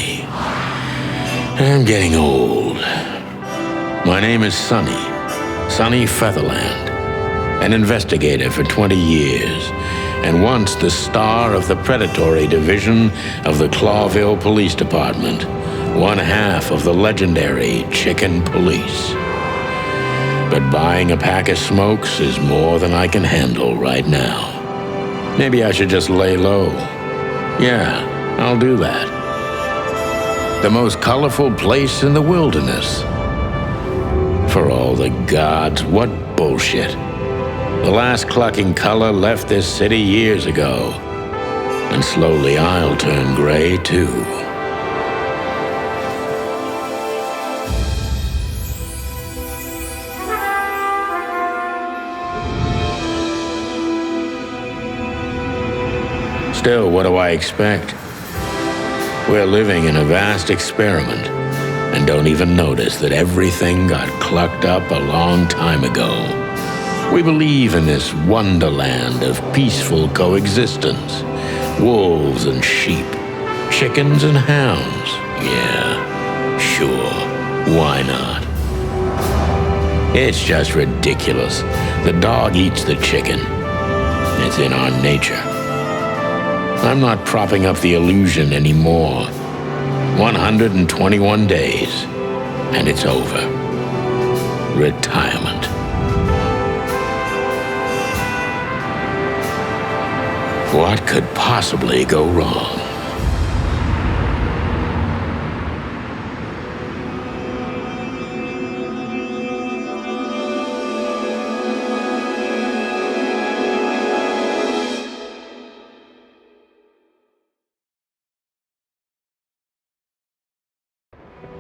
me. I'm getting old. My name is Sonny Featherland, an investigator for 20 years, and once the star of the predatory division of the Clawville Police Department, one half of the legendary Chicken Police. But buying a pack of smokes is more than I can handle right now. Maybe I should just lay low. Yeah, I'll do that. The most colorful place in the wilderness. For all the gods, what bullshit. The last clucking color left this city years ago. And slowly I'll turn gray too. Still, what do I expect? We're living in a vast experiment, and don't even notice that everything got clucked up a long time ago. We believe in this wonderland of peaceful coexistence. Wolves and sheep, chickens and hounds. Yeah, sure, why not? It's just ridiculous. The dog eats the chicken. It's in our nature. I'm not propping up the illusion anymore. 121 days, and it's over. Retirement. What could possibly go wrong?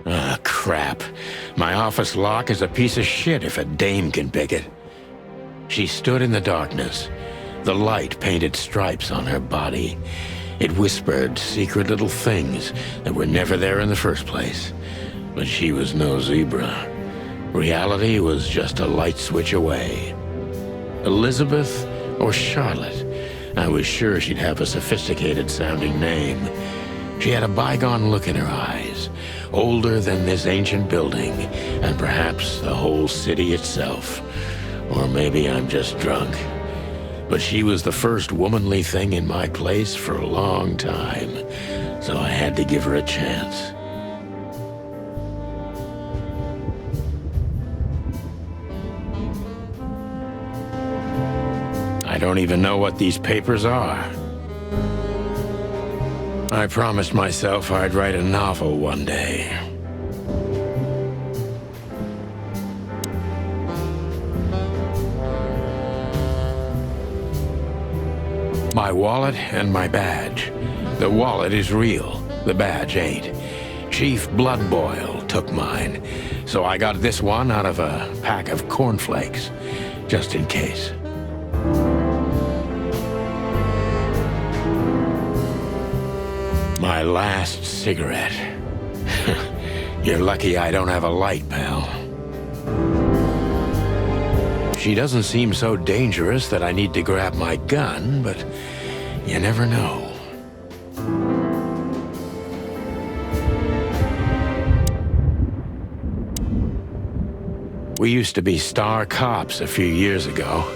Ah, crap. My office lock is a piece of shit if a dame can pick it. She stood in the darkness. The light painted stripes on her body. It whispered secret little things that were never there in the first place. But she was no zebra. Reality was just a light switch away. Elizabeth or Charlotte? I was sure she'd have a sophisticated-sounding name. She had a bygone look in her eyes, older than this ancient building, and perhaps the whole city itself. Or maybe I'm just drunk. But she was the first womanly thing in my place for a long time, so I had to give her a chance. I don't even know what these papers are. I promised myself I'd write a novel one day. My wallet and my badge. The wallet is real, the badge ain't. Chief Bloodboil took mine, so I got this one out of a pack of cornflakes, just in case. My last cigarette. You're lucky I don't have a light, pal. She doesn't seem so dangerous that I need to grab my gun, but you never know. We used to be star cops a few years ago.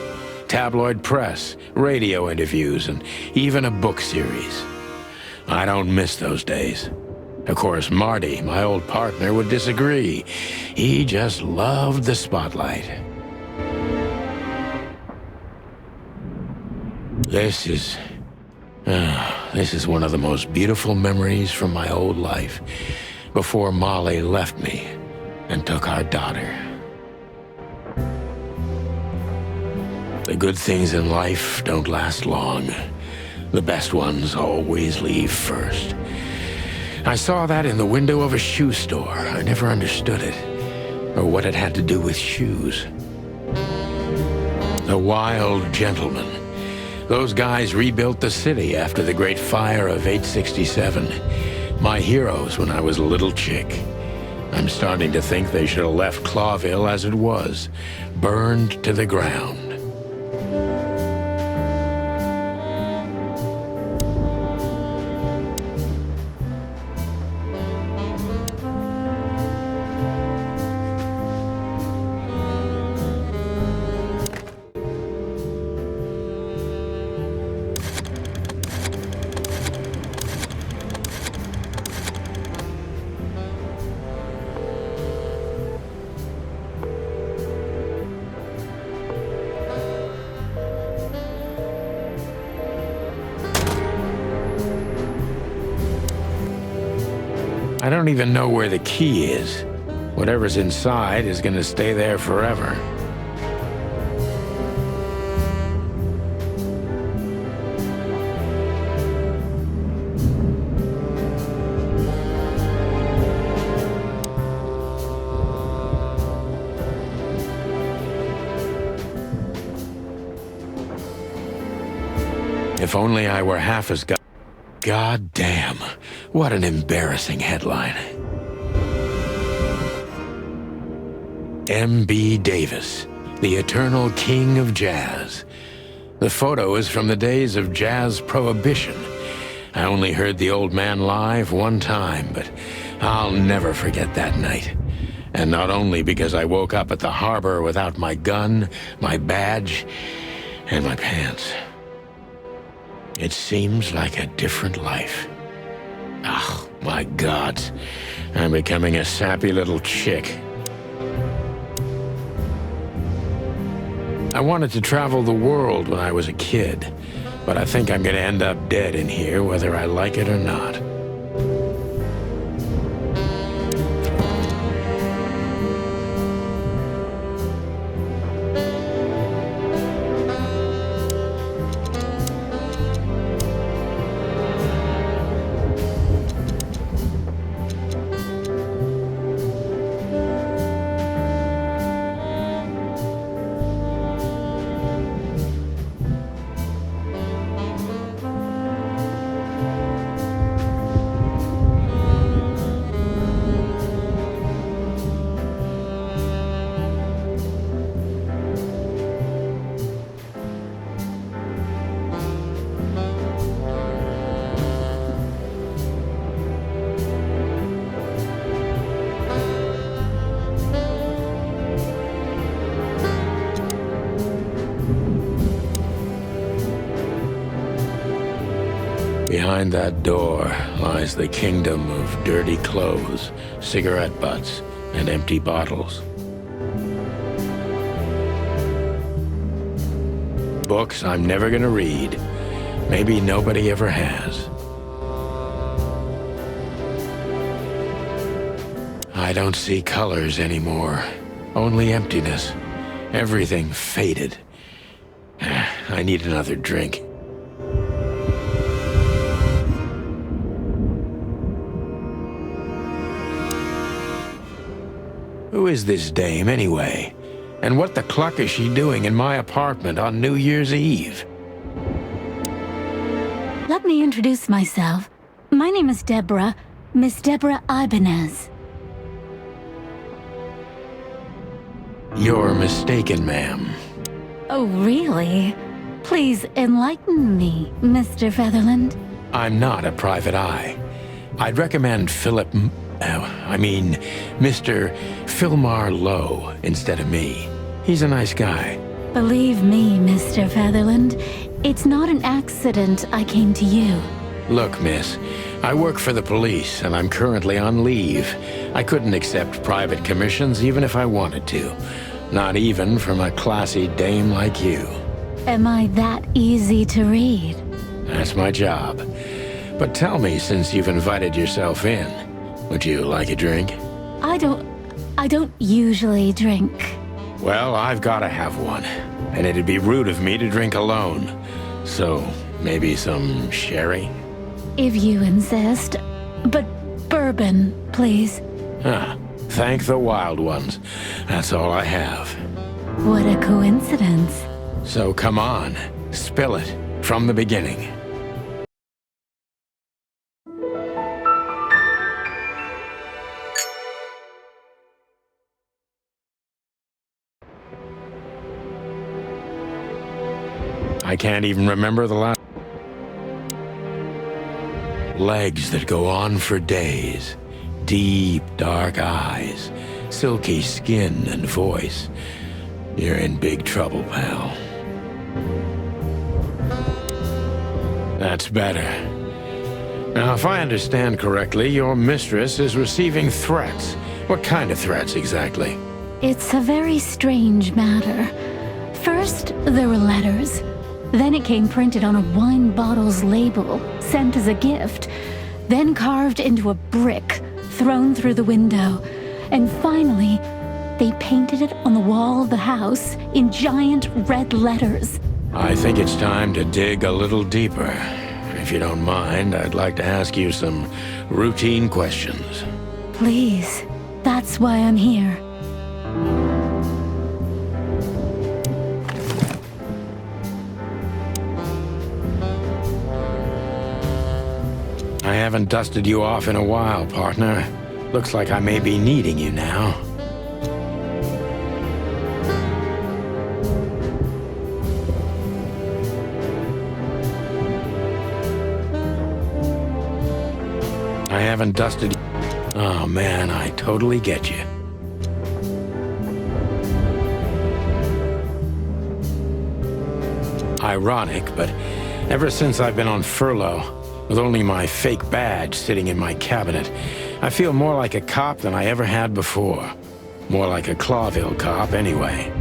Tabloid press, radio interviews, and even a book series. I don't miss those days. Of course, Marty, my old partner, would disagree. He just loved the spotlight. This is one of the most beautiful memories from my old life, before Molly left me and took our daughter. The good things in life don't last long. The best ones always leave first. I saw that in the window of a shoe store. I never understood it, or what it had to do with shoes. The Wild Gentlemen. Those guys rebuilt the city after the Great Fire of 867. My heroes when I was a little chick. I'm starting to think they should have left Clawville as it was, burned to the ground. I don't even know where the key is. Whatever's inside is gonna stay there forever. If only I were half as God damn, what an embarrassing headline. M.B. Davis, the eternal king of jazz. The photo is from the days of jazz prohibition. I only heard the old man live one time, but I'll never forget that night. And not only because I woke up at the harbor without my gun, my badge, and my pants. It seems like a different life. Oh, my God. I'm becoming a sappy little chick. I wanted to travel the world when I was a kid, but I think I'm gonna end up dead in here whether I like it or not. Behind that door lies the kingdom of dirty clothes, cigarette butts, and empty bottles. Books I'm never gonna read. Maybe nobody ever has. I don't see colors anymore. Only emptiness. Everything faded. I need another drink. Who is this dame, anyway? And what the cluck is she doing in my apartment on New Year's Eve? Let me introduce myself. My name is Deborah, Miss Deborah Ibanez. You're mistaken, ma'am. Oh, really? Please enlighten me, Mr. Featherland. I'm not a private eye. I'd recommend Mr. Philmar Lowe instead of me. He's a nice guy. Believe me, Mr. Featherland, it's not an accident I came to you. Look, miss, I work for the police and I'm currently on leave. I couldn't accept private commissions even if I wanted to. Not even from a classy dame like you. Am I that easy to read? That's my job. But tell me, since you've invited yourself in, would you like a drink? I don't usually drink. Well, I've gotta have one. And it'd be rude of me to drink alone. So, maybe some sherry? If you insist. But bourbon, please. Thank the wild ones. That's all I have. What a coincidence. So come on, spill it from the beginning. I can't even remember the last. Legs that go on for days. Deep, dark eyes. Silky skin and voice. You're in big trouble, pal. That's better. Now, if I understand correctly, your mistress is receiving threats. What kind of threats, exactly? It's a very strange matter. First, there were letters. Then it came printed on a wine bottle's label, sent as a gift. Then carved into a brick, thrown through the window. And finally, they painted it on the wall of the house in giant red letters. I think it's time to dig a little deeper. If you don't mind, I'd like to ask you some routine questions. Please, that's why I'm here. I haven't dusted you off in a while, partner. Looks like I may be needing you now. I haven't dusted... Oh man, I totally get you. Ironic, but ever since I've been on furlough, with only my fake badge sitting in my cabinet, I feel more like a cop than I ever had before. More like a Clawville cop, anyway.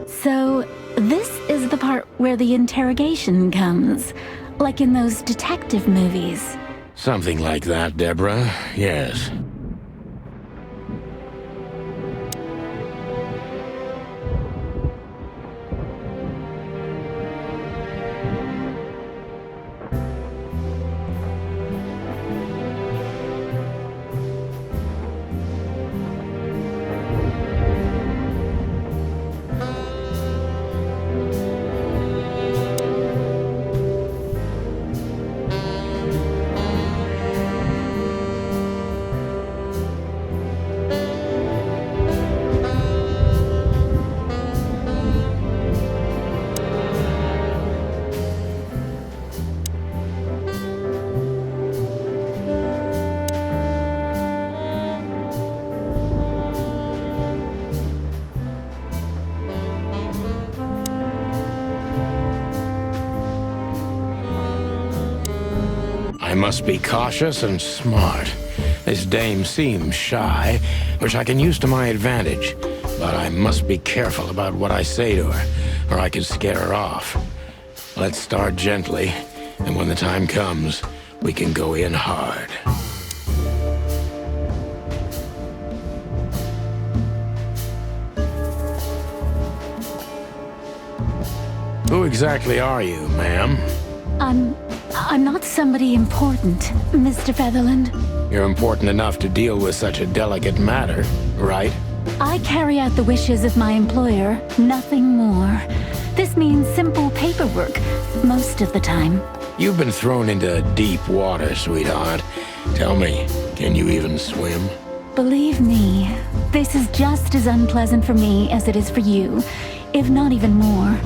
So, this is the part where the interrogation comes, like in those detective movies. Something like that, Deborah. Yes. I must be cautious and smart. This dame seems shy, which I can use to my advantage. But I must be careful about what I say to her, or I could scare her off. Let's start gently, and when the time comes, we can go in hard. Who exactly are you, ma'am? I'm not somebody important, Mr. Featherland. You're important enough to deal with such a delicate matter, right? I carry out the wishes of my employer, nothing more. This means simple paperwork, most of the time. You've been thrown into deep water, sweetheart. Tell me, can you even swim? Believe me, this is just as unpleasant for me as it is for you, if not even more.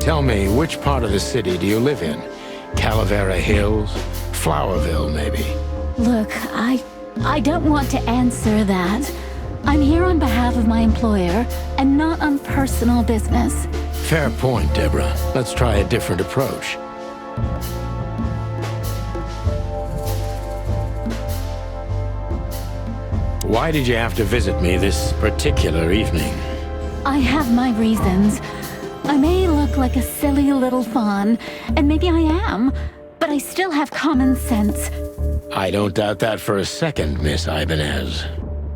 Tell me, which part of the city do you live in? Calavera Hills? Flowerville, maybe? Look, I don't want to answer that. I'm here on behalf of my employer, and not on personal business. Fair point, Deborah. Let's try a different approach. Why did you have to visit me this particular evening? I have my reasons. I may look like a silly little fawn, and maybe I am, but I still have common sense. I don't doubt that for a second, Miss Ibanez.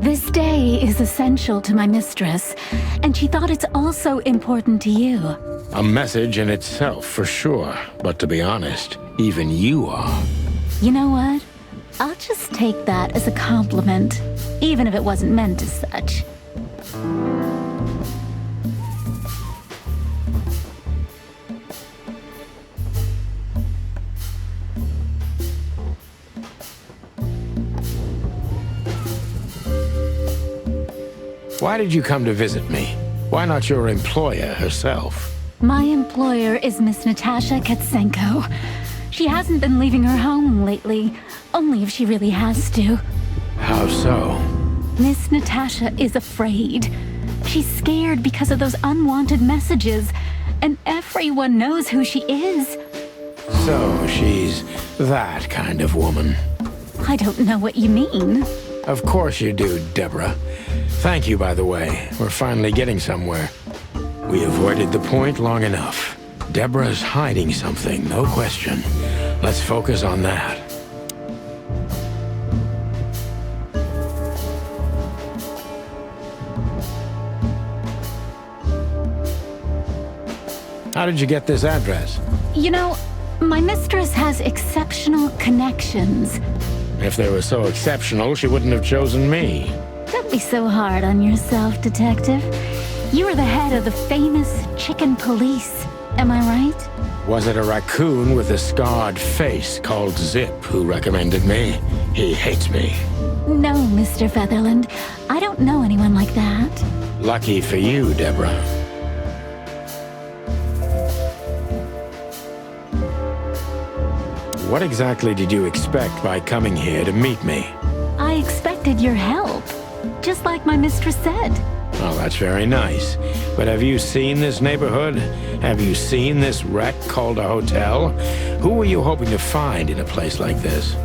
This day is essential to my mistress, and she thought it's also important to you. A message in itself, for sure. But to be honest, even you are. You know what? I'll just take that as a compliment, even if it wasn't meant as such. Why did you come to visit me? Why not your employer herself? My employer is Miss Natasha Katsenko. She hasn't been leaving her home lately, only if she really has to. How so? Miss Natasha is afraid. She's scared because of those unwanted messages, and everyone knows who she is. So, she's that kind of woman. I don't know what you mean. Of course you do, Deborah. Thank you, by the way. We're finally getting somewhere. We avoided the point long enough. Deborah's hiding something, no question. Let's focus on that. How did you get this address? You know, my mistress has exceptional connections. If they were so exceptional, she wouldn't have chosen me. Don't be so hard on yourself, Detective. You are the head of the famous chicken police. Am I right? Was it a raccoon with a scarred face called Zip who recommended me? He hates me. No, Mr. Featherland. I don't know anyone like that. Lucky for you, Deborah. What exactly did you expect by coming here to meet me? I expected your help, just like my mistress said. Well, that's very nice. But have you seen this neighborhood? Have you seen this wreck called a hotel? Who were you hoping to find in a place like this?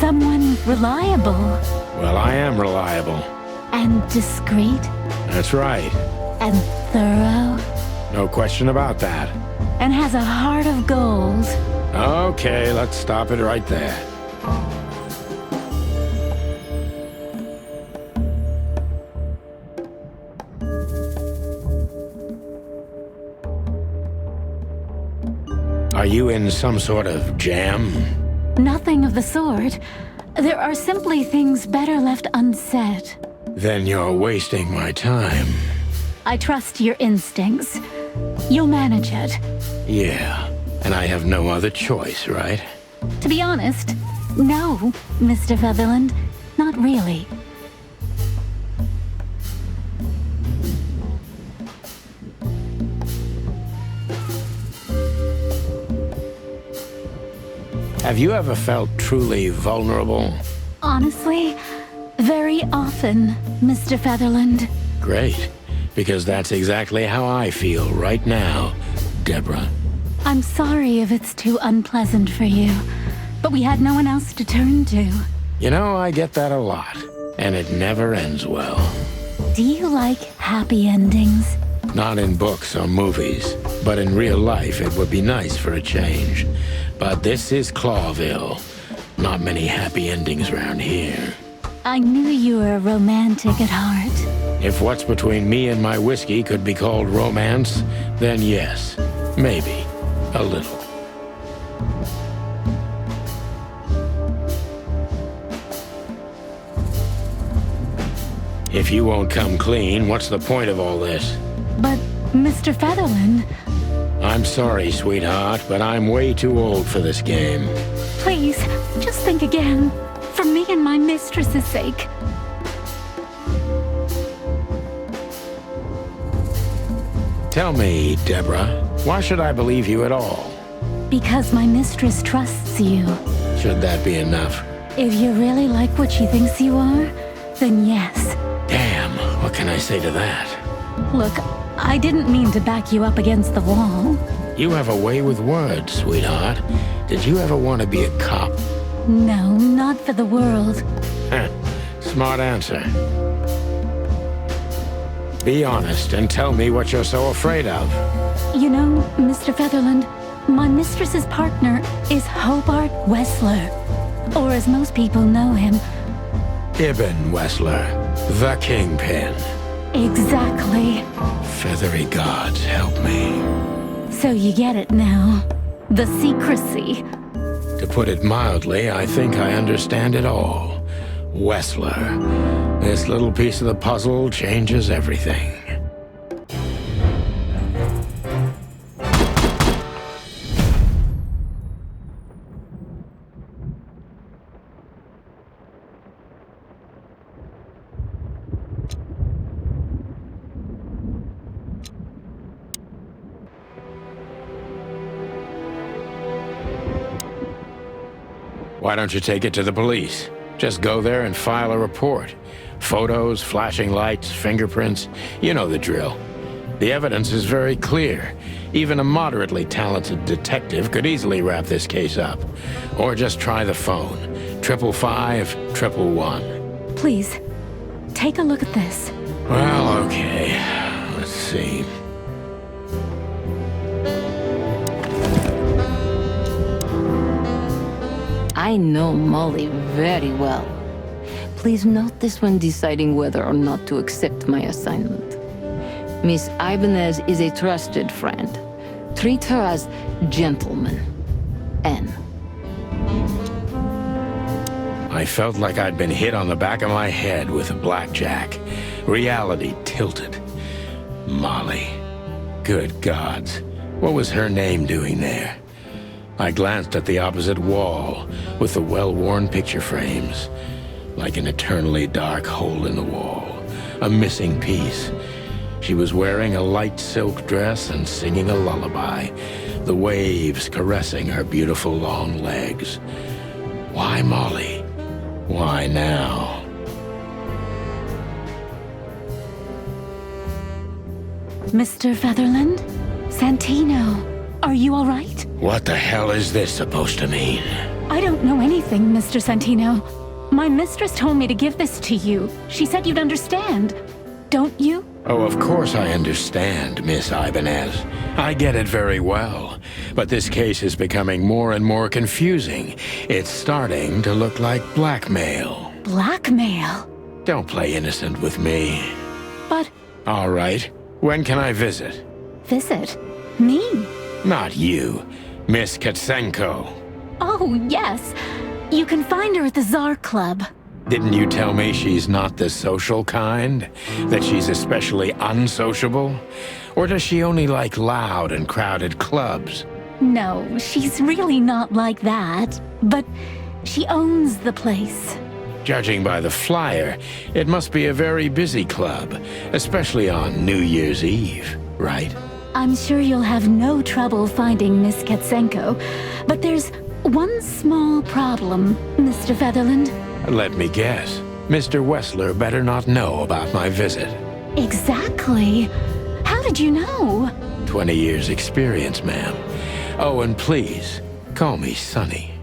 Someone reliable. Well, I am reliable. And discreet. That's right. And thorough. No question about that. And has a heart of gold. Okay, let's stop it right there. Are you in some sort of jam? Nothing of the sort. There are simply things better left unsaid. Then you're wasting my time. I trust your instincts. You'll manage it. Yeah, and I have no other choice, right? To be honest, no, Mr. Featherland. Not really. Have you ever felt truly vulnerable? Honestly, very often, Mr. Featherland. Great, because that's exactly how I feel right now, Deborah. I'm sorry if it's too unpleasant for you, but we had no one else to turn to. You know, I get that a lot, and it never ends well. Do you like happy endings? Not in books or movies, but in real life it would be nice for a change. But this is Clawville. Not many happy endings around here. I knew you were romantic at heart. If what's between me and my whiskey could be called romance, then yes, maybe, a little. If you won't come clean, what's the point of all this? But, Mr. Featherland... I'm sorry, sweetheart, but I'm way too old for this game. Please, just think again. For me and my mistress's sake. Tell me, Deborah, why should I believe you at all? Because my mistress trusts you. Should that be enough? If you really like what she thinks you are, then yes. Damn, what can I say to that? Look, I didn't mean to back you up against the wall. You have a way with words, sweetheart. Did you ever want to be a cop? No, not for the world. Heh, smart answer. Be honest and tell me what you're so afraid of. You know, Mr. Featherland, my mistress's partner is Hobart Wessler. Or as most people know him... Ibn Wessler, the Kingpin. Exactly. Feathery gods, help me. So you get it now. The secrecy. To put it mildly, I think I understand it all. Wessler. This little piece of the puzzle changes everything. Why don't you take it to the police? Just go there and file a report. Photos, flashing lights, fingerprints, you know the drill. The evidence is very clear. Even a moderately talented detective could easily wrap this case up. Or just try the phone. 555-111. Please, take a look at this. Well, okay. Let's see. I know Molly very well. Please note this when deciding whether or not to accept my assignment. Miss Ibanez is a trusted friend. Treat her as gentleman. N. I felt like I'd been hit on the back of my head with a blackjack. Reality tilted. Molly. Good gods. What was her name doing there? I glanced at the opposite wall with the well-worn picture frames. Like an eternally dark hole in the wall. A missing piece. She was wearing a light silk dress and singing a lullaby. The waves caressing her beautiful long legs. Why Molly? Why now? Mr. Featherland? Santino, are you all right? What the hell is this supposed to mean? I don't know anything, Mr. Santino. My mistress told me to give this to you. She said you'd understand. Don't you? Oh, of course I understand, Miss Ibanez. I get it very well. But this case is becoming more and more confusing. It's starting to look like blackmail. Blackmail? Don't play innocent with me. But... All right. When can I visit? Visit? Me? Not you. Miss Katsenko. Oh, yes. You can find her at the Tsar Club. Didn't you tell me she's not the social kind? That she's especially unsociable? Or does she only like loud and crowded clubs? No, she's really not like that. But she owns the place. Judging by the flyer, it must be a very busy club, especially on New Year's Eve, right? I'm sure you'll have no trouble finding Miss Katsenko, but there's one small problem, Mr. Featherland. Let me guess. Mr. Wessler better not know about my visit. Exactly. How did you know? 20 years experience, ma'am. Oh, and please, call me Sonny.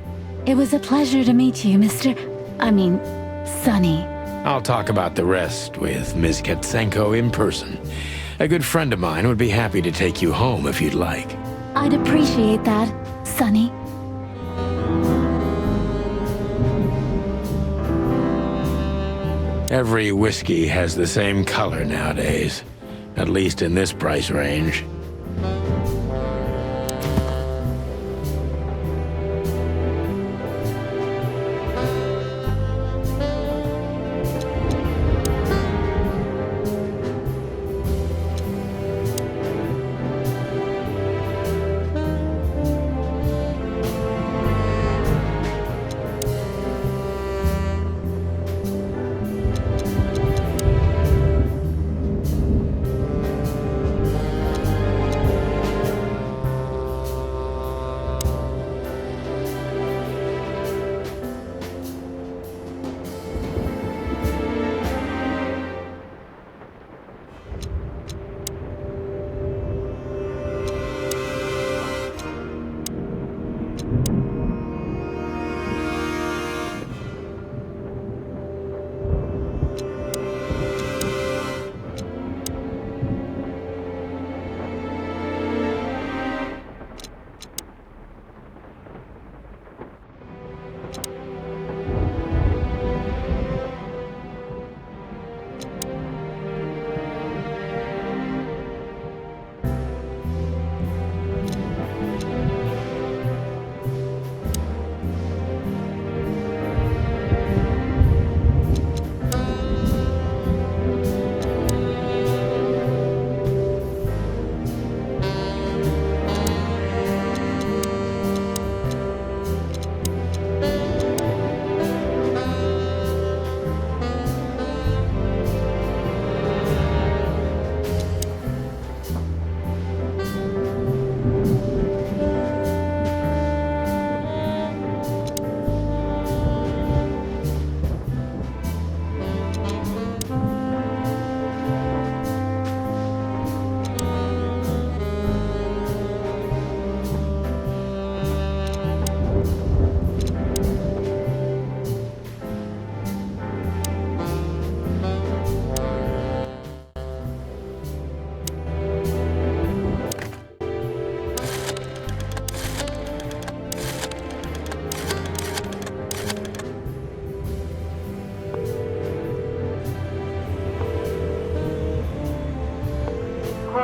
It was a pleasure to meet you, Sonny. I'll talk about the rest with Ms. Katsenko in person. A good friend of mine would be happy to take you home if you'd like. I'd appreciate that, Sonny. Every whiskey has the same color nowadays, at least in this price range.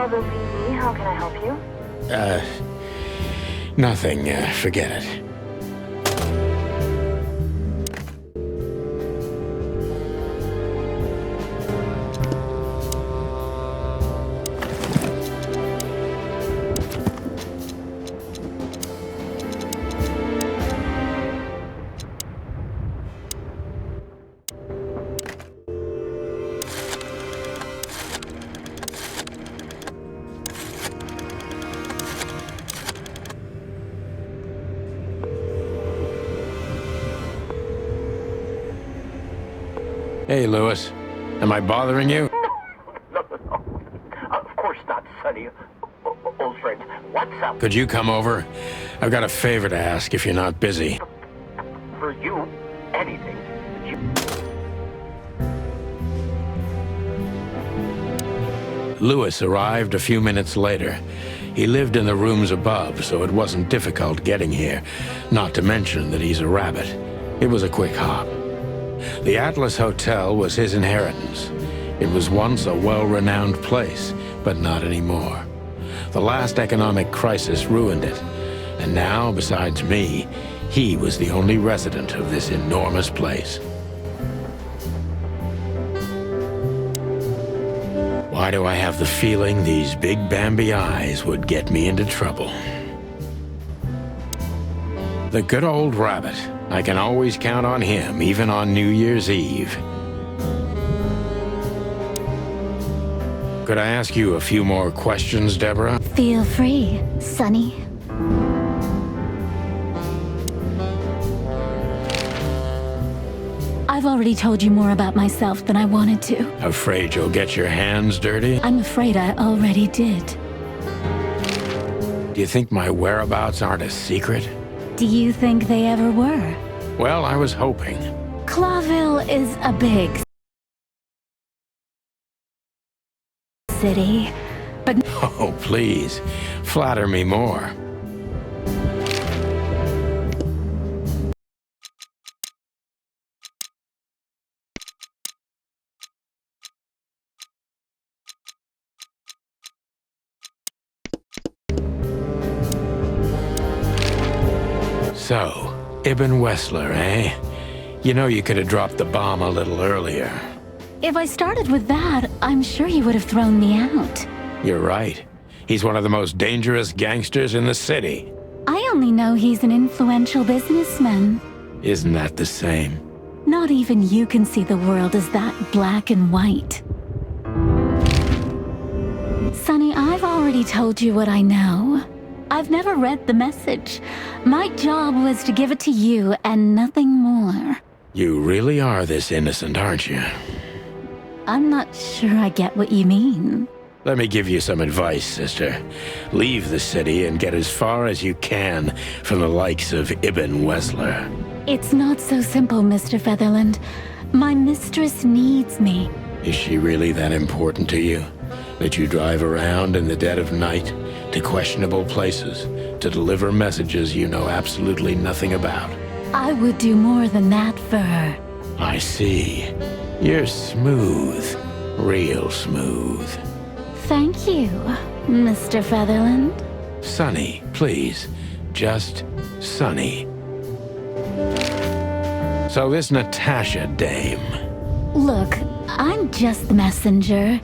Bravo PD, how can I help you? Nothing. Forget it. Hey, Lewis. Am I bothering you? No. Of course not, Sonny. Old friend, what's up? Could you come over? I've got a favor to ask if you're not busy. For you, anything. Lewis arrived a few minutes later. He lived in the rooms above, so it wasn't difficult getting here, not to mention that he's a rabbit. It was a quick hop. The Atlas Hotel was his inheritance. It was once a well-renowned place, but not anymore. The last economic crisis ruined it, and now, besides me, he was the only resident of this enormous place. Why do I have the feeling these big Bambi eyes would get me into trouble? The good old rabbit. I can always count on him, even on New Year's Eve. Could I ask you a few more questions, Deborah? Feel free, Sonny. I've already told you more about myself than I wanted to. Afraid you'll get your hands dirty? I'm afraid I already did. Do you think my whereabouts aren't a secret? Do you think they ever were? Well, I was hoping. Clawville is a big city, but Oh, please, flatter me more. So, Ibn Wessler, eh? You know you could have dropped the bomb a little earlier. if I started with that, I'm sure you would have thrown me out. You're right. He's one of the most dangerous gangsters in the city. I only know he's an influential businessman. Isn't that the same? Not even you can see the world as that black and white. Sonny, I've already told you what I know. I've never read the message. My job was to give it to you and nothing more. You really are this innocent, aren't you? I'm not sure I get what you mean. Let me give you some advice, sister. Leave the city and get as far as you can from the likes of Ibn Wessler. It's not so simple, Mr. Featherland. My mistress needs me. Is she really that important to you? That you drive around in the dead of night to questionable places to deliver messages you know absolutely nothing about? I would do more than that for her. I see. You're smooth. Real smooth. Thank you, Mr. Featherland. Sonny, please. Just Sonny. So this Natasha dame. Look, I'm just the messenger.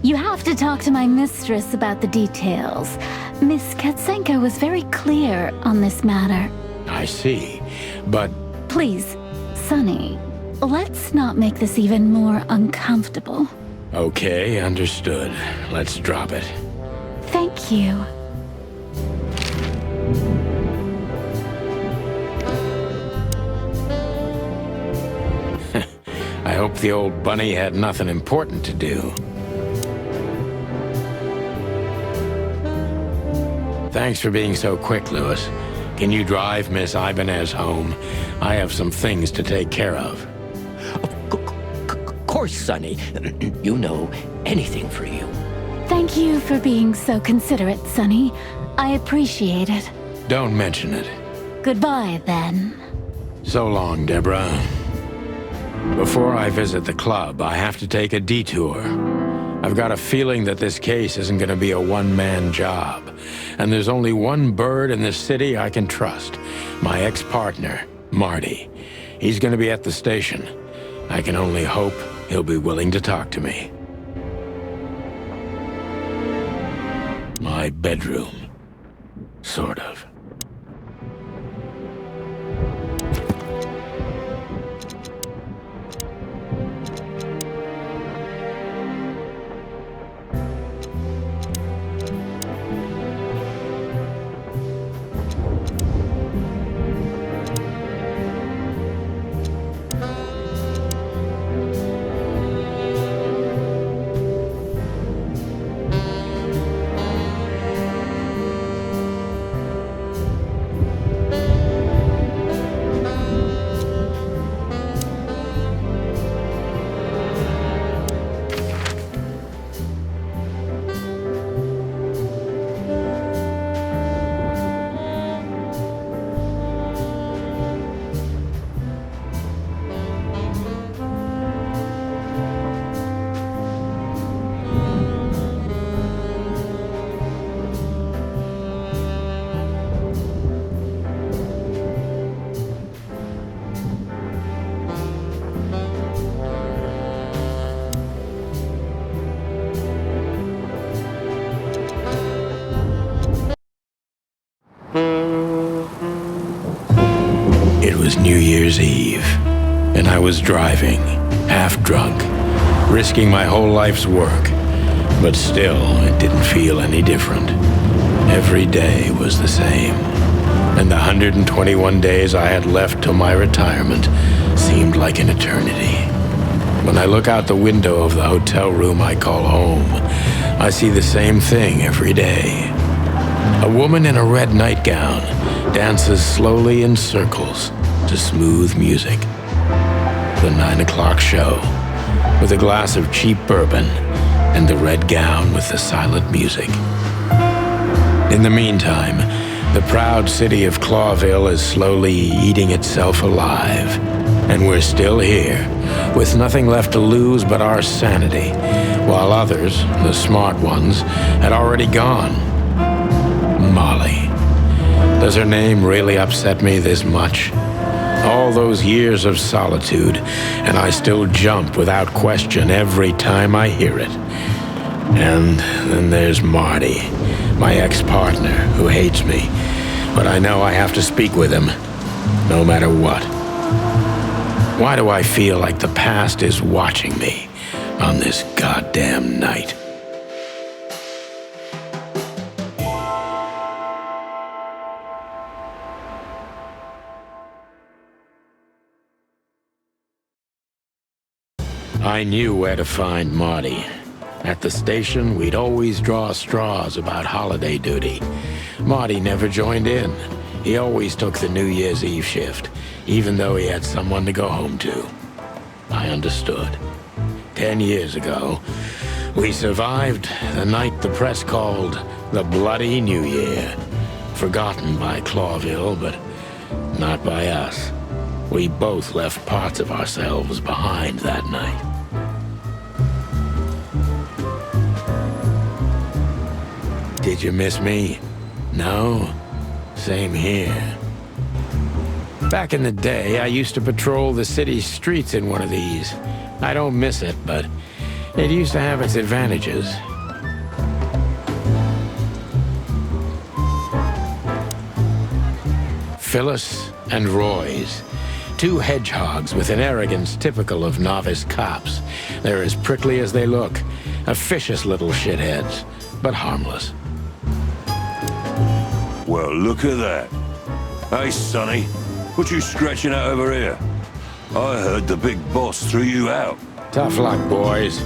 You have to talk to my mistress about the details. Miss Katsenko was very clear on this matter. I see. But Please, Sonny, let's not make this even more uncomfortable. okay, understood. Let's drop it. Thank you. I hope the old bunny had nothing important to do. Thanks for being so quick, Lewis. Can you drive Miss Ibanez home? I have some things to take care of. Of course, Sonny. You know, anything for you. Thank you for being so considerate, Sonny. I appreciate it. Don't mention it. Goodbye, then. So long, Deborah. Before I visit the club, I have to take a detour. I've got a feeling that this case isn't going to be a one-man job. And there's only one bird in this city I can trust. My ex-partner, Marty. He's going to be at the station. I can only hope he'll be willing to talk to me. My bedroom. Sort of. It was New Year's Eve, and I was driving, half drunk, risking my whole life's work. But still, it didn't feel any different. Every day was the same, and the 121 days I had left till my retirement seemed like an eternity. When I look out the window of the hotel room I call home, I see the same thing every day. A woman in a red nightgown dances slowly in circles to smooth music. The 9 o'clock show, with a glass of cheap bourbon and the red gown with the silent music. In the meantime, the proud city of Clawville is slowly eating itself alive. And we're still here, with nothing left to lose but our sanity, while others, the smart ones, had already gone. Molly. Does her name really upset me this much? All those years of solitude, and I still jump without question every time I hear it. And then there's Marty, my ex-partner, who hates me. But I know I have to speak with him, no matter what. Why do I feel like the past is watching me on this goddamn night? I knew where to find Marty. At the station, we'd always draw straws about holiday duty. Marty never joined in. He always took the New Year's Eve shift, even though he had someone to go home to. I understood. 10 years ago, we survived the night the press called the Bloody New Year. Forgotten by Clawville, but not by us. We both left parts of ourselves behind that night. Did you miss me? No? Same here. Back in the day, I used to patrol the city's streets in one of these. I don't miss it, but it used to have its advantages. Phyllis and Roy's. Two hedgehogs with an arrogance typical of novice cops. They're as prickly as they look. Officious little shitheads, but harmless. Well, look at that. Hey, Sonny, what you scratching out over here? I heard the big boss threw you out. Tough luck, boys.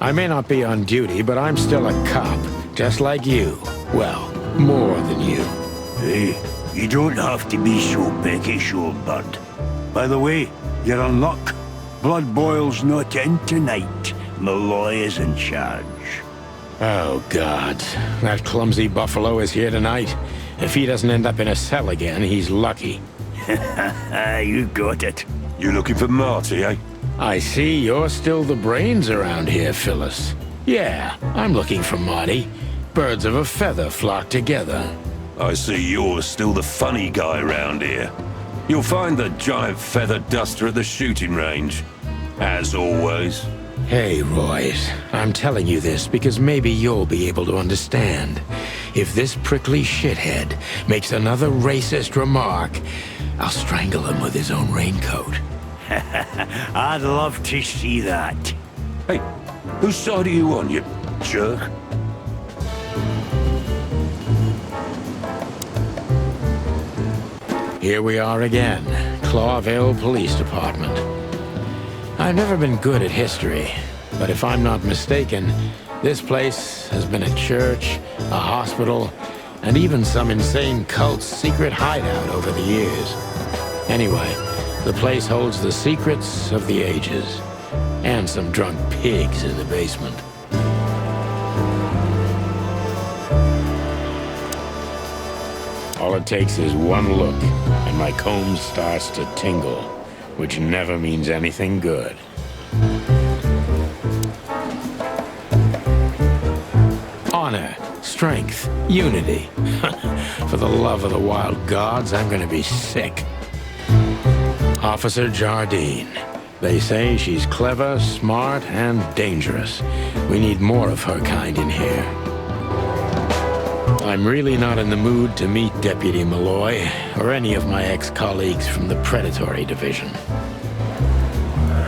I may not be on duty, but I'm still a cop, just like you. Well, more than you. Hey, you don't have to be so peckish, old bird. By the way, you're in luck. Blood Boil's not in tonight. Malloy is in charge. Oh, God. That clumsy buffalo is here tonight. If he doesn't end up in a cell again, he's lucky. You got it. You looking for Marty, eh? I see you're still the brains around here, Phyllis. Yeah, I'm looking for Marty. Birds of a feather flock together. I see you're still the funny guy round here. You'll find the giant feather duster at the shooting range. As always. Hey, Royce, I'm telling you this because maybe you'll be able to understand. If this prickly shithead makes another racist remark, I'll strangle him with his own raincoat. I'd love to see that. Hey, whose side are you on, you jerk? Here we are again, Clawville Police Department. I've never been good at history, but if I'm not mistaken, this place has been a church, a hospital, and even some insane cult's secret hideout over the years. Anyway, the place holds the secrets of the ages, and some drunk pigs in the basement. All it takes is one look, and my comb starts to tingle, which never means anything good. Honor, strength, unity. For the love of the wild gods, I'm gonna be sick. Officer Jardine. They say she's clever, smart, and dangerous. We need more of her kind in here. I'm really not in the mood to meet Deputy Malloy, or any of my ex-colleagues from the Predatory Division.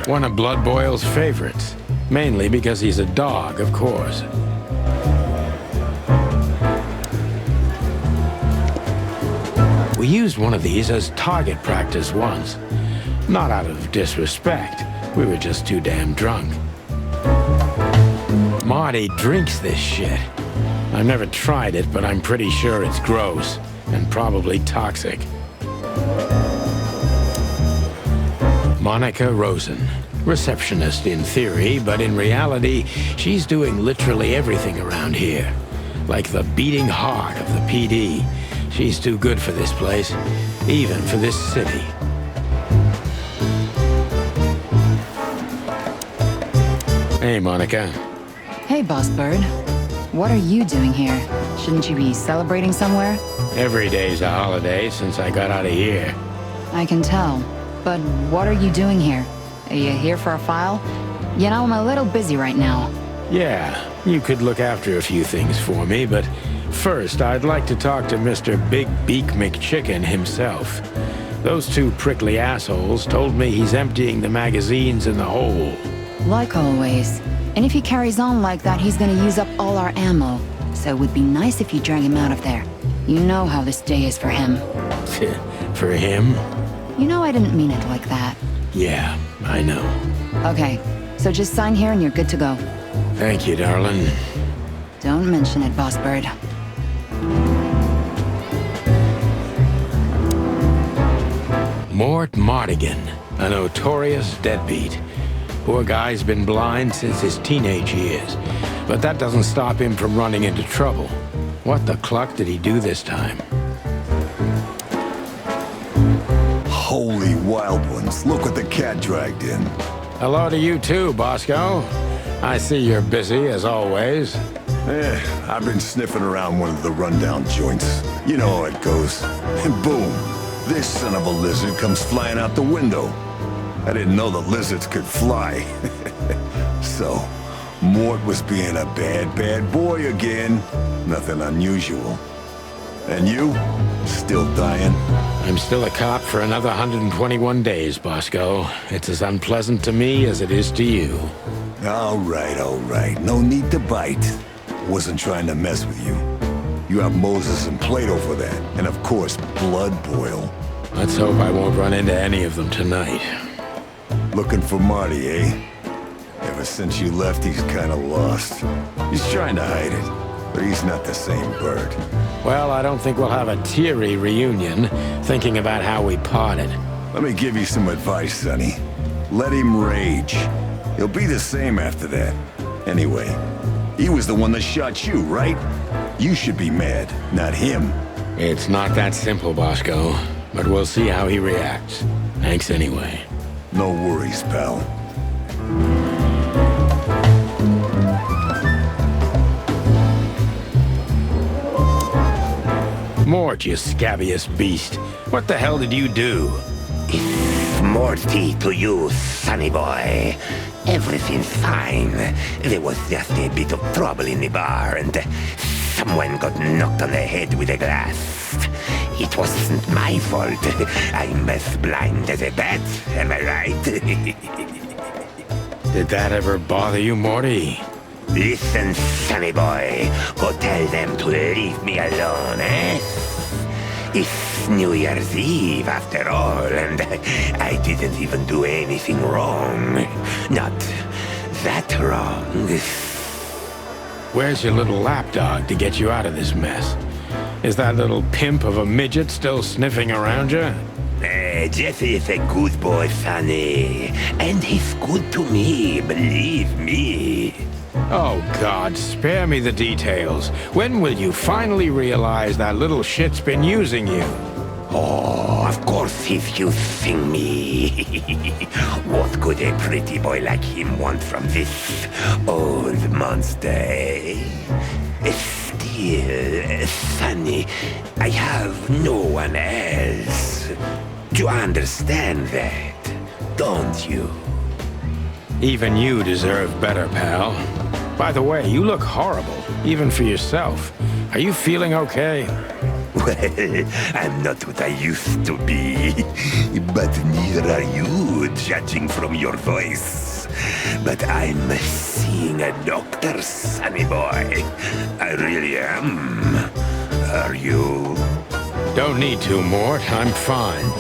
One of Blood Boyle's favorites, mainly because he's a dog, of course. We used one of these as target practice once. Not out of disrespect, we were just too damn drunk. Marty drinks this shit. I've never tried it, but I'm pretty sure it's gross, and probably toxic. Monica Rosen. Receptionist in theory, but in reality, she's doing literally everything around here. Like the beating heart of the PD. She's too good for this place, even for this city. Hey, Monica. Hey, Boss Bird. What are you doing here? Shouldn't you be celebrating somewhere? Every day's a holiday since I got out of here. I can tell. But what are you doing here? Are you here for a file? You know, I'm a little busy right now. Yeah, you could look after a few things for me, but first I'd like to talk to Mr. Big Beak McChicken himself. Those two prickly assholes told me he's emptying the magazines in the hole. Like always. And if he carries on like that, he's gonna use up all our ammo. So it would be nice if you drag him out of there. You know how this day is for him. For him? You know I didn't mean it like that. Yeah, I know. Okay, so just sign here and you're good to go. Thank you, darling. Don't mention it, Boss Bird. Mort Mardigan, a notorious deadbeat. Poor guy's been blind since his teenage years, but that doesn't stop him from running into trouble. What the cluck did he do this time? Holy wild ones, look what the cat dragged in. Hello to you too, Bosco. I see you're busy, as always. I've been sniffing around one of the rundown joints. You know how it goes. And boom, this son of a lizard comes flying out the window. I didn't know the lizards could fly. So, Mort was being a bad boy again. Nothing unusual. And you? Still dying? I'm still a cop for another 121 days, Bosco. It's as unpleasant to me as it is to you. All right. No need to bite. Wasn't trying to mess with you. You have Moses and Plato for that. And of course, Blood Boil. Let's hope I won't run into any of them tonight. Looking for Marty, eh? Ever since you left, he's kinda lost. He's trying to hide it, but he's not the same bird. Well, I don't think we'll have a teary reunion, thinking about how we parted. Let me give you some advice, Sonny. Let him rage. He'll be the same after that. Anyway, he was the one that shot you, right? You should be mad, not him. It's not that simple, Bosco, but we'll see how he reacts. Thanks anyway. No worries, pal. Mort, you scabious beast. What the hell did you do? It's Morty to you, sonny boy. Everything's fine. There was just a bit of trouble in the bar, and someone got knocked on the head with a glass. It wasn't my fault. I'm as blind as a bat, am I right? Did that ever bother you, Morty? Listen, sonny boy. Go tell them to leave me alone, eh? It's New Year's Eve, after all, and I didn't even do anything wrong. Not that wrong. Where's your little lapdog to get you out of this mess? Is that little pimp of a midget still sniffing around you? Jesse is a good boy, Sonny. And he's good to me, believe me. Oh, God, spare me the details. When will you finally realize that little shit's been using you? Oh, of course he's using me. What could a pretty boy like him want from this old monster, eh? Still, Sonny, I have no one else. You understand that, don't you? Even you deserve better, pal. By the way, you look horrible, even for yourself. Are you feeling okay? Well, I'm not what I used to be. But neither are you, judging from your voice. But I'm seeing a doctor, sonny boy. I really am. Are you? Don't need to, Mort. I'm fine.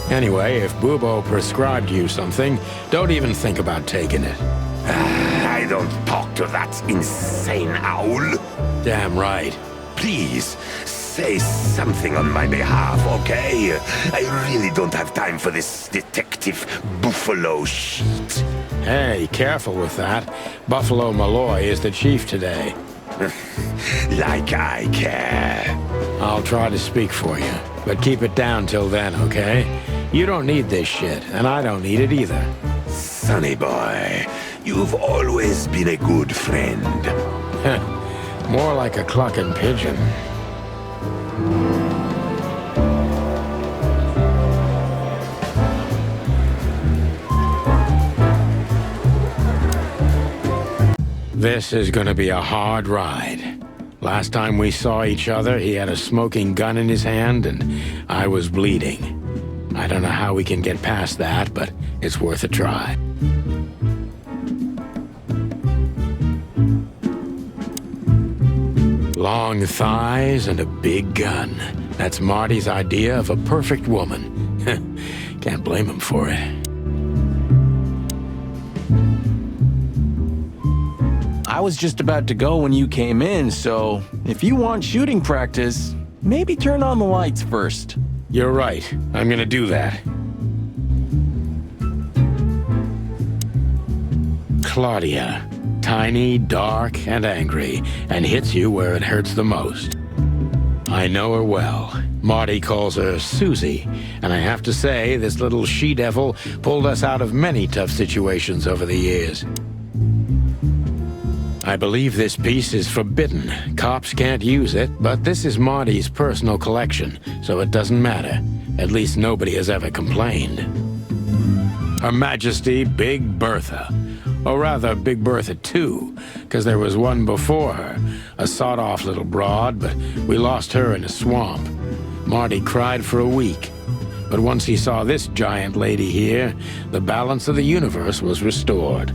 Anyway, if Bubo prescribed you something, don't even think about taking it. I don't talk to that insane owl. Damn right. Please, say something on my behalf, okay? I really don't have time for this Detective Buffalo shit. Hey, careful with that. Buffalo Malloy is the chief today. Like I care. I'll try to speak for you, but keep it down till then, okay? You don't need this shit, and I don't need it either. Sonny boy, you've always been a good friend. More like a clucking pigeon. This is gonna be a hard ride. Last time we saw each other, he had a smoking gun in his hand, and I was bleeding. I don't know how we can get past that, but it's worth a try. Long thighs and a big gun. That's Marty's idea of a perfect woman. Can't blame him for it. I was just about to go when you came in, so if you want shooting practice, maybe turn on the lights first. You're right. I'm gonna do that. Claudia. Tiny, dark, and angry, and hits you where it hurts the most. I know her well. Marty calls her Susie, and I have to say, this little she-devil pulled us out of many tough situations over the years. I believe this piece is forbidden. Cops can't use it, but this is Marty's personal collection, so it doesn't matter. At least nobody has ever complained. Her Majesty Big Bertha. Or rather, Big Bertha 2, because there was one before her, a sawed-off little broad, but we lost her in a swamp. Marty cried for a week. But once he saw this giant lady here, the balance of the universe was restored.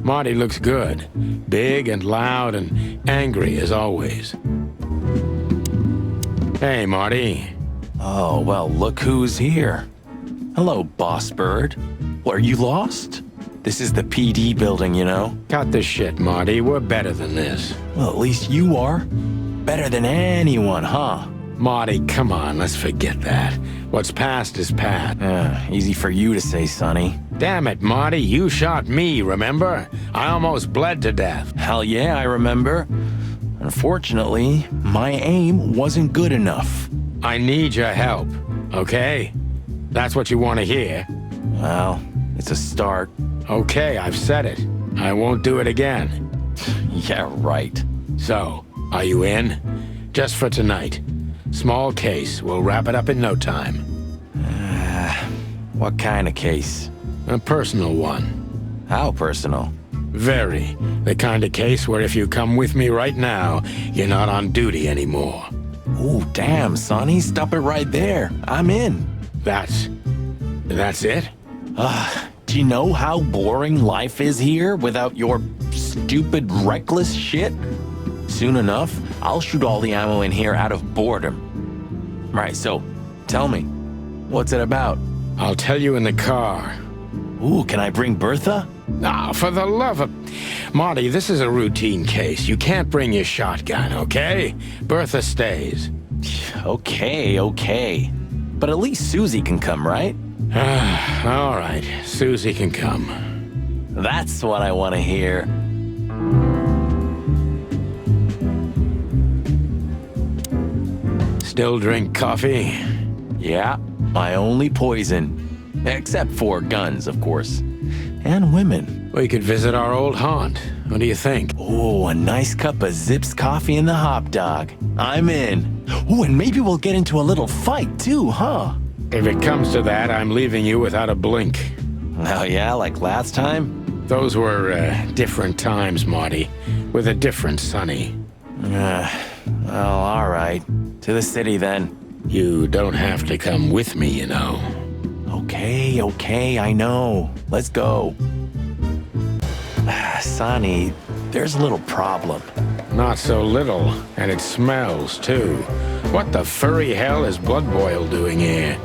Marty looks good. Big and loud and angry as always. Hey, Marty. Oh, well, look who's here. Hello, Boss Bird. Are you lost? This is the PD building, you know? Cut the shit, Marty. We're better than this. Well, at least you are. Better than anyone, huh? Marty, come on, let's forget that. What's past is past. Easy for you to say, Sonny. Damn it, Marty, you shot me, remember? I almost bled to death. Hell yeah, I remember. Unfortunately, my aim wasn't good enough. I need your help, okay? That's what you want to hear. Well, it's a start. Okay, I've said it. I won't do it again. Yeah, right. So, are you in? Just for tonight. Small case. We'll wrap it up in no time. What kind of case? A personal one. How personal? Very. The kind of case where if you come with me right now, you're not on duty anymore. Ooh, damn, Sonny. Stop it right there. I'm in. That's it? Do you know how boring life is here without your stupid, reckless shit? Soon enough, I'll shoot all the ammo in here out of boredom. Right, so, tell me, what's it about? I'll tell you in the car. Ooh, can I bring Bertha? Ah, for the love of... Marty, this is a routine case. You can't bring your shotgun, okay? Bertha stays. Okay. But at least Susie can come, right? All right, Susie can come. That's what I want to hear. Still drink coffee? Yeah, my only poison. Except for guns, of course. And women. We could visit our old haunt. What do you think? Oh, a nice cup of Zips coffee and the hot dog. I'm in. Oh, and maybe we'll get into a little fight too, huh? If it comes to that, I'm leaving you without a blink. Oh yeah, like last time? Those were different times, Marty. With a different Sonny. Well, all right. To the city then. You don't have to come with me, you know. Okay, I know. Let's go. Sonny, there's a little problem. Not so little, and it smells, too. What the furry hell is Blood Boil doing here?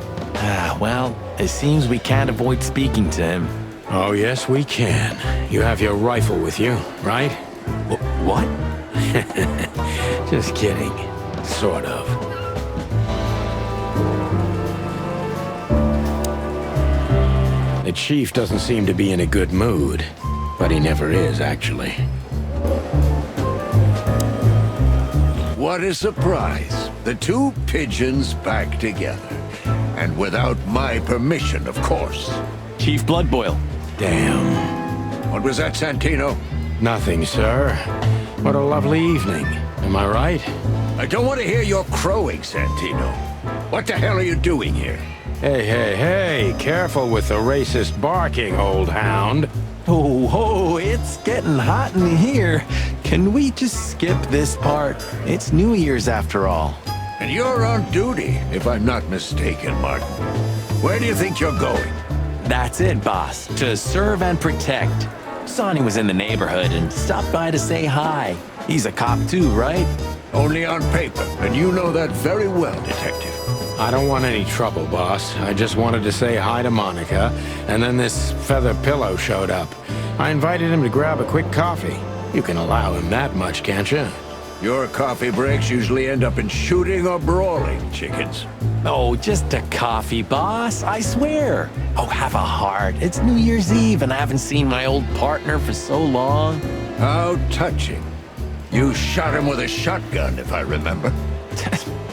Well, it seems we can't avoid speaking to him. Oh, yes, we can. You have your rifle with you, right? What? Just kidding. Sort of. The chief doesn't seem to be in a good mood, but he never is, actually. What a surprise. The two pigeons back together. And without my permission, of course. Chief Bloodboil. Damn. What was that, Santino? Nothing, sir. What a lovely evening. Am I right? I don't want to hear your crowing, Santino. What the hell are you doing here? Hey, careful with the racist barking, old hound. Oh, it's getting hot in here. Can we just skip this part? It's New Year's after all. And you're on duty, if I'm not mistaken, Martin. Where do you think you're going? That's it, boss. To serve and protect. Sonny was in the neighborhood and stopped by to say hi. He's a cop too, right? Only on paper, and you know that very well, Detective. I don't want any trouble, boss. I just wanted to say hi to Monica, and then this feather pillow showed up. I invited him to grab a quick coffee. You can allow him that much, can't you? Your coffee breaks usually end up in shooting or brawling, chickens. Oh, just a coffee, boss, I swear. Oh, have a heart. It's New Year's Eve, and I haven't seen my old partner for so long. How touching. You shot him with a shotgun, if I remember.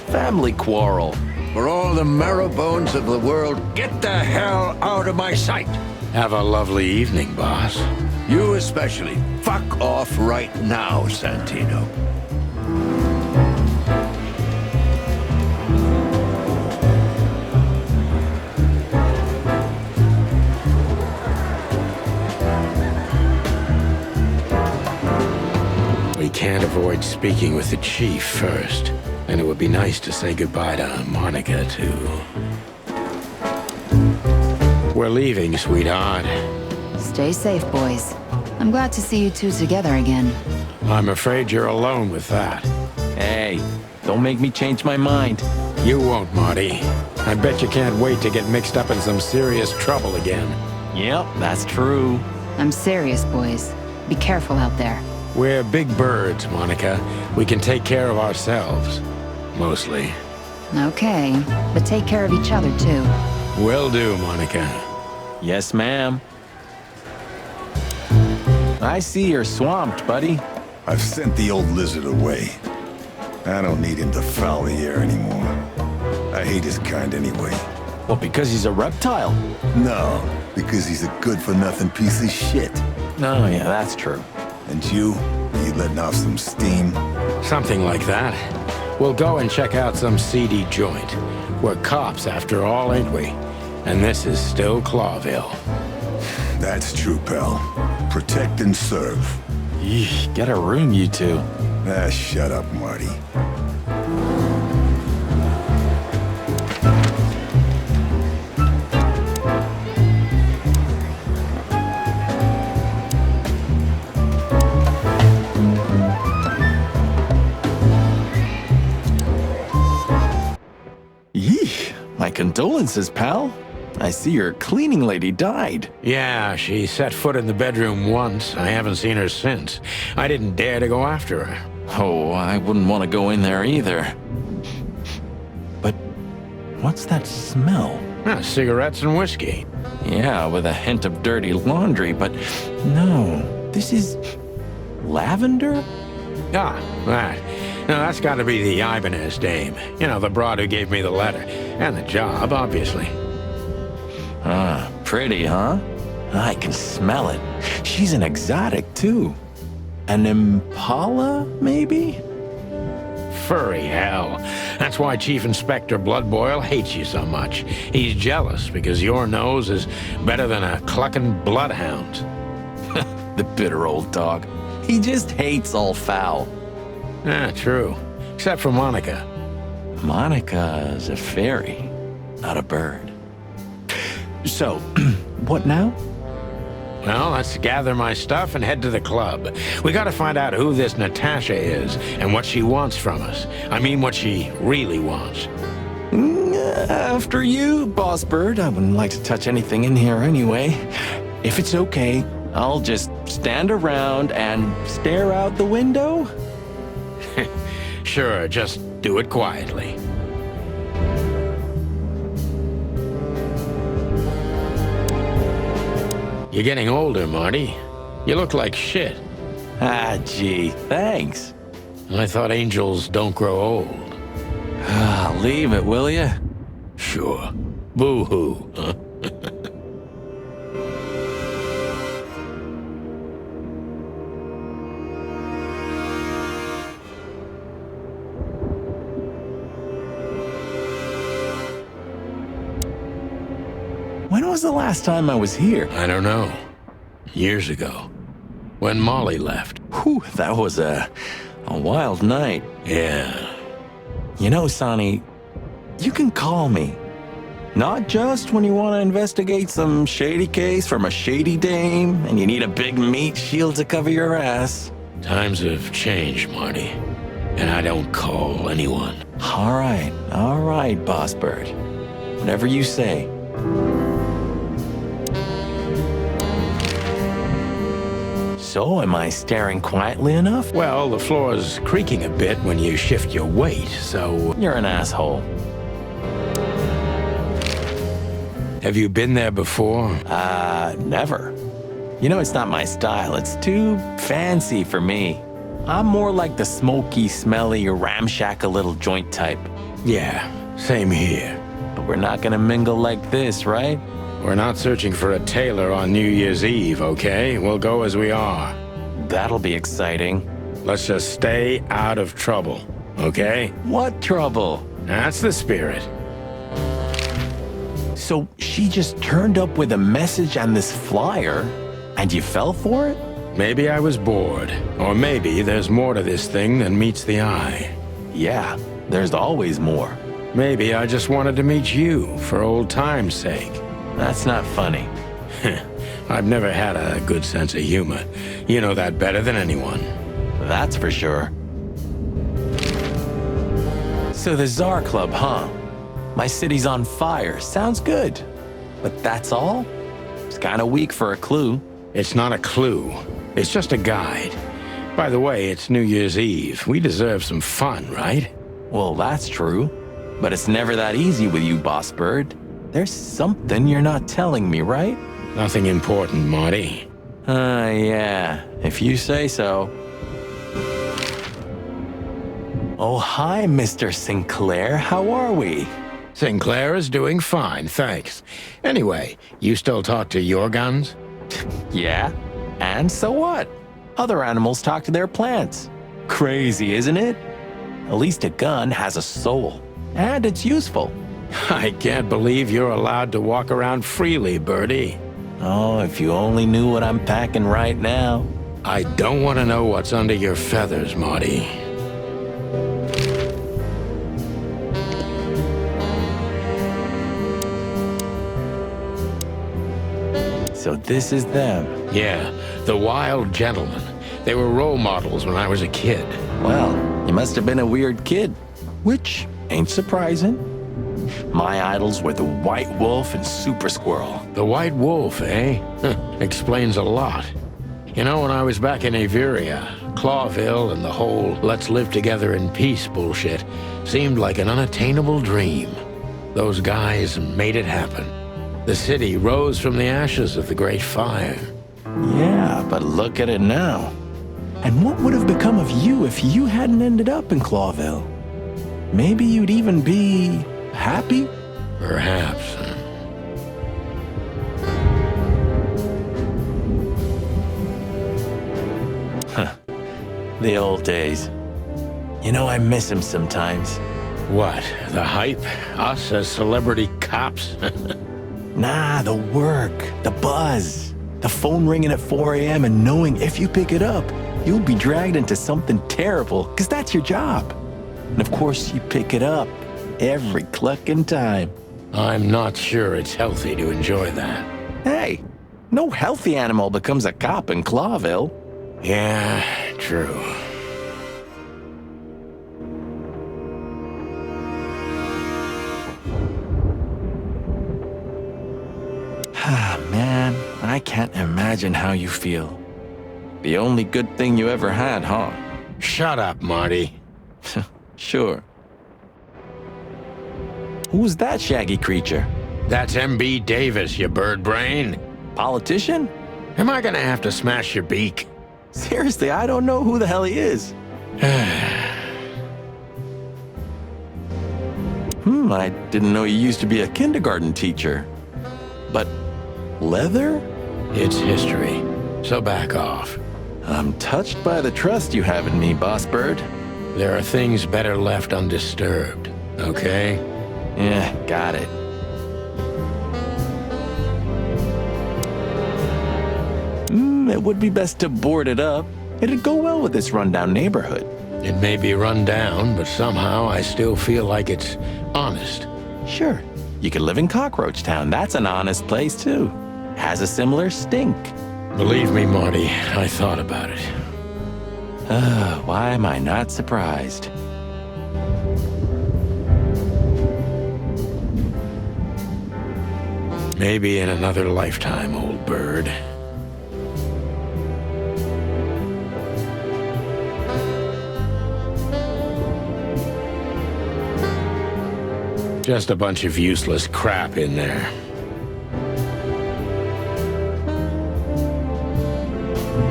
Family quarrel. For all the marrow bones of the world, get the hell out of my sight. Have a lovely evening, boss. You especially. Fuck off right now, Santino. We can't avoid speaking with the chief first. And it would be nice to say goodbye to Monica, too. we're leaving, sweetheart. Stay safe, boys. I'm glad to see you two together again. I'm afraid you're alone with that. Hey, don't make me change my mind. You won't, Marty. I bet you can't wait to get mixed up in some serious trouble again. Yep, that's true. I'm serious, boys. Be careful out there. We're big birds, Monica. We can take care of ourselves. Mostly. Okay, but take care of each other, too. Will do, Monica. Yes, ma'am. I see you're swamped, buddy. I've sent the old lizard away. I don't need him to foul the air anymore. I hate his kind anyway. Well, because he's a reptile. No, because he's a good-for-nothing piece of shit. Oh, yeah, that's true. And you letting off some steam? Something like that. We'll go and check out some seedy joint. We're cops after all, ain't we? And this is still Clawville. That's true, pal. Protect and serve. Yeesh, get a room, you two. Ah, shut up, Marty. Yeesh, my condolences, pal. I see your cleaning lady died. Yeah, she set foot in the bedroom once. I haven't seen her since. I didn't dare to go after her. Oh, I wouldn't want to go in there either. But what's that smell? Cigarettes and whiskey. Yeah, with a hint of dirty laundry, but no, this is lavender? Ah, that. Now, that's got to be the Ibanez dame. You know, the broad who gave me the letter. And the job, obviously. Ah, pretty, huh? I can smell it. She's an exotic, too. An impala, maybe? Furry hell. That's why Chief Inspector Bloodboil hates you so much. He's jealous because your nose is better than a clucking bloodhound. The bitter old dog. He just hates all foul. Ah, true. Except for Monica. Monica's a fairy, not a bird. So, what now? Well, let's gather my stuff and head to the club. We gotta find out who this Natasha is and what she wants from us. I mean, what she really wants. After you, Boss Bird. I wouldn't like to touch anything in here anyway. If it's okay, I'll just stand around and stare out the window? Sure, just do it quietly. You're getting older, Marty. You look like shit. Ah, gee, thanks. I thought angels don't grow old. Ah, leave it, will ya? Sure. Boo-hoo, huh? When was the last time I was here? I don't know. Years ago. When Molly left. Whew, that was a wild night. Yeah. You know, Sonny, you can call me. Not just when you want to investigate some shady case from a shady dame and you need a big meat shield to cover your ass. Times have changed, Marty. And I don't call anyone. All right, Boss Bird. Whatever you say. So, am I staring quietly enough? Well, the floor's creaking a bit when you shift your weight, so... You're an asshole. Have you been there before? Never. You know, it's not my style. It's too fancy for me. I'm more like the smoky, smelly, ramshackle little joint type. Yeah, same here. But we're not gonna mingle like this, right? We're not searching for a tailor on New Year's Eve, okay? We'll go as we are. That'll be exciting. Let's just stay out of trouble, okay? What trouble? That's the spirit. So she just turned up with a message and this flyer, and you fell for it? Maybe I was bored. Or maybe there's more to this thing than meets the eye. Yeah, there's always more. Maybe I just wanted to meet you for old time's sake. That's not funny. I've never had a good sense of humor. You know that better than anyone. That's for sure. So the Tsar Club, huh? My city's on fire. Sounds good. But that's all? It's kind of weak for a clue. It's not a clue. It's just a guide. By the way, it's New Year's Eve. We deserve some fun, right? Well, that's true. But it's never that easy with you, Boss Bird. There's something you're not telling me, right? Nothing important, Marty. Yeah, if you say so. Oh, hi, Mr. Sinclair. How are we? Sinclair is doing fine, thanks. Anyway, you still talk to your guns? Yeah, and so what? Other animals talk to their plants. Crazy, isn't it? At least a gun has a soul, and it's useful. I can't believe you're allowed to walk around freely, Birdie. Oh, if you only knew what I'm packing right now. I don't want to know what's under your feathers, Marty. So this is them. Yeah, the wild gentlemen. They were role models when I was a kid. Well, you must have been a weird kid, which ain't surprising. My idols were the White Wolf and Super Squirrel. The White Wolf, eh? Explains a lot. You know, when I was back in Averia, Clawville and the whole let's live together in peace bullshit seemed like an unattainable dream. Those guys made it happen. The city rose from the ashes of the Great Fire. Yeah, but look at it now. And what would have become of you if you hadn't ended up in Clawville? Maybe you'd even be happy? Perhaps. Huh. The old days. You know, I miss him sometimes. What? The hype? Us as celebrity cops? Nah, the work, the buzz, the phone ringing at 4 a.m. and knowing if you pick it up, you'll be dragged into something terrible, because that's your job. And of course, you pick it up every clucking time. I'm not sure it's healthy to enjoy that. Hey, no healthy animal becomes a cop in Clawville. Yeah, true. Ah, man, I can't imagine how you feel. The only good thing you ever had, huh? Shut up, Marty. Sure. Who's that shaggy creature? That's M.B. Davis, you bird brain. Politician? Am I gonna have to smash your beak? Seriously, I don't know who the hell he is. I didn't know you used to be a kindergarten teacher. But leather? It's history, so back off. I'm touched by the trust you have in me, Boss Bird. There are things better left undisturbed, okay? Yeah, got it. It would be best to board it up. It'd go well with this rundown neighborhood. It may be run down, but somehow I still feel like it's honest. Sure. You could live in Cockroach Town. That's an honest place, too. Has a similar stink. Believe me, Marty, I thought about it. Why am I not surprised? Maybe in another lifetime, old bird. Just a bunch of useless crap in there.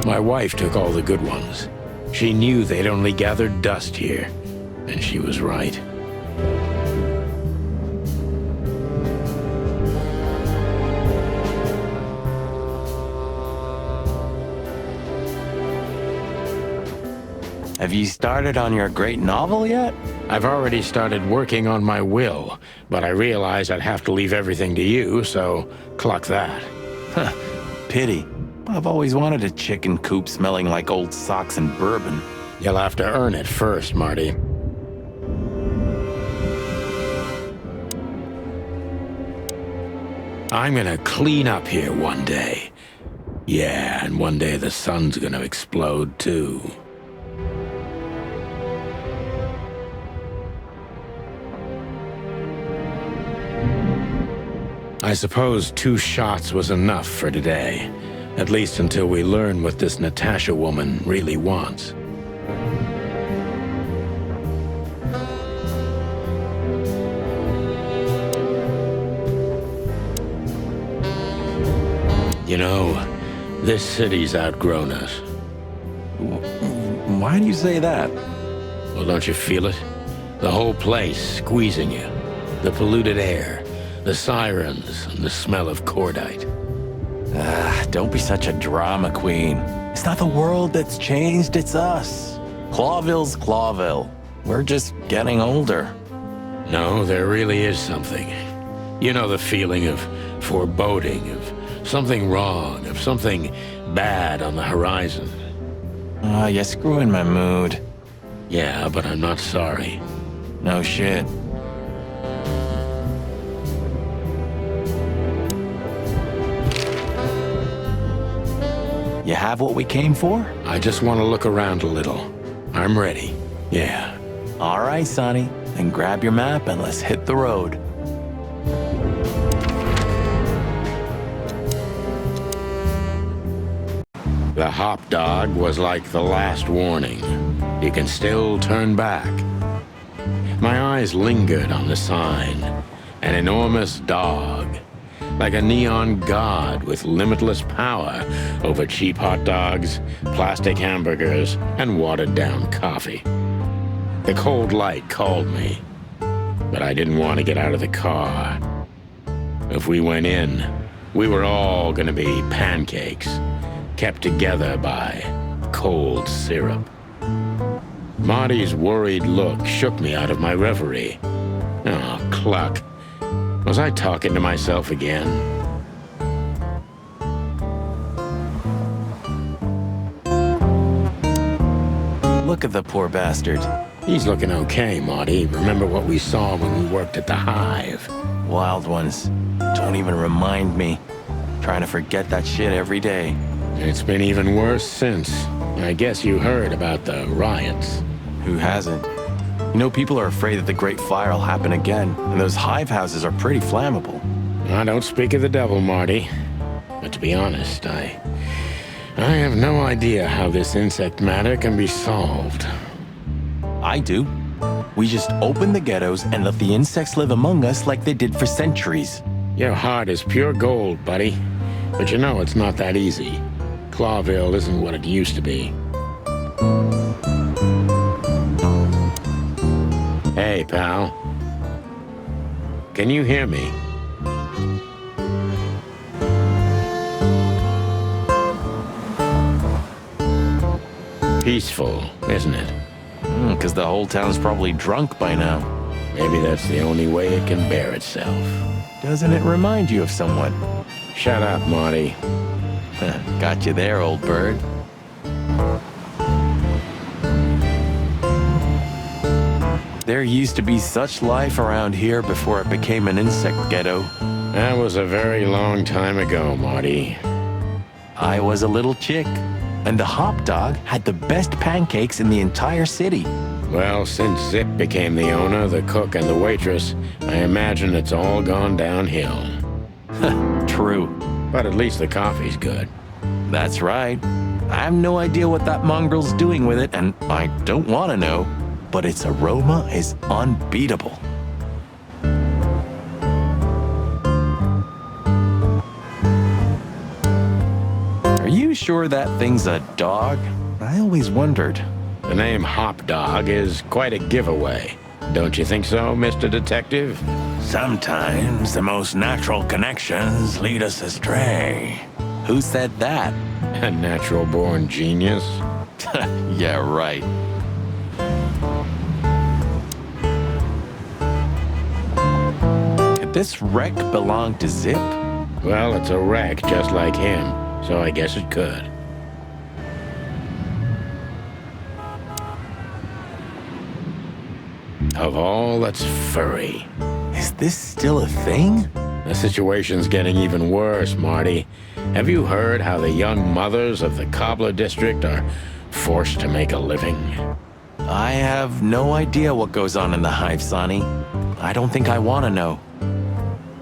My wife took all the good ones. She knew they'd only gathered dust here, and she was right. Have you started on your great novel yet? I've already started working on my will, but I realize I'd have to leave everything to you, so cluck that. Huh, pity. I've always wanted a chicken coop smelling like old socks and bourbon. You'll have to earn it first, Marty. I'm gonna clean up here one day. Yeah, and one day the sun's gonna explode too. I suppose 2 shots was enough for today. At least until we learn what this Natasha woman really wants. You know, this city's outgrown us. Why do you say that? Well, don't you feel it? The whole place squeezing you. The polluted air, the sirens, and the smell of cordite. Don't be such a drama queen. It's not the world that's changed, it's us. Clawville's Clawville. We're just getting older. No, there really is something. You know the feeling of foreboding, of something wrong, of something bad on the horizon. You're screwing my mood. Yeah, but I'm not sorry. No shit. You have what we came for? I just want to look around a little. I'm ready. Yeah. All right, Sonny. Then grab your map and let's hit the road. The hop dog was like the last warning. You can still turn back. My eyes lingered on the sign. An enormous dog. Like a neon god with limitless power over cheap hot dogs, plastic hamburgers, and watered-down coffee. The cold light called me, but I didn't want to get out of the car. If we went in, we were all gonna be pancakes, kept together by cold syrup. Marty's worried look shook me out of my reverie. Oh, cluck. Was I talking to myself again? Look at the poor bastard. He's looking okay, Marty. Remember what we saw when we worked at the Hive? Wild ones. Don't even remind me. Trying to forget that shit every day. It's been even worse since. I guess you heard about the riots. Who hasn't? You know, people are afraid that the Great Fire will happen again, and those hive houses are pretty flammable. I don't speak of the devil, Marty. But to be honest, I have no idea how this insect matter can be solved. I do. We just open the ghettos and let the insects live among us like they did for centuries. Your heart is pure gold, buddy. But you know it's not that easy. Clawville isn't what it used to be. Hey, pal. Can you hear me? Peaceful, isn't it? Because the whole town's probably drunk by now. Maybe that's the only way it can bear itself. Doesn't it remind you of someone? Shut up, Marty. Got you there, old bird. There used to be such life around here before it became an insect ghetto. That was a very long time ago, Marty. I was a little chick, and the hop dog had the best pancakes in the entire city. Well, since Zip became the owner, the cook, and the waitress, I imagine it's all gone downhill. True. But at least the coffee's good. That's right. I have no idea what that mongrel's doing with it, and I don't want to know, but its aroma is unbeatable. Are you sure that thing's a dog? I always wondered. The name Hop Dog is quite a giveaway. Don't you think so, Mr. Detective? Sometimes the most natural connections lead us astray. Who said that? A natural-born genius? Yeah, right. Did this wreck belong to Zip? Well, it's a wreck just like him, so I guess it could. Of all that's furry. Is this still a thing? The situation's getting even worse, Marty. Have you heard how the young mothers of the Cobbler District are forced to make a living? I have no idea what goes on in the hive, Sonny. I don't think I want to know.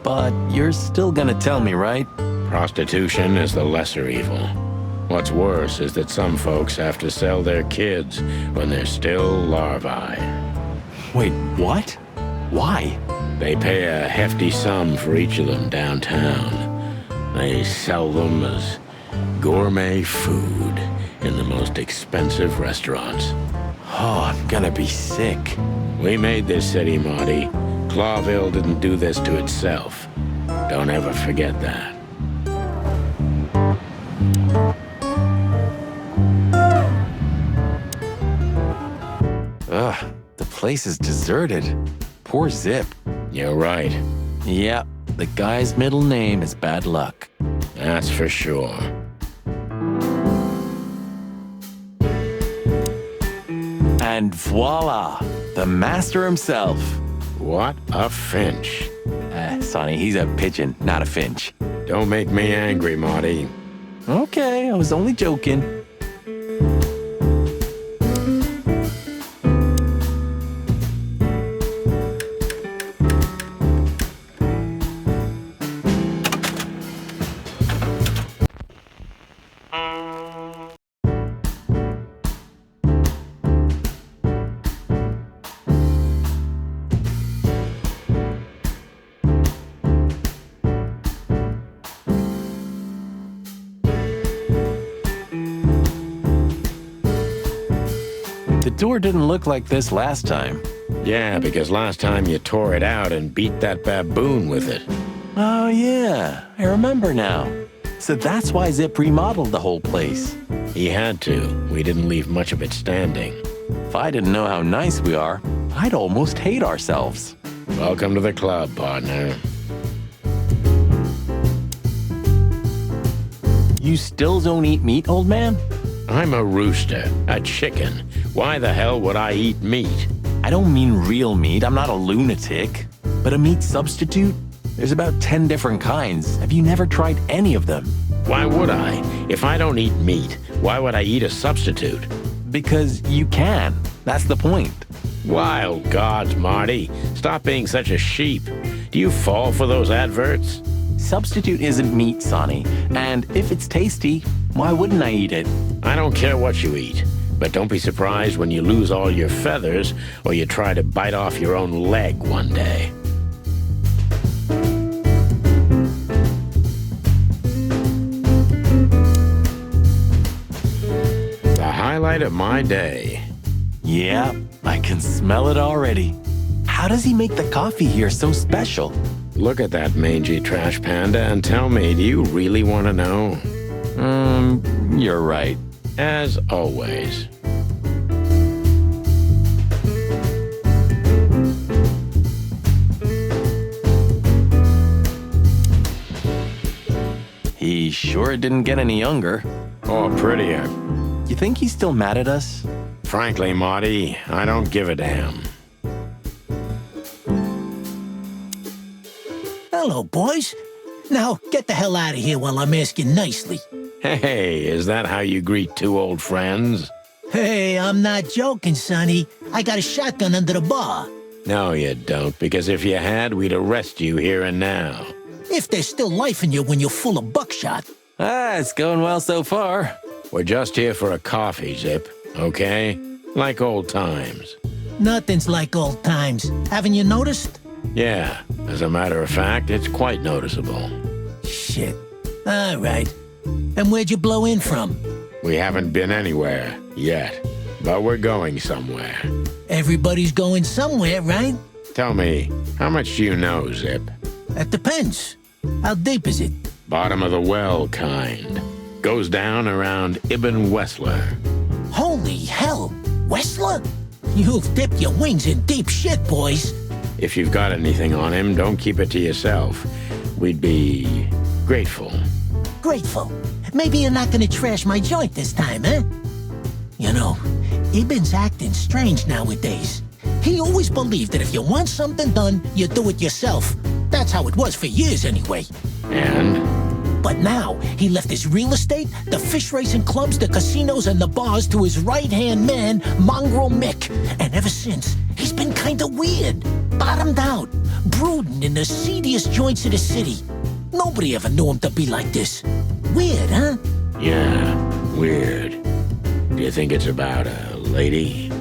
But you're still gonna tell me, right? Prostitution is the lesser evil. What's worse is that some folks have to sell their kids when they're still larvae. Wait, what? Why? They pay a hefty sum for each of them downtown. They sell them as gourmet food in the most expensive restaurants. Oh, I'm gonna be sick. We made this city, Marty. Clawville didn't do this to itself. Don't ever forget that. Ugh, the place is deserted. Poor Zip. You're right. Yeah, the guy's middle name is Bad Luck. That's for sure. And voila, the master himself. What a finch. Sonny, he's a pigeon, not a finch. Don't make me angry, Marty. Okay, I was only joking. The door didn't look like this last time. Yeah, because last time you tore it out and beat that baboon with it. Oh yeah, I remember now. So that's why Zip remodeled the whole place. He had to. We didn't leave much of it standing. If I didn't know how nice we are, I'd almost hate ourselves. Welcome to the club, partner. You still don't eat meat, old man? I'm a rooster, a chicken. Why the hell would I eat meat? I don't mean real meat. I'm not a lunatic. But a meat substitute? There's about 10 different kinds. Have you never tried any of them? Why would I? If I don't eat meat, why would I eat a substitute? Because you can. That's the point. Wild gods, Marty. Stop being such a sheep. Do you fall for those adverts? Substitute isn't meat, Sonny. And if it's tasty, why wouldn't I eat it? I don't care what you eat. But don't be surprised when you lose all your feathers or you try to bite off your own leg one day. The highlight of my day. Yeah, I can smell it already. How does he make the coffee here so special? Look at that mangy trash panda and tell me, do you really want to know? You're right. As always. He sure didn't get any younger. Or prettier. You think he's still mad at us? Frankly, Marty, I don't give a damn. Hello, boys. Now, get the hell out of here while I'm asking nicely. Hey, is that how you greet two old friends? Hey, I'm not joking, Sonny. I got a shotgun under the bar. No, you don't, because if you had, we'd arrest you here and now. If there's still life in you when you're full of buckshot. It's going well so far. We're just here for a coffee, Zip, okay? Like old times. Nothing's like old times. Haven't you noticed? Yeah, as a matter of fact, it's quite noticeable. Shit. All right. And where'd you blow in from? We haven't been anywhere yet, but we're going somewhere. Everybody's going somewhere, right? Tell me, how much do you know, Zip? That depends. How deep is it? Bottom of the well kind. Goes down around Ibn Wessler. Holy hell! Wessler? You've dipped your wings in deep shit, boys. If you've got anything on him, don't keep it to yourself. We'd be grateful. Grateful? Maybe you're not gonna trash my joint this time, eh? You know, Ibn's acting strange nowadays. He always believed that if you want something done, you do it yourself. That's That's how it was for years anyway. And? But now, he left his real estate, the fish racing clubs, the casinos, and the bars to his right-hand man, Mongrel Mick. And ever since, he's been kinda weird. Bottomed out, brooding in the seediest joints of the city. Nobody ever knew him to be like this. Weird, huh? Yeah, weird. Do you think it's about a lady?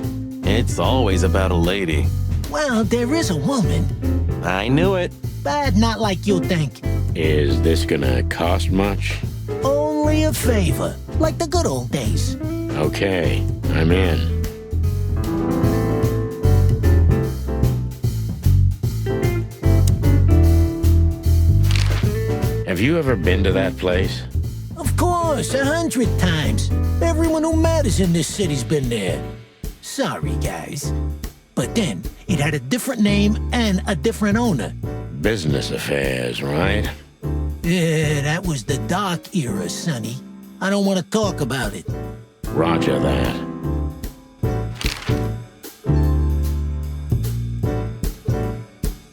It's always about a lady. Well, there is a woman. I knew it. But not like you think. Is this gonna cost much? Only a favor, like the good old days. Okay, I'm in. Have you ever been to that place? Of course, 100 times. Everyone who matters in this city's been there. Sorry, guys. But then, it had a different name and a different owner. Business affairs, right? Yeah, that was the dark era, Sonny. I don't want to talk about it. Roger that.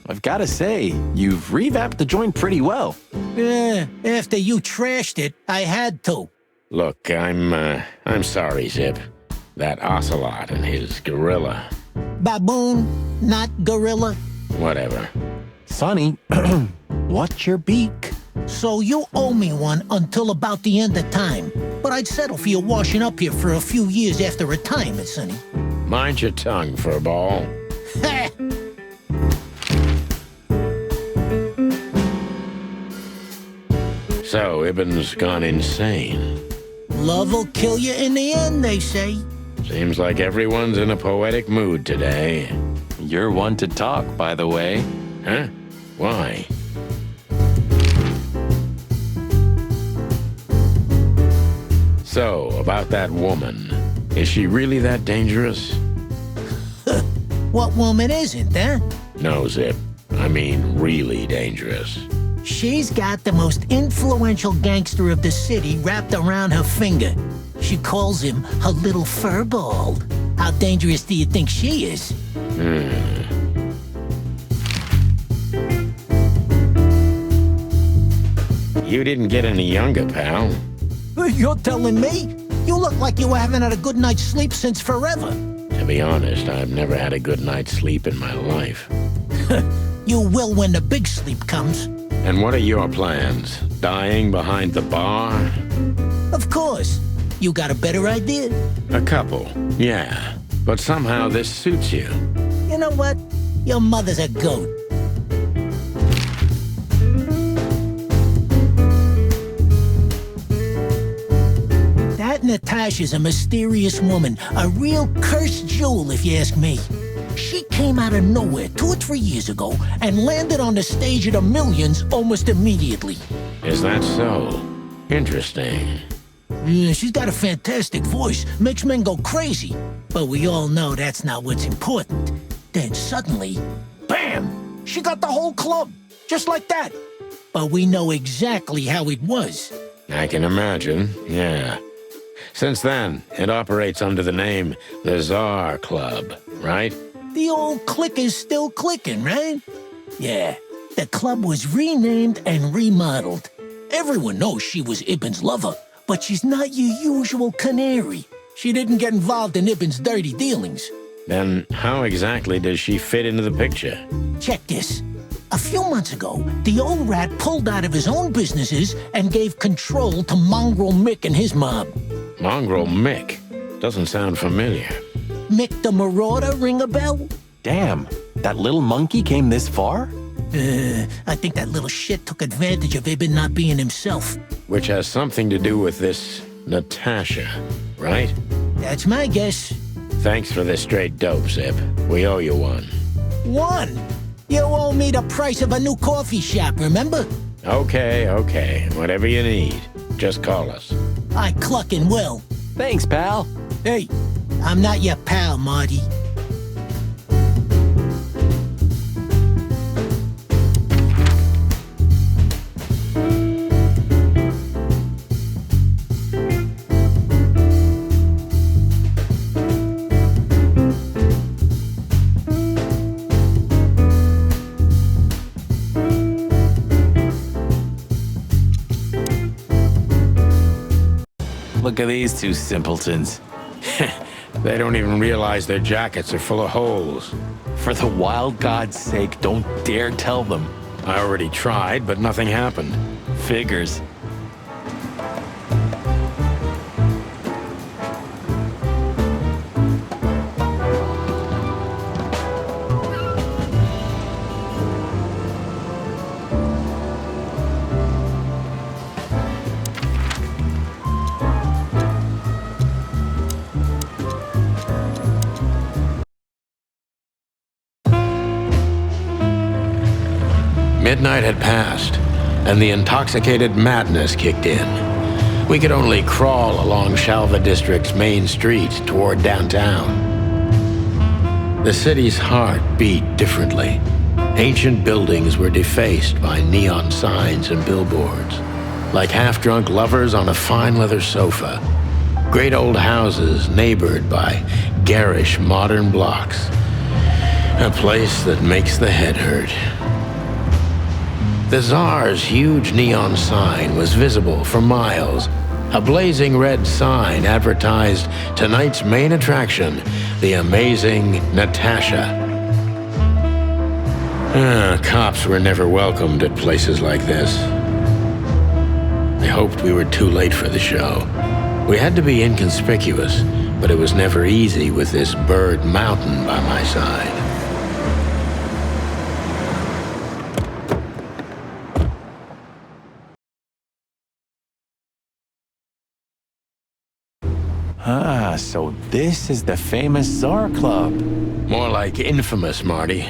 I've got to say, you've revamped the joint pretty well. Yeah, after you trashed it, I had to. Look, I'm sorry, Zip. That ocelot and his gorilla. Baboon, not gorilla. Whatever. Sonny, watch your beak. So you owe me one until about the end of time. But I'd settle for you washing up here for a few years after retirement, Sonny. Mind your tongue, furball. Ha! So, Ibn's gone insane. Love will kill you in the end, they say. Seems like everyone's in a poetic mood today. You're one to talk, by the way. Huh? Why? So, about that woman. Is she really that dangerous? What woman isn't, huh? No, Zip. I mean, really dangerous. She's got the most influential gangster of the city wrapped around her finger. She calls him her little furball. How dangerous do you think she is? You didn't get any younger, pal. You're telling me? You look like you haven't had a good night's sleep since forever. To be honest, I've never had a good night's sleep in my life. You will when the big sleep comes. And what are your plans? Dying behind the bar? Of course. You got a better idea? A couple, yeah. But somehow this suits you. You know what? Your mother's a goat. That Natasha's a mysterious woman, a real cursed jewel if you ask me. She came out of nowhere 2 or 3 years ago and landed on the stage of the millions almost immediately. Is that so? Interesting. Yeah, she's got a fantastic voice, makes men go crazy. But we all know that's not what's important. Then suddenly, bam! She got the whole club, just like that. But we know exactly how it was. I can imagine, yeah. Since then, it operates under the name the Czar Club, right? The old click is still clicking, right? Yeah, the club was renamed and remodeled. Everyone knows she was Ibn's lover, but she's not your usual canary. She didn't get involved in Ibn's dirty dealings. Then how exactly does she fit into the picture? Check this. A few months ago, the old rat pulled out of his own businesses and gave control to Mongrel Mick and his mob. Mongrel Mick? Doesn't sound familiar. Mick the Marauder ring a bell? Damn, that little monkey came this far? I think that little shit took advantage of Ibn not being himself. Which has something to do with this Natasha, right? That's my guess. Thanks for this straight dope, Zip. We owe you one. One? You owe me the price of a new coffee shop, remember? Okay. Whatever you need. Just call us. I cluckin' will. Thanks, pal. Hey, I'm not your pal, Marty. Look at these two simpletons. They don't even realize their jackets are full of holes. For the wild god's sake, don't dare tell them. I already tried, but nothing happened. Figures. Midnight had passed, and the intoxicated madness kicked in. We could only crawl along Shalva District's main street toward downtown. The city's heart beat differently. Ancient buildings were defaced by neon signs and billboards, like half-drunk lovers on a fine leather sofa. Great old houses neighbored by garish modern blocks. A place that makes the head hurt. The Tsar's huge neon sign was visible for miles. A blazing red sign advertised tonight's main attraction, the amazing Natasha. Cops were never welcomed at places like this. I hoped we were too late for the show. We had to be inconspicuous, but it was never easy with this bird mountain by my side. Ah, so this is the famous Tsar Club. More like infamous, Marty.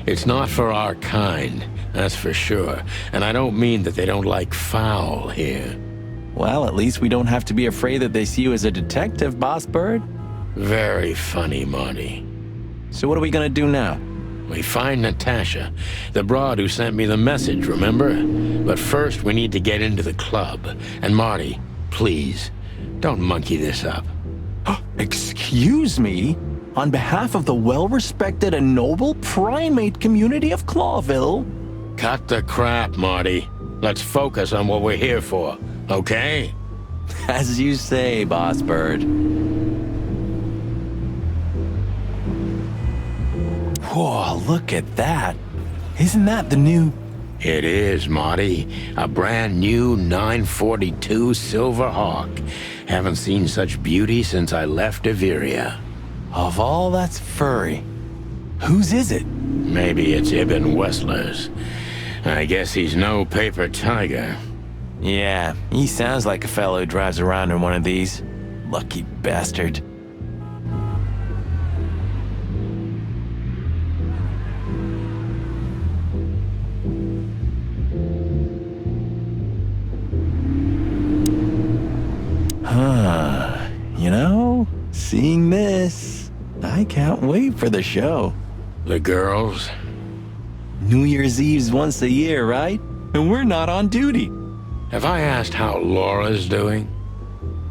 It's not for our kind, that's for sure. And I don't mean that they don't like foul here. Well, at least we don't have to be afraid that they see you as a detective, Boss Bird. Very funny, Marty. So what are we gonna do now? We find Natasha, the broad who sent me the message, remember? But first we need to get into the club. And Marty, please, don't monkey this up. Excuse me? On behalf of the well-respected and noble primate community of Clawville? Cut the crap, Marty. Let's focus on what we're here for, okay? As you say, Boss Bird. Whoa, look at that. Isn't that the new... It is, Marty. A brand new 942 Silver Hawk. Haven't seen such beauty since I left Averia. Of all that's furry, whose is it? Maybe it's Ibn Wessler's. I guess he's no paper tiger. Yeah, he sounds like a fellow who drives around in one of these. Lucky bastard. You know, seeing this, I can't wait for the show. The girls? New Year's Eve's once a year, right? And we're not on duty. Have I asked how Laura's doing?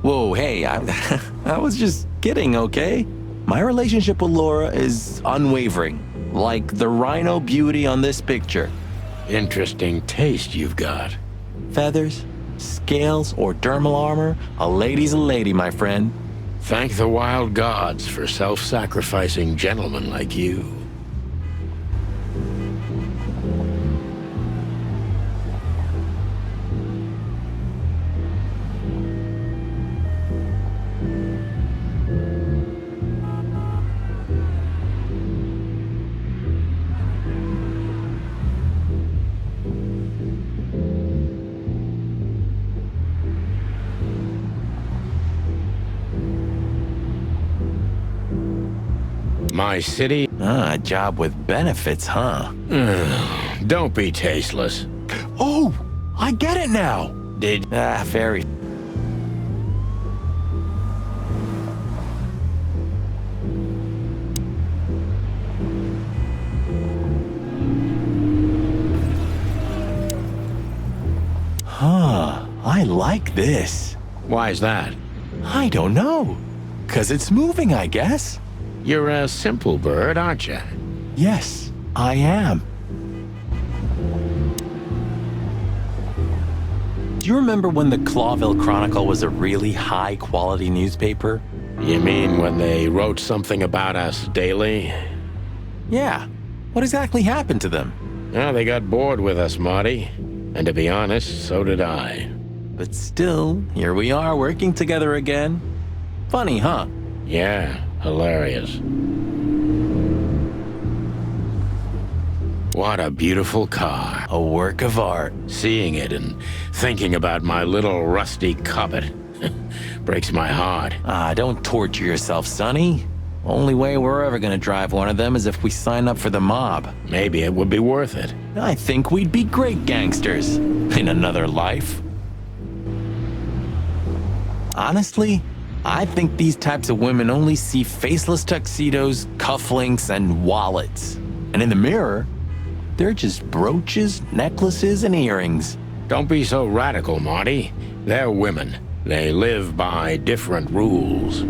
Whoa, hey, I was just kidding, okay? My relationship with Laura is unwavering, like the rhino beauty on this picture. Interesting taste you've got. Feathers, scales, or dermal armor, a lady's a lady, my friend. Thank the wild gods for self-sacrificing gentlemen like you. My city? A job with benefits, huh? Don't be tasteless. Oh, I get it now. Did... very. Huh, I like this. Why's that? I don't know. 'Cause it's moving, I guess. You're a simple bird, aren't you? Yes, I am. Do you remember when the Clawville Chronicle was a really high-quality newspaper? You mean when they wrote something about us daily? Yeah. What exactly happened to them? Well, they got bored with us, Marty. And to be honest, so did I. But still, here we are working together again. Funny, huh? Yeah, hilarious. What a beautiful car. A work of art. Seeing it and thinking about my little rusty Cobbett breaks my heart. Ah, don't torture yourself, Sonny. Only way we're ever gonna drive one of them is if we sign up for the mob. Maybe it would be worth it. I think we'd be great gangsters in another life. Honestly, I think these types of women only see faceless tuxedos, cufflinks, and wallets. And in the mirror, they're just brooches, necklaces, and earrings. Don't be so radical, Marty. They're women. They live by different rules.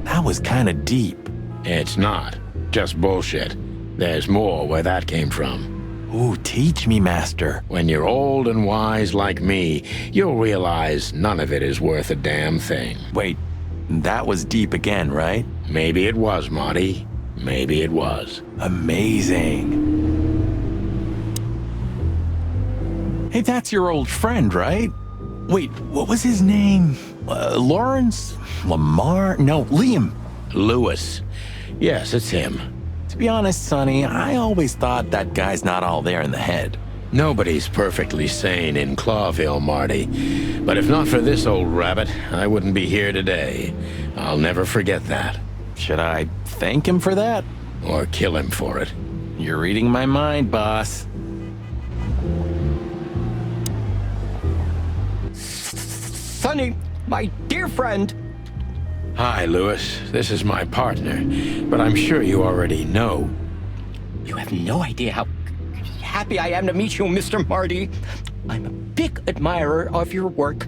That was kind of deep. It's not. Just bullshit. There's more where that came from. Ooh, teach me, master. When you're old and wise like me, you'll realize none of it is worth a damn thing. Wait, that was deep again, right? Maybe it was, Marty. Maybe it was. Amazing. Hey, that's your old friend, right? Wait, what was his name? Lawrence? Lamar? No, Liam. Lewis. Yes, it's him. To be honest, Sonny, I always thought that guy's not all there in the head. Nobody's perfectly sane in Clawville, Marty. But if not for this old rabbit, I wouldn't be here today. I'll never forget that. Should I thank him for that? Or kill him for it? You're reading my mind, boss. Sonny, my dear friend. Hi, Lewis. This is my partner, but I'm sure you already know. You have no idea how happy I am to meet you, Mr. Marty. I'm a big admirer of your work.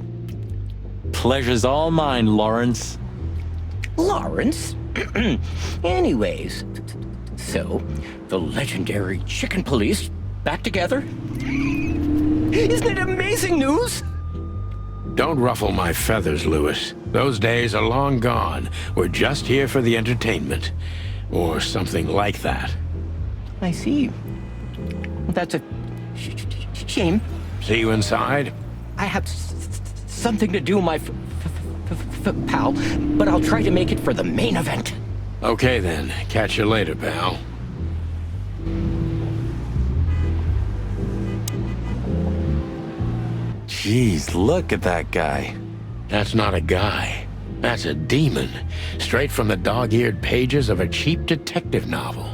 Pleasure's all mine, Lawrence. Lawrence? Anyways, so, the legendary Chicken Police back together? Isn't it amazing news? Don't ruffle my feathers, Lewis. Those days are long gone. We're just here for the entertainment. Or something like that. I see. That's a shame. See you inside? I have something to do, my pal, but I'll try to make it for the main event. Okay then. Catch you later, pal. Jeez, look at that guy. That's not a guy. That's a demon. Straight from the dog-eared pages of a cheap detective novel.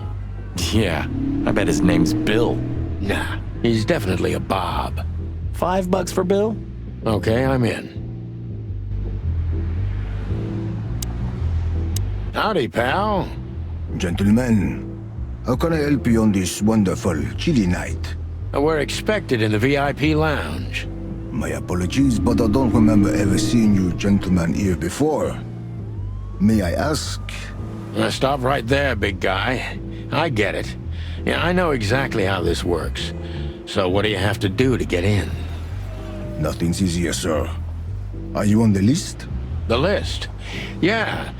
Yeah, I bet his name's Bill. Nah, he's definitely a Bob. $5 for Bill? Okay, I'm in. Howdy, pal. Gentlemen, how can I help you on this wonderful, chilly night? We're expected in the VIP lounge. My apologies, but I don't remember ever seeing you gentlemen here before. May I ask? Stop right there, big guy. I get it. Yeah, I know exactly how this works. So what do you have to do to get in? Nothing's easier, sir. Are you on the list? The list? Yeah,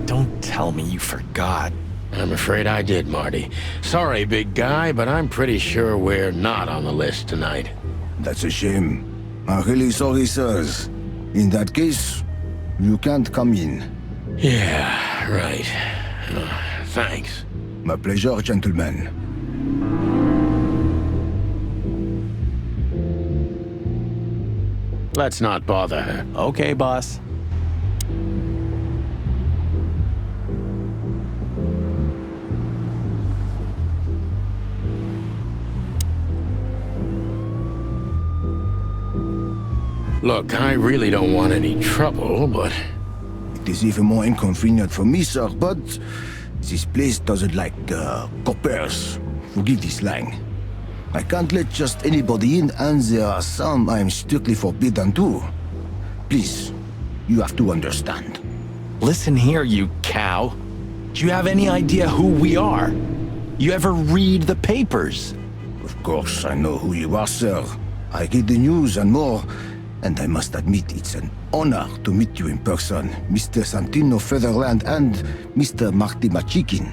don't tell me you forgot. I'm afraid I did, Marty. Sorry, big guy, but I'm pretty sure we're not on the list tonight. That's a shame. I'm really sorry, sirs. In that case, you can't come in. Yeah, right. Thanks. My pleasure, gentlemen. Let's not bother her. Okay, boss. Look, I really don't want any trouble, but... It is even more inconvenient for me, sir, but this place doesn't like coppers. Forgive this slang. I can't let just anybody in, and there are some I'm strictly forbidden to. Please, you have to understand. Listen here, you cow. Do you have any idea who we are? You ever read the papers? Of course, I know who you are, sir. I get the news and more, and I must admit it's an honor to meet you in person, Mr. Santino Featherland and Mr. Marty Machikin.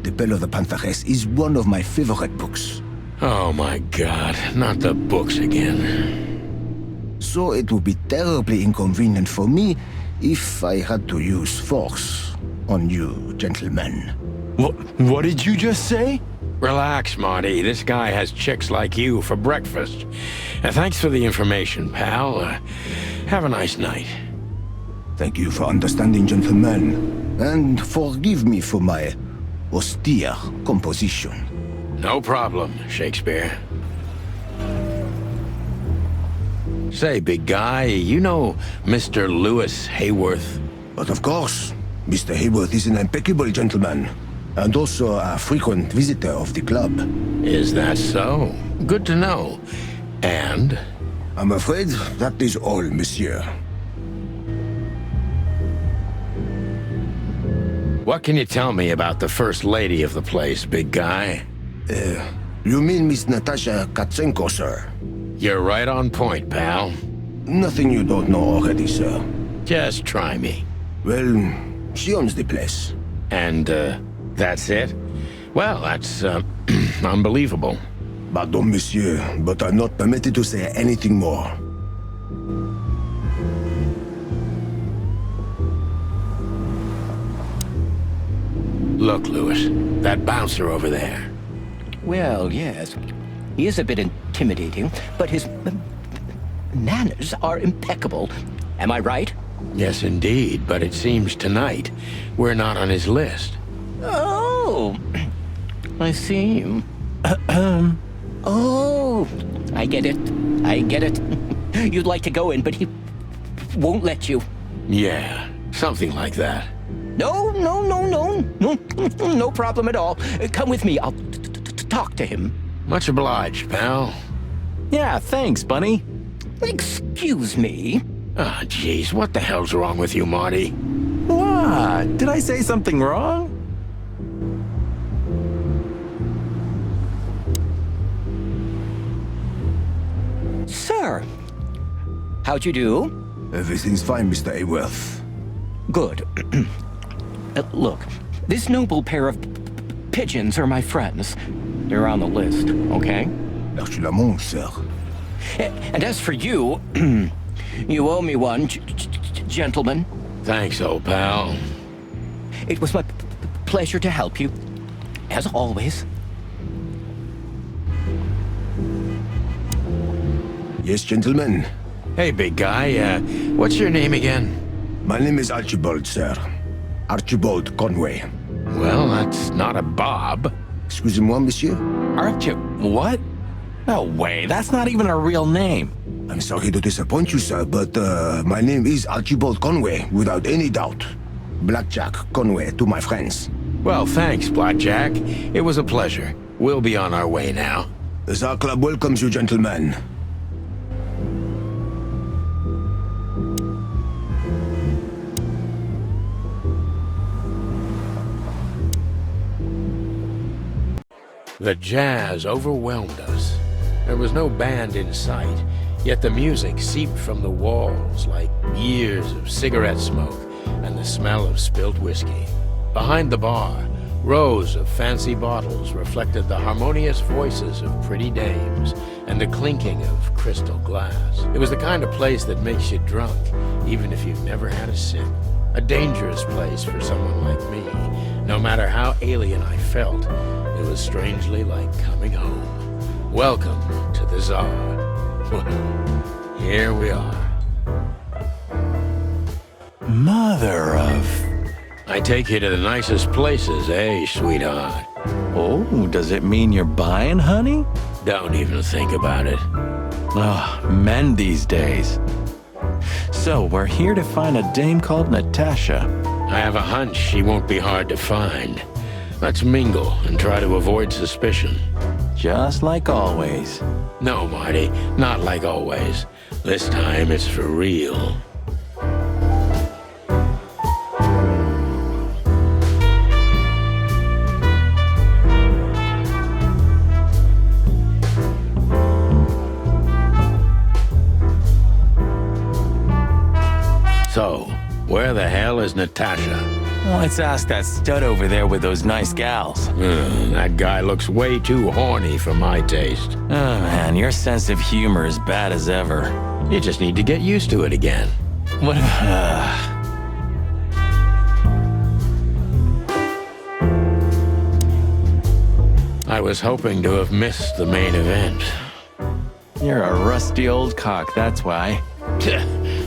The Bell of the Pantheress is one of my favorite books. Oh my God, not the books again. So it would be terribly inconvenient for me if I had to use force on you, gentlemen. What did you just say? Relax, Marty. This guy has chicks like you for breakfast. Thanks for the information, pal. Have a nice night. Thank you for understanding, gentlemen. And forgive me for my austere composition. No problem, Shakespeare. Say, big guy, you know Mr. Lewis Hayworth? But of course, Mr. Hayworth is an impeccable gentleman, and also a frequent visitor of the club. Is that so? Good to know. And? I'm afraid that is all, monsieur. What can you tell me about the first lady of the place, big guy? You mean Miss Natasha Katsenko, sir? You're right on point, pal. Nothing you don't know already, sir. Just try me. Well, she owns the place. And, that's it? Well, that's, unbelievable. Pardon, monsieur, but I'm not permitted to say anything more. Look, Lewis, that bouncer over there. Well, yes. He is a bit intimidating, but his manners are impeccable. Am I right? Yes, indeed, but it seems tonight we're not on his list. Oh, I see. Oh, I get it. I get it. You'd like to go in, but he won't let you. Yeah, something like that. No, no problem at all. Come with me. I'll talk to him. Much obliged, pal. Yeah, thanks, Bunny. Excuse me. Ah, jeez, what the hell's wrong with you, Marty? What? Did I say something wrong? Sir, how'd you do? Everything's fine, Mr. Hayworth. Good. Look, this noble pair of pigeons are my friends. They're on the list, okay? L'archulamont, sir. And as for you, you owe me one, gentlemen. Thanks, old pal. It was my pleasure to help you, as always. Yes, gentlemen. Hey, big guy, what's your name again? My name is Archibald, sir. Archibald Conway. Well, that's not a Bob. Excusez-moi, monsieur? What? No way, that's not even a real name. I'm sorry to disappoint you, sir, but my name is Archibald Conway, without any doubt. Blackjack Conway to my friends. Well, thanks, Blackjack. It was a pleasure. We'll be on our way now. The Tsar Club welcomes you, gentlemen. The jazz overwhelmed us. There was no band in sight, yet the music seeped from the walls like years of cigarette smoke and the smell of spilt whiskey. Behind the bar, rows of fancy bottles reflected the harmonious voices of pretty dames and the clinking of crystal glass. It was the kind of place that makes you drunk, even if you've never had a sip. A dangerous place for someone like me. No matter how alien I felt, it was strangely like coming home. Welcome to the Tsar. Well, here we are. Mother of... I take you to the nicest places, eh, sweetheart? Oh, does it mean you're buying, honey? Don't even think about it. Oh, men these days. So, we're here to find a dame called Natasha. I have a hunch she won't be hard to find. Let's mingle and try to avoid suspicion. Just like always. No, Marty, not like always. This time it's for real. So, where the hell is Natasha? Well, let's ask that stud over there with those nice gals. That guy looks way too horny for my taste. Oh, man, your sense of humor is bad as ever. You just need to get used to it again. What? I was hoping to have missed the main event. You're a rusty old cock, that's why.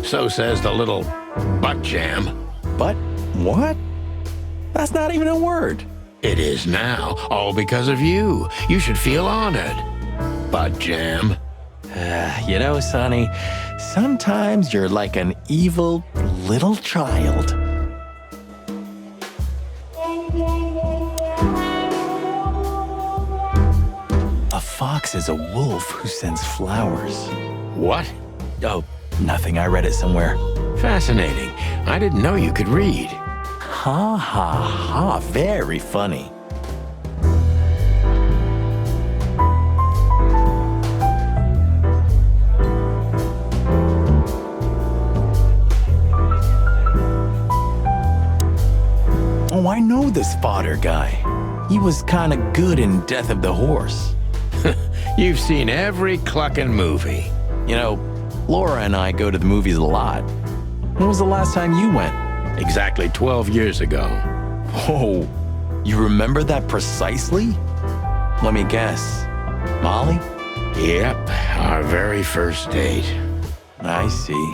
So says the little butt jam. But what? That's not even a word. It is now, all because of you. You should feel honored. Butt jam. You know, Sonny, sometimes you're like an evil little child. A fox is a wolf who sends flowers. What? Oh, nothing. I read it somewhere. Fascinating. I didn't know you could read. Ha ha ha. Very funny. Oh, I know this fodder guy. He was kind of good in Death of the Horse. You've seen every clucking movie. You know, Laura and I go to the movies a lot. When was the last time you went? Exactly 12 years ago. Oh, you remember that precisely? Let me guess. Molly? Yep, our very first date. I see.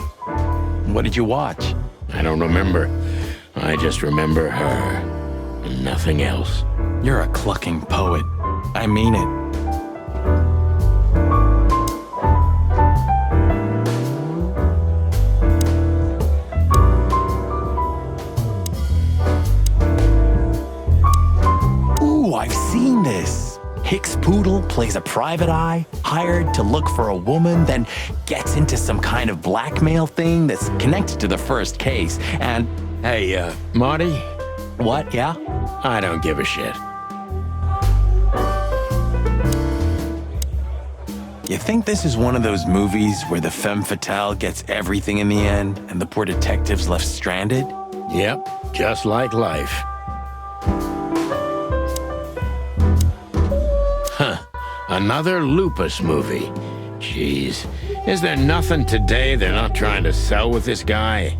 What did you watch? I don't remember. I just remember her. And nothing else. You're a clucking poet. I mean it. Ooh, I've seen this. Hicks Poodle plays a private eye, hired to look for a woman, then gets into some kind of blackmail thing that's connected to the first case, and... Hey, Marty? What, yeah? I don't give a shit. You think this is one of those movies where the femme fatale gets everything in the end and the poor detective's left stranded? Yep, just like life. Huh, another Lupus movie. Jeez, is there nothing today they're not trying to sell with this guy?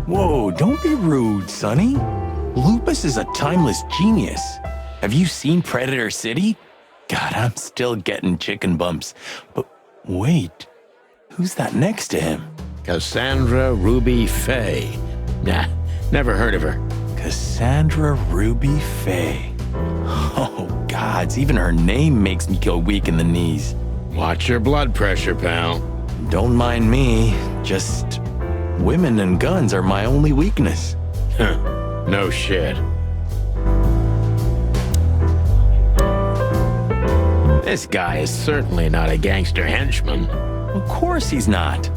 Whoa, don't be rude, Sonny. Lupus is a timeless genius. Have you seen Predator City? God, I'm still getting chicken bumps. But wait, who's that next to him? Cassandra Ruby Faye. Nah, never heard of her. Cassandra Ruby Faye. Oh, gods, even her name makes me go weak in the knees. Watch your blood pressure, pal. Don't mind me, just women and guns are my only weakness. No shit. This guy is certainly not a gangster henchman. Of course he's not.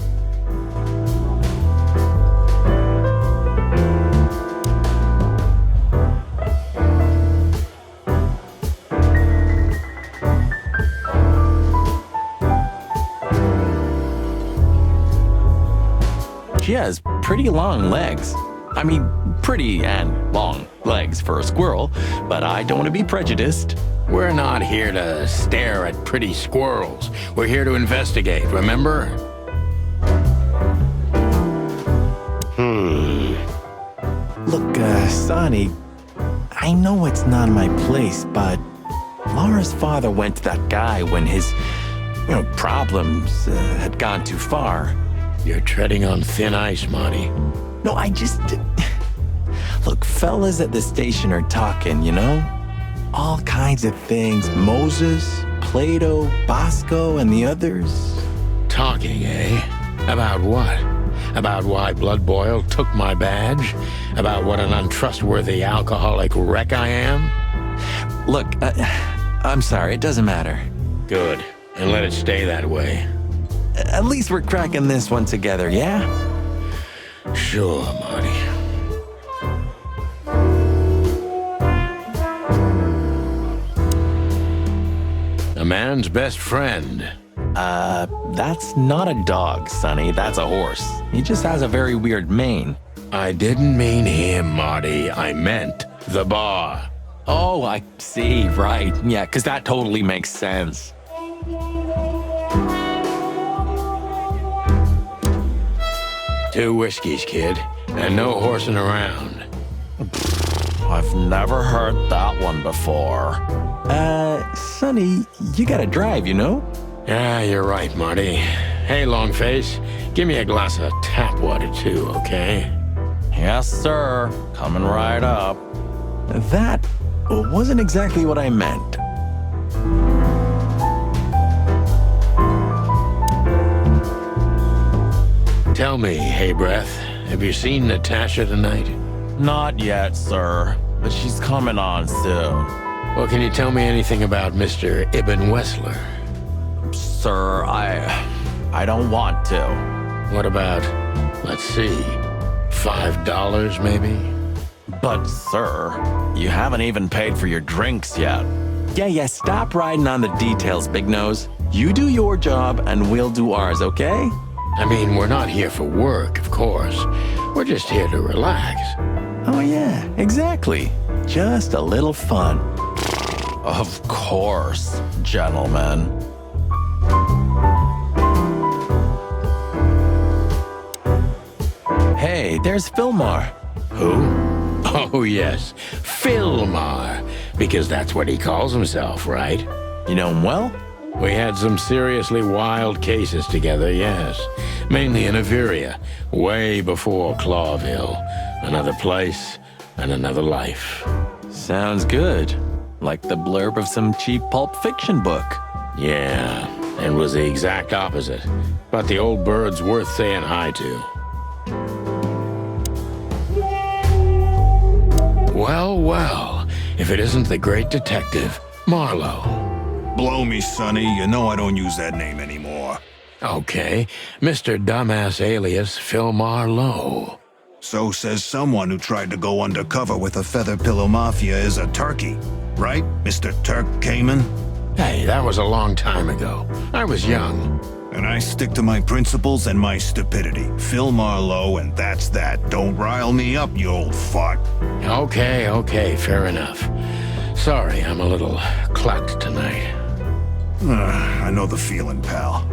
She has pretty long legs. I mean, pretty and long legs for a squirrel, but I don't want to be prejudiced. We're not here to stare at pretty squirrels. We're here to investigate, remember? Look, Sonny, I know it's not my place, but Laura's father went to that guy when his, problems had gone too far. You're treading on thin ice, Marty. No, I just... Look, fellas at the station are talking, All kinds of things. Moses, Plato, Bosco, and the others. Talking, eh? About what? About why Blood Boil took my badge? About what an untrustworthy alcoholic wreck I am? Look, I'm sorry, it doesn't matter. Good, and let it stay that way. At least we're cracking this one together, yeah? Sure, Marty. A man's best friend. That's not a dog, Sonny. That's a horse. He just has a very weird mane. I didn't mean him, Marty. I meant the bar. Oh, I see. Right. Yeah, because that totally makes sense. Two whiskeys, kid, and no horsing around. I've never heard that one before. Sonny, you gotta drive, you know? Yeah, you're right, Marty. Hey, Longface, give me a glass of tap water too, okay? Yes, sir. Coming right up. That wasn't exactly what I meant. Tell me, hey breath, have you seen Natasha tonight? Not yet, sir. But she's coming on soon. Well, can you tell me anything about Mr. Ibn Wessler? Sir, I don't want to. What about, let's see, $5 maybe? But, sir, you haven't even paid for your drinks yet. Yeah, stop riding on the details, Big Nose. You do your job, and we'll do ours, okay? I mean, we're not here for work, of course. We're just here to relax. Oh, yeah, exactly. Just a little fun. Of course, gentlemen. Hey, there's Philmar. Who? Oh, yes, Philmar. Because that's what he calls himself, right? You know him well? We had some seriously wild cases together, yes. Mainly in Averia, way before Clawville. Another place and another life. Sounds good. Like the blurb of some cheap pulp fiction book. Yeah, and was the exact opposite. But the old bird's worth saying hi to. Well, if it isn't the great detective, Marlowe. Blow me, Sonny. You know I don't use that name anymore. Okay, Mr. Dumbass alias Phil Marlowe. So says someone who tried to go undercover with a Feather Pillow Mafia as a turkey. Right, Mr. Turk Cayman? Hey, that was a long time ago. I was young. And I stick to my principles and my stupidity. Phil Marlowe, and that's that. Don't rile me up, you old fart. Okay, fair enough. Sorry, I'm a little clucked tonight. I know the feeling, pal.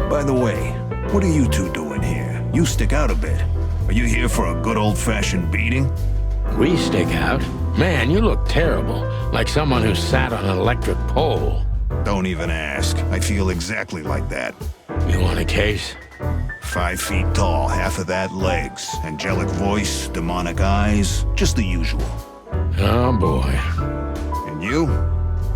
By the way, what are you two doing here? You stick out a bit. Are you here for a good old-fashioned beating? We stick out? Man, you look terrible. Like someone who sat on an electric pole. Don't even ask. I feel exactly like that. You want a case? 5 feet tall, half of that legs. Angelic voice, demonic eyes, just the usual. Oh boy. And you?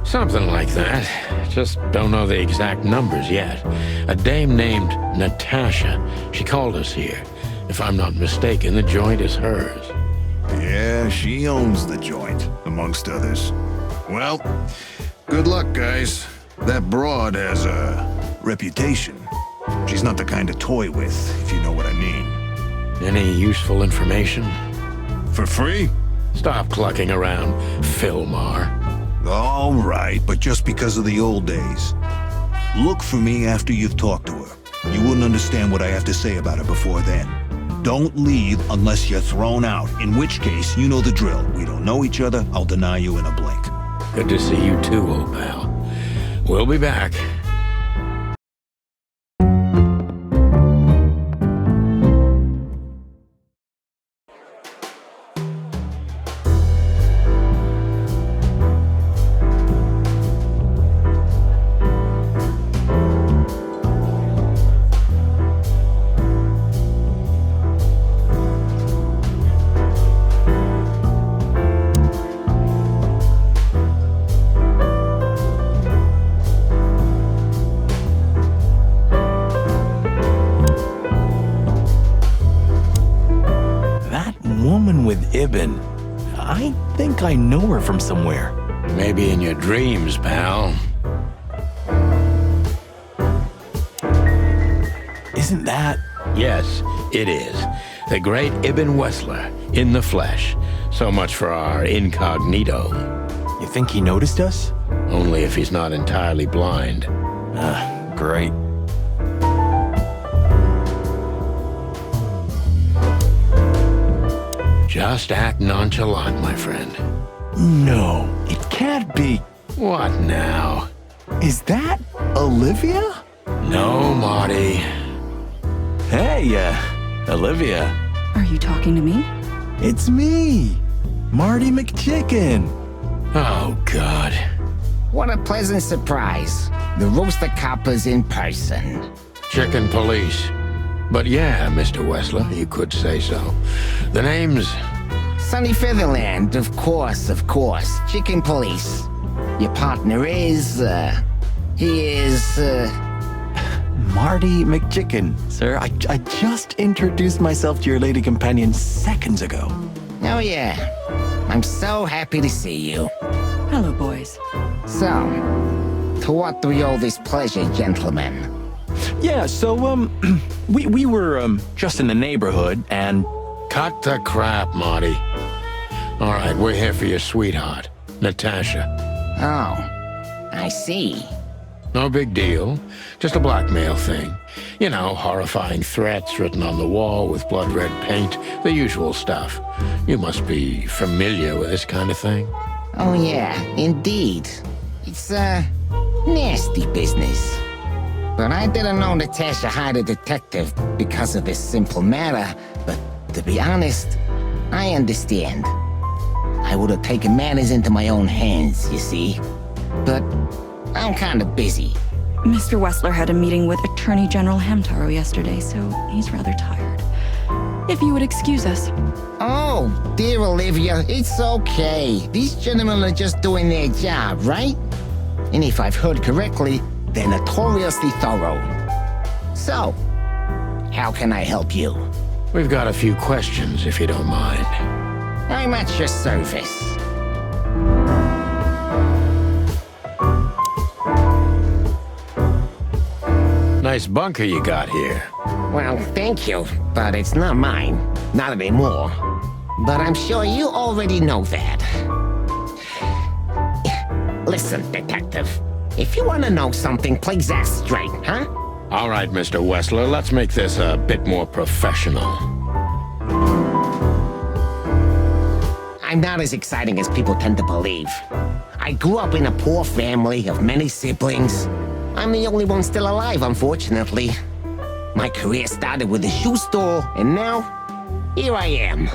Something like that. Just don't know the exact numbers yet. A dame named Natasha. She called us here. If I'm not mistaken, the joint is hers. Yeah, she owns the joint, amongst others. Well, good luck, guys. That broad has a reputation. She's not the kind to toy with, if you know what I mean. Any useful information? For free? Stop clucking around, Philmar. All right, but just because of the old days. Look for me after you've talked to her. You wouldn't understand what I have to say about her before then. Don't leave unless you're thrown out, in which case, you know the drill. We don't know each other, I'll deny you in a blink. Good to see you too, old pal. We'll be back. Ibn. I think I know her from somewhere. Maybe in your dreams, pal. Isn't that? Yes, it is. The great Ibn Wessler, in the flesh. So much for our incognito. You think he noticed us? Only if he's not entirely blind. Great. Just act nonchalant, my friend. No, it can't be. What now? Is that Olivia? No, Marty. Hey, Olivia. Are you talking to me? It's me, Marty McChicken. Oh, God. What a pleasant surprise. The Rooster Copper's in person. Chicken police. But yeah, Mr. Wessler, you could say so. The name's... Sunny Featherland, of course. Chicken police. Your partner is, he is, Marty McChicken, sir. I just introduced myself to your lady companion seconds ago. Oh yeah. I'm so happy to see you. Hello, boys. So, to what do we owe this pleasure, gentlemen? Yeah, so, we were, just in the neighborhood, and... Cut the crap, Marty. All right, we're here for your sweetheart, Natasha. Oh, I see. No big deal. Just a blackmail thing. You know, horrifying threats written on the wall with blood-red paint, the usual stuff. You must be familiar with this kind of thing. Oh yeah, indeed. It's, nasty business. But I didn't know Natasha hired a detective because of this simple matter, but to be honest, I understand. I would have taken matters into my own hands, you see. But I'm kind of busy. Mr. Wessler had a meeting with Attorney General Hamtaro yesterday, so he's rather tired. If you would excuse us. Oh, dear Olivia, it's okay. These gentlemen are just doing their job, right? And if I've heard correctly, they're notoriously thorough. So, how can I help you? We've got a few questions, if you don't mind. I'm at your service. Nice bunker you got here. Well, thank you, but it's not mine. Not anymore. But I'm sure you already know that. Listen, detective. If you want to know something, please ask straight, huh? All right, Mr. Wessler, let's make this a bit more professional. I'm not as exciting as people tend to believe. I grew up in a poor family of many siblings. I'm the only one still alive, unfortunately. My career started with a shoe store, and now, here I am.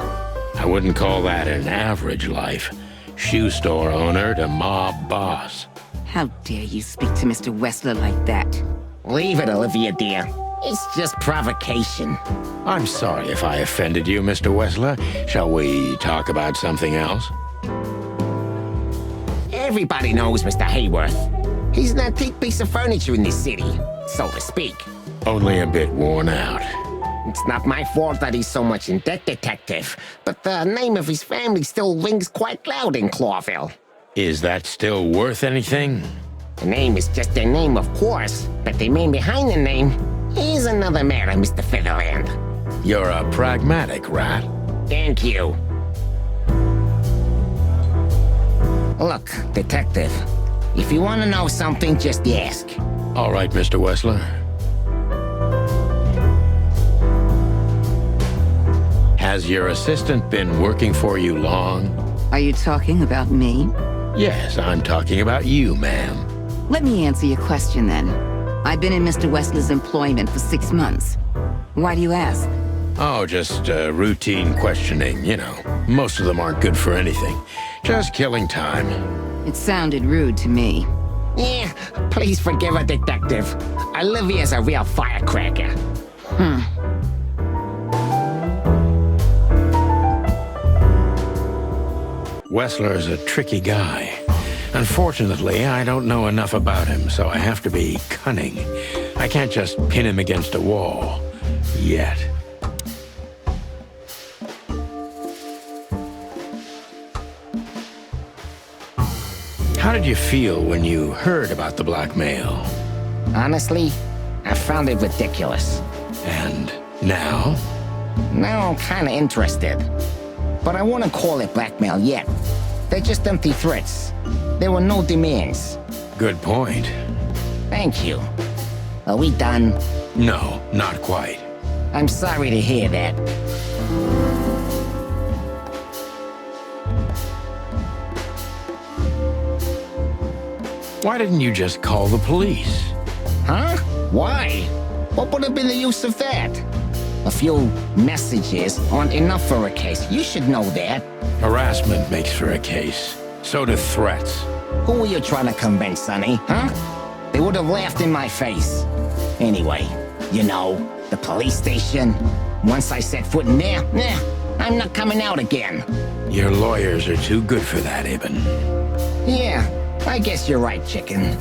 I wouldn't call that an average life. Shoe store owner to mob boss. How dare you speak to Mr. Wessler like that? Leave it, Olivia, dear. It's just provocation. I'm sorry if I offended you, Mr. Wessler. Shall we talk about something else? Everybody knows Mr. Hayworth. He's an antique piece of furniture in this city, so to speak. Only a bit worn out. It's not my fault that he's so much in debt, detective, but the name of his family still rings quite loud in Clawville. Is that still worth anything? The name is just their name, of course, but the man behind the name is another matter, Mr. Featherland. You're a pragmatic rat. Thank you. Look, detective, if you want to know something, just ask. All right, Mr. Wessler. Has your assistant been working for you long? Are you talking about me? Yes, I'm talking about you, ma'am. Let me answer your question then. I've been in Mr. Wessler's employment for 6 months. Why do you ask? Oh, just routine questioning, you know. Most of them aren't good for anything. Just killing time. It sounded rude to me. Yeah, please forgive a detective. Olivia's a real firecracker. Wessler's a tricky guy. Unfortunately, I don't know enough about him, so I have to be cunning. I can't just pin him against a wall. Yet. How did you feel when you heard about the blackmail? Honestly, I found it ridiculous. And now? Now I'm kinda interested. But I wouldn't call it blackmail yet. They're just empty threats. There were no demands. Good point. Thank you. Are we done? No, not quite. I'm sorry to hear that. Why didn't you just call the police? Huh? Why? What would have been the use of that? A few messages aren't enough for a case. You should know that. Harassment makes for a case. So do threats. Who were you trying to convince, Sonny? Huh? They would have laughed in my face. Anyway, you know, the police station. Once I set foot in there, I'm not coming out again. Your lawyers are too good for that, Ibn. Yeah, I guess you're right, chicken.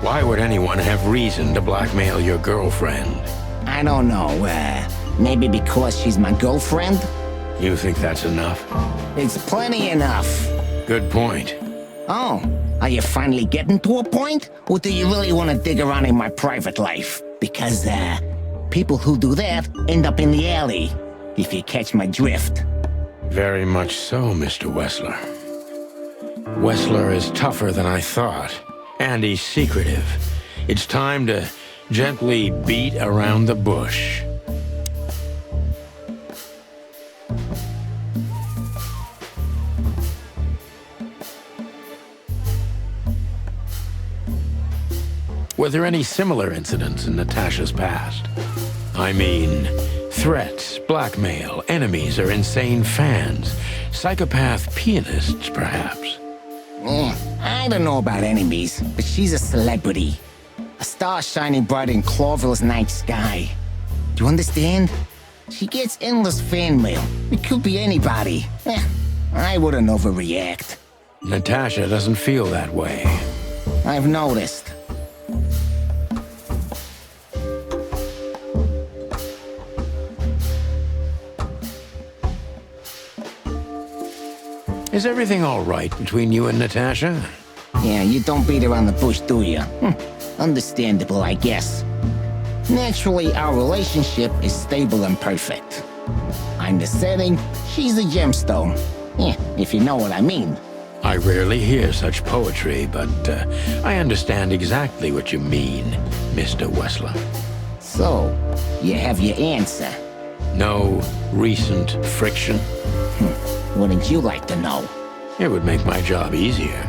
Why would anyone have reason to blackmail your girlfriend? I don't know, maybe because she's my girlfriend? You think that's enough? It's plenty enough. Good point. Oh, are you finally getting to a point? Or do you really want to dig around in my private life? Because, people who do that end up in the alley, if you catch my drift. Very much so, Mr. Wessler. Wessler is tougher than I thought, and he's secretive. It's time to gently beat around the bush. Were there any similar incidents in Natasha's past? I mean, threats, blackmail, enemies or insane fans, psychopath pianists, perhaps? I don't know about enemies, but she's a celebrity. A star shining bright in Clawville's night sky. Do you understand? She gets endless fan mail. It could be anybody. I wouldn't overreact. Natasha doesn't feel that way. I've noticed. Is everything all right between you and Natasha? Yeah, you don't beat around the bush, do you? Understandable, I guess. Naturally, our relationship is stable and perfect. I'm the setting, she's the gemstone. Yeah, if you know what I mean. I rarely hear such poetry, but I understand exactly what you mean, Mr. Wessler. So, you have your answer. No recent friction? Wouldn't you like to know? It would make my job easier.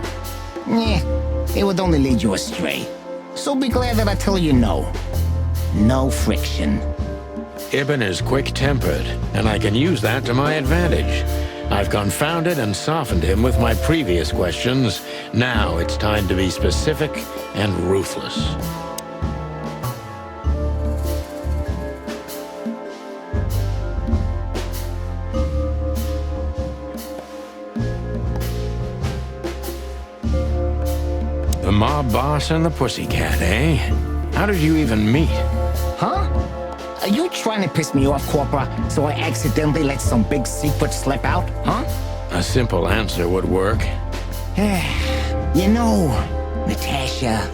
It would only lead you astray. So be glad that I tell you no. No friction. Ibn is quick-tempered, and I can use that to my advantage. I've confounded and softened him with my previous questions. Now it's time to be specific and ruthless. The mob boss and the pussycat, eh? How did you even meet? Huh? Are you trying to piss me off, Corpora, so I accidentally let some big secret slip out, huh? A simple answer would work. You know, Natasha,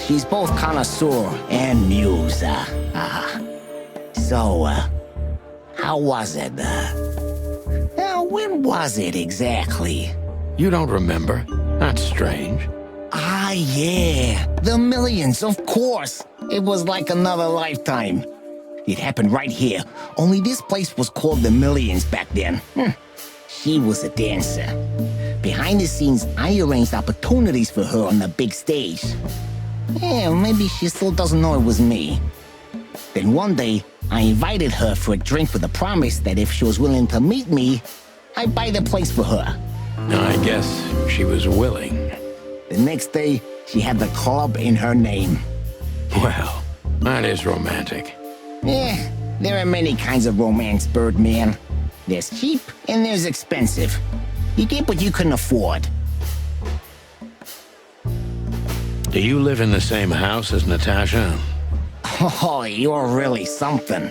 she's both connoisseur and muse. So, how was it? When was it exactly? You don't remember? That's strange. Ah, yeah. The Millions, of course. It was like another lifetime. It happened right here. Only this place was called the Millions back then. She was a dancer. Behind the scenes, I arranged opportunities for her on the big stage. Yeah, maybe she still doesn't know it was me. Then one day, I invited her for a drink with a promise that if she was willing to meet me, I'd buy the place for her. I guess she was willing. The next day, she had the club in her name. Well, that is romantic. Yeah, there are many kinds of romance, Birdman. There's cheap and there's expensive. You get what you can afford. Do you live in the same house as Natasha? Oh, you're really something.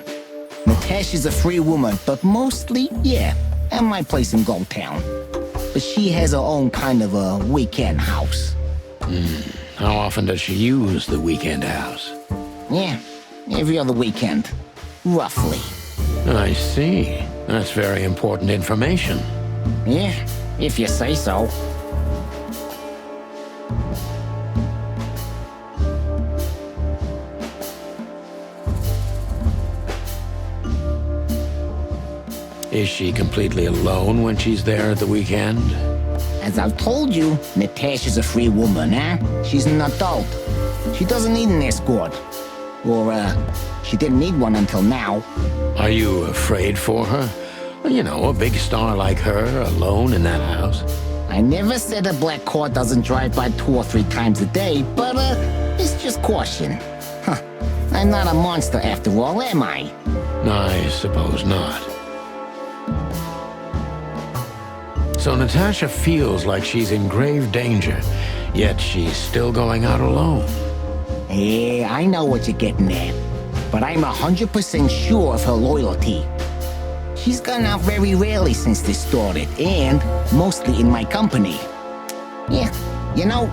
Natasha's a free woman, but mostly, yeah, at my place in Gold Town. But she has her own kind of a weekend house. How often does she use the weekend house? Yeah, every other weekend. Roughly. I see. That's very important information. Yeah, if you say so. Is she completely alone when she's there at the weekend? As I've told you, Natasha's a free woman, huh? She's an adult. She doesn't need an escort. Or, she didn't need one until now. Are you afraid for her? Well, you know, a big star like her, alone in that house. I never said a black car doesn't drive by 2 or 3 times a day, but, it's just caution. Huh. I'm not a monster after all, am I? I suppose not. So Natasha feels like she's in grave danger, yet she's still going out alone. Yeah, I know what you're getting at, but I'm 100% sure of her loyalty. She's gone out very rarely since this started, and mostly in my company. Yeah, you know,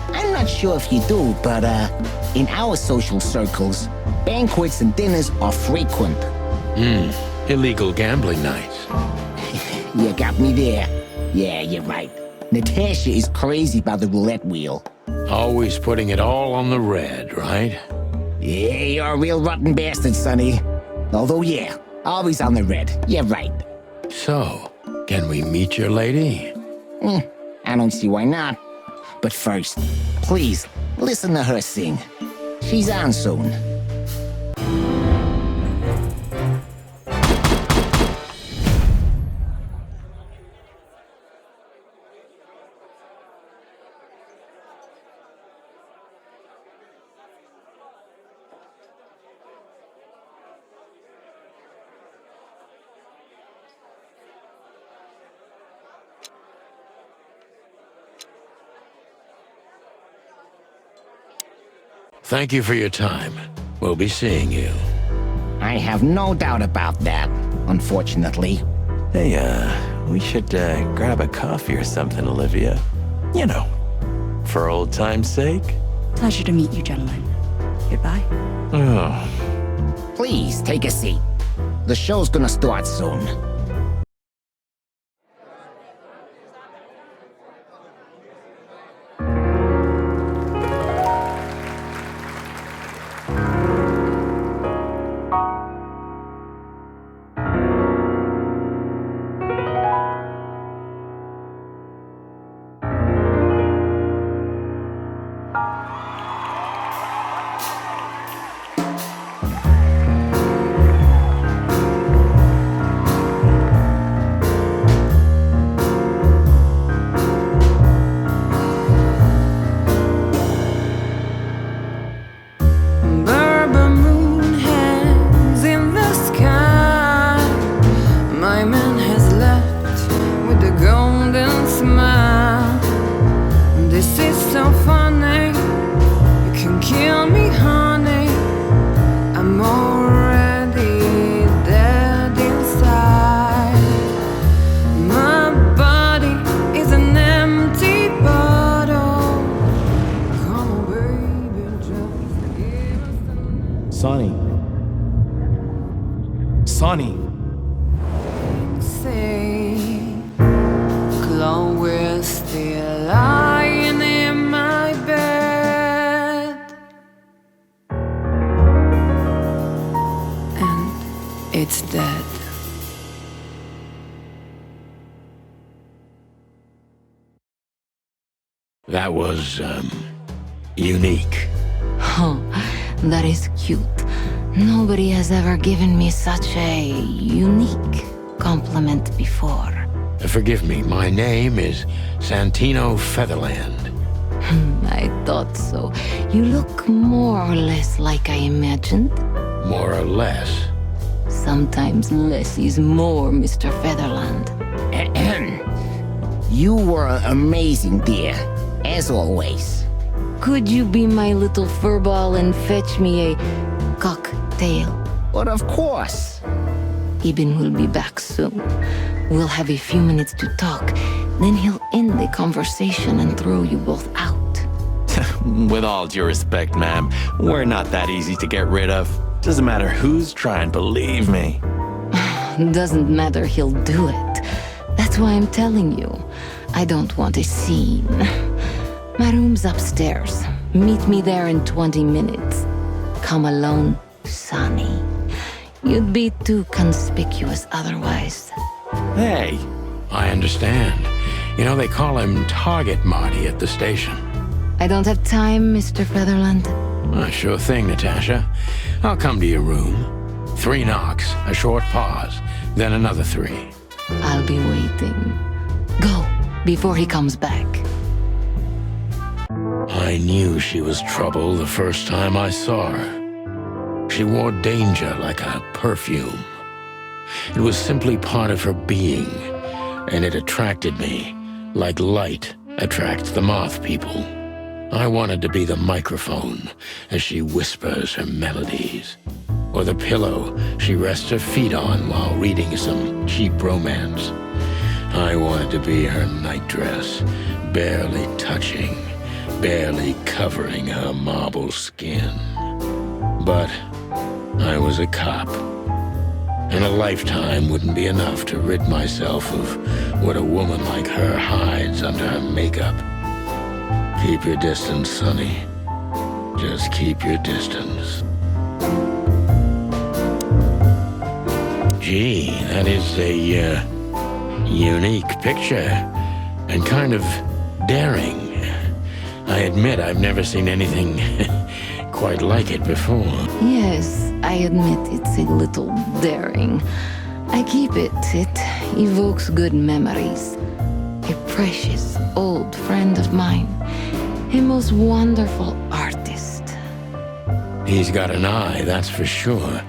I'm not sure if you do, but in our social circles, banquets and dinners are frequent. Illegal gambling nights. You got me there. Yeah, you're right. Natasha is crazy about the roulette wheel. Always putting it all on the red, right? Yeah, you're a real rotten bastard, Sonny. Although, yeah, always on the red. You're right. So, can we meet your lady? I don't see why not. But first, please, listen to her sing. She's on soon. Thank you for your time. We'll be seeing you. I have no doubt about that, unfortunately. Hey, we should grab a coffee or something, Olivia. You know, for old time's sake. Pleasure to meet you, gentlemen. Goodbye. Oh. Please, take a seat. The show's gonna start soon. Sonny. Chloe's still lying in my bed, and it's dead. That was, unique. Oh, that is cute. Nobody has ever given me such a unique compliment before. Forgive me, my name is Santino Featherland. I thought so. You look more or less like I imagined. More or less. Sometimes less is more, Mr. Featherland. You were amazing, dear. As always. Could you be my little furball and fetch me a cocktail? But of course. Ibn will be back soon. We'll have a few minutes to talk. Then he'll end the conversation and throw you both out. With all due respect, ma'am, we're not that easy to get rid of. Doesn't matter who's trying, believe me. Doesn't matter, he'll do it. That's why I'm telling you. I don't want a scene. My room's upstairs. Meet me there in 20 minutes. Come alone, Sonny. You'd be too conspicuous otherwise. Hey, I understand. You know, they call him Target Marty at the station. I don't have time, Mr. Featherland. Sure thing, Natasha. I'll come to your room. 3 knocks, a short pause, then another 3. I'll be waiting. Go, before he comes back. I knew she was trouble the first time I saw her. She wore danger like a perfume. It was simply part of her being, and it attracted me, like light attracts the moth people. I wanted to be the microphone as she whispers her melodies, or the pillow she rests her feet on while reading some cheap romance. I wanted to be her nightdress, barely touching, barely covering her marble skin. But I was a cop, and a lifetime wouldn't be enough to rid myself of what a woman like her hides under her makeup. Keep your distance, Sonny. Just keep your distance. Gee, that is a unique picture, and kind of daring. I admit I've never seen anything quite like it before. Yes, I admit it's a little daring. I keep it. It evokes good memories. A precious old friend of mine. A most wonderful artist. He's got an eye, that's for sure,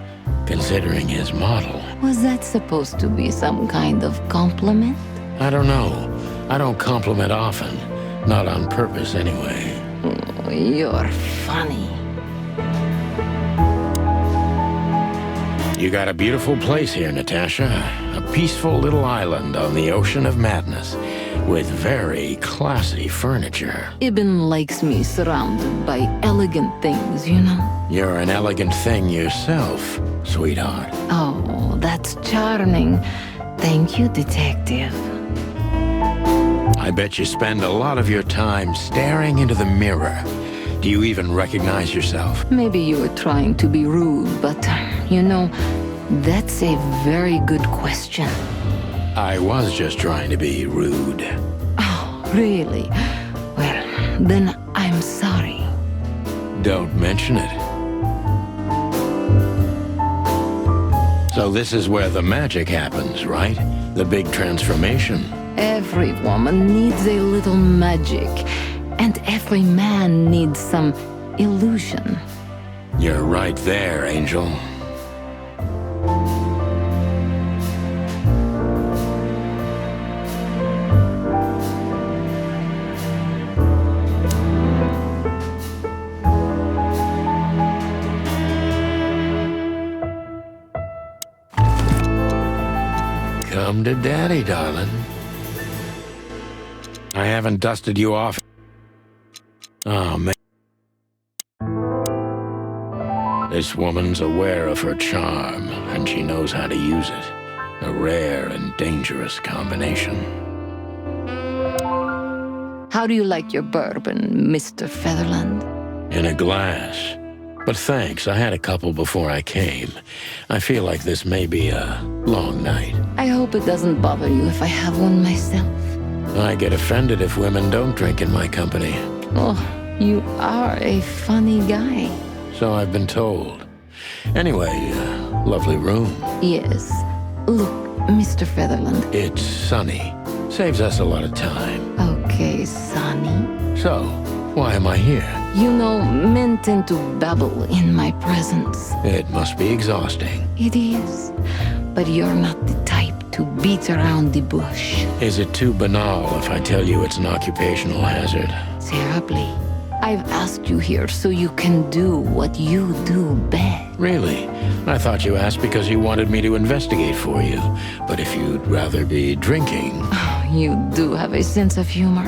considering his model. Was that supposed to be some kind of compliment? I don't know. I don't compliment often. Not on purpose, anyway. Oh, you're funny. You got a beautiful place here, Natasha. A peaceful little island on the ocean of madness, with very classy furniture. Ibn likes me surrounded by elegant things, you know? You're an elegant thing yourself, sweetheart. Oh, that's charming. Thank you, detective. I bet you spend a lot of your time staring into the mirror. Do you even recognize yourself? Maybe you were trying to be rude, but, you know, that's a very good question. I was just trying to be rude. Oh, really? Well, then I'm sorry. Don't mention it. So this is where the magic happens, right? The big transformation. Every woman needs a little magic, and every man needs some illusion. You're right there, Angel. Come to Daddy, darling. I haven't dusted you off. Oh, man. This woman's aware of her charm, and she knows how to use it. A rare and dangerous combination. How do you like your bourbon, Mr. Featherland? In a glass. But thanks, I had a couple before I came. I feel like this may be a long night. I hope it doesn't bother you if I have one myself. I get offended if women don't drink in my company. Oh, you are a funny guy. So I've been told. Anyway, lovely room. Yes. Look, Mr. Featherland. It's sunny. Saves us a lot of time. Okay, Sonny. So, why am I here? You know, men tend to babble in my presence. It must be exhausting. It is. But you're not the type to beat around the bush. Is it too banal if I tell you it's an occupational hazard? Terribly. I've asked you here so you can do what you do best. Really? I thought you asked because you wanted me to investigate for you. But if you'd rather be drinking... Oh, you do have a sense of humor.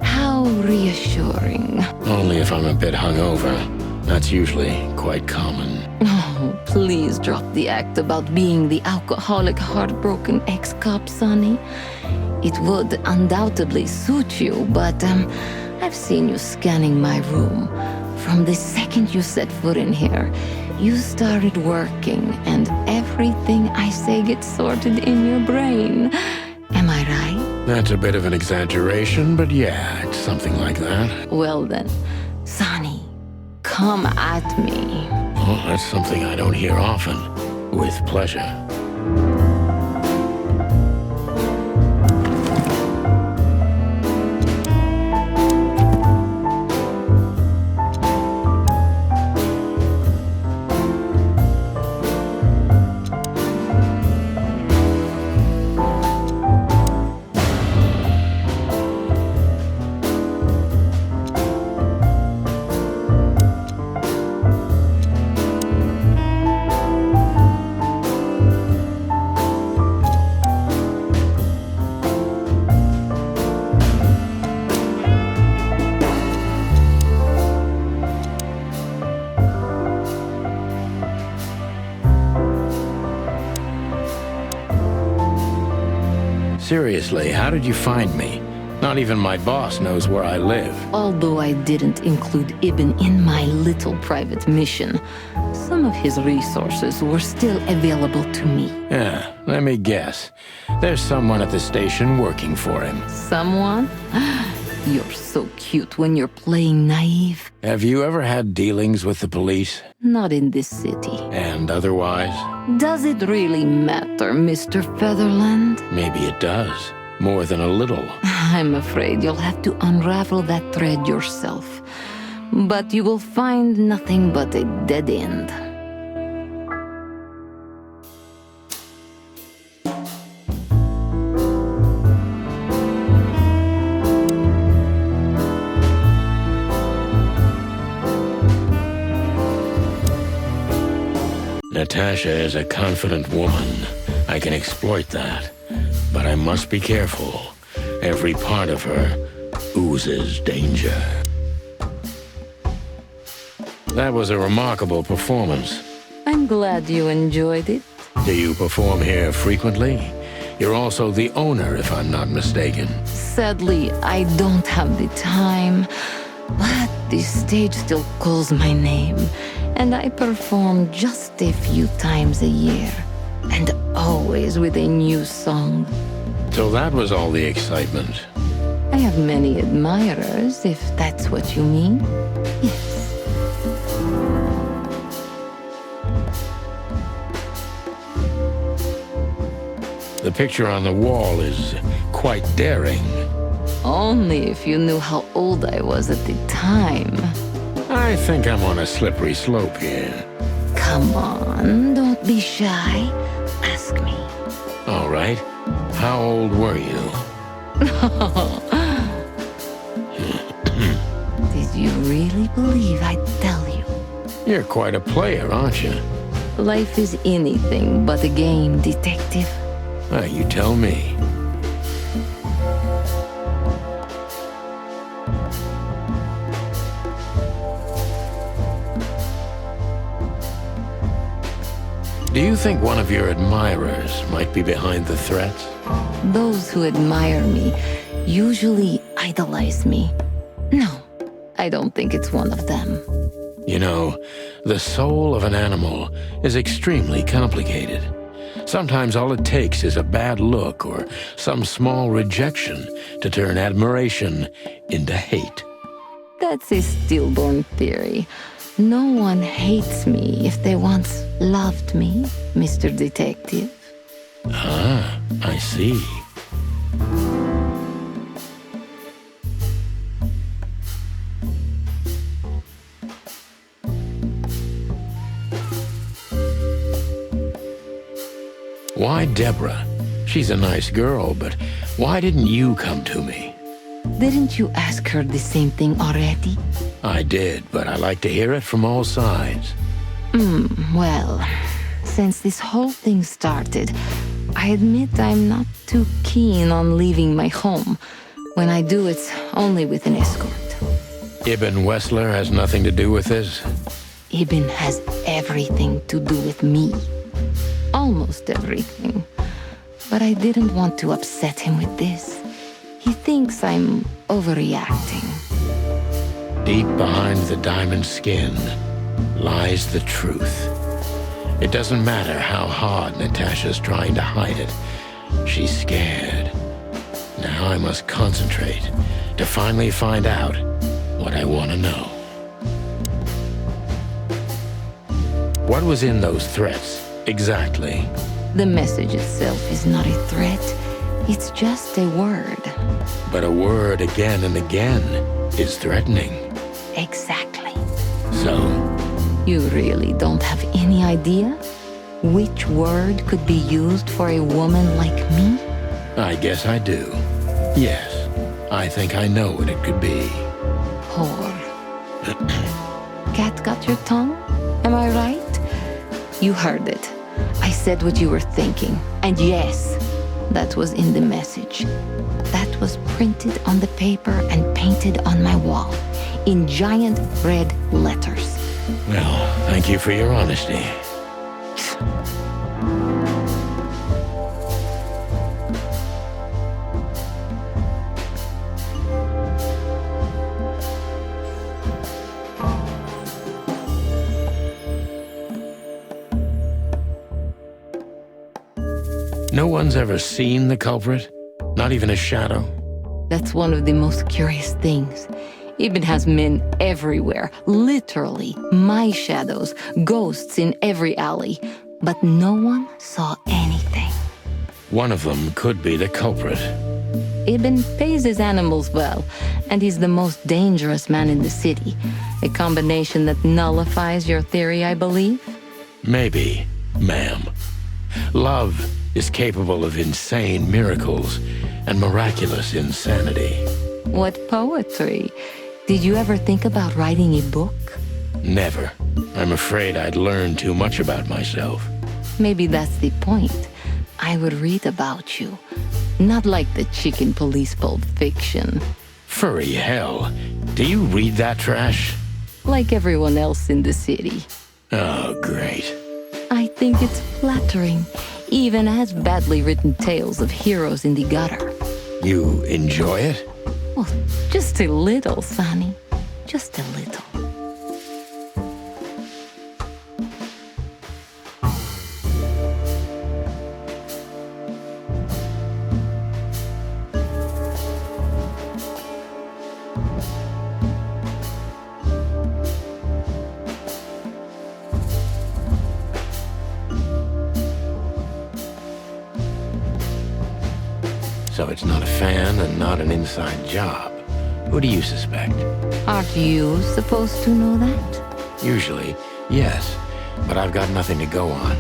How reassuring. Only if I'm a bit hungover. That's usually quite common. Oh, please drop the act about being the alcoholic, heartbroken ex-cop, Sonny. It would undoubtedly suit you, but, I've seen you scanning my room. From the second you set foot in here, you started working, and everything I say gets sorted in your brain. Am I right? That's a bit of an exaggeration, but yeah, it's something like that. Well then, Sonny, come at me. Oh, that's something I don't hear often. With pleasure. Seriously, how did you find me? Not even my boss knows where I live. Although I didn't include Ibn in my little private mission, some of his resources were still available to me. Yeah, let me guess. There's someone at the station working for him. Someone? You're so cute when you're playing naive. Have you ever had dealings with the police? Not in this city. And otherwise? Does it really matter, Mr. Featherland? Maybe it does. More than a little. I'm afraid you'll have to unravel that thread yourself. But you will find nothing but a dead end. Natasha is a confident woman. I can exploit that. But I must be careful. Every part of her oozes danger. That was a remarkable performance. I'm glad you enjoyed it. Do you perform here frequently? You're also the owner, if I'm not mistaken. Sadly, I don't have the time. But the stage still calls my name. And I perform just a few times a year. And always with a new song. So that was all the excitement. I have many admirers, if that's what you mean. Yes. The picture on the wall is quite daring. Only if you knew how old I was at the time. I think I'm on a slippery slope here. Come on, don't be shy. Ask me. All right. How old were you? Did you really believe I'd tell you? You're quite a player, aren't you? Life is anything but a game, detective. You tell me. Do you think one of your admirers might be behind the threats? Those who admire me usually idolize me. No, I don't think it's one of them. You know, the soul of an animal is extremely complicated. Sometimes all it takes is a bad look or some small rejection to turn admiration into hate. That's a stillborn theory. No one hates me if they once loved me, Mr. Detective. Ah, I see. Why Deborah? She's a nice girl, but why didn't you come to me? Didn't you ask her the same thing already? I did, but I like to hear it from all sides. Well, since this whole thing started, I admit I'm not too keen on leaving my home. When I do, it's only with an escort. Ibn Wessler has nothing to do with this? Ibn has everything to do with me. Almost everything. But I didn't want to upset him with this. He thinks I'm overreacting. Deep behind the diamond skin lies the truth. It doesn't matter how hard Natasha's trying to hide it. She's scared. Now I must concentrate to finally find out what I want to know. What was in those threats, exactly? The message itself is not a threat. It's just a word. But a word again and again is threatening. Exactly. So? You really don't have any idea which word could be used for a woman like me? I guess I do. Yes, I think I know what it could be. Whore. Cat got your tongue? Am I right? You heard it. I said what you were thinking. And yes, that was in the message. That was printed on the paper and painted on my wall in giant red letters. Well, thank you for your honesty. No one's ever seen the culprit? Not even a shadow? That's one of the most curious things. Even has men everywhere, literally, my shadows, ghosts in every alley. But no one saw anything. One of them could be the culprit. Ibn pays his animals well, and he's the most dangerous man in the city. A combination that nullifies your theory, I believe? Maybe, ma'am. Love is capable of insane miracles and miraculous insanity. What poetry! Did you ever think about writing a book? Never. I'm afraid I'd learn too much about myself. Maybe that's the point. I would read about you. Not like the chicken police Pulp Fiction. Furry hell. Do you read that trash? Like everyone else in the city. Oh, great. I think it's flattering, even as badly written tales of heroes in the gutter. You enjoy it? Well, just a little, Sonny. Just a little. So it's not a fan and not an inside job. Who do you suspect? Aren't you supposed to know that? Usually, yes. But I've got nothing to go on.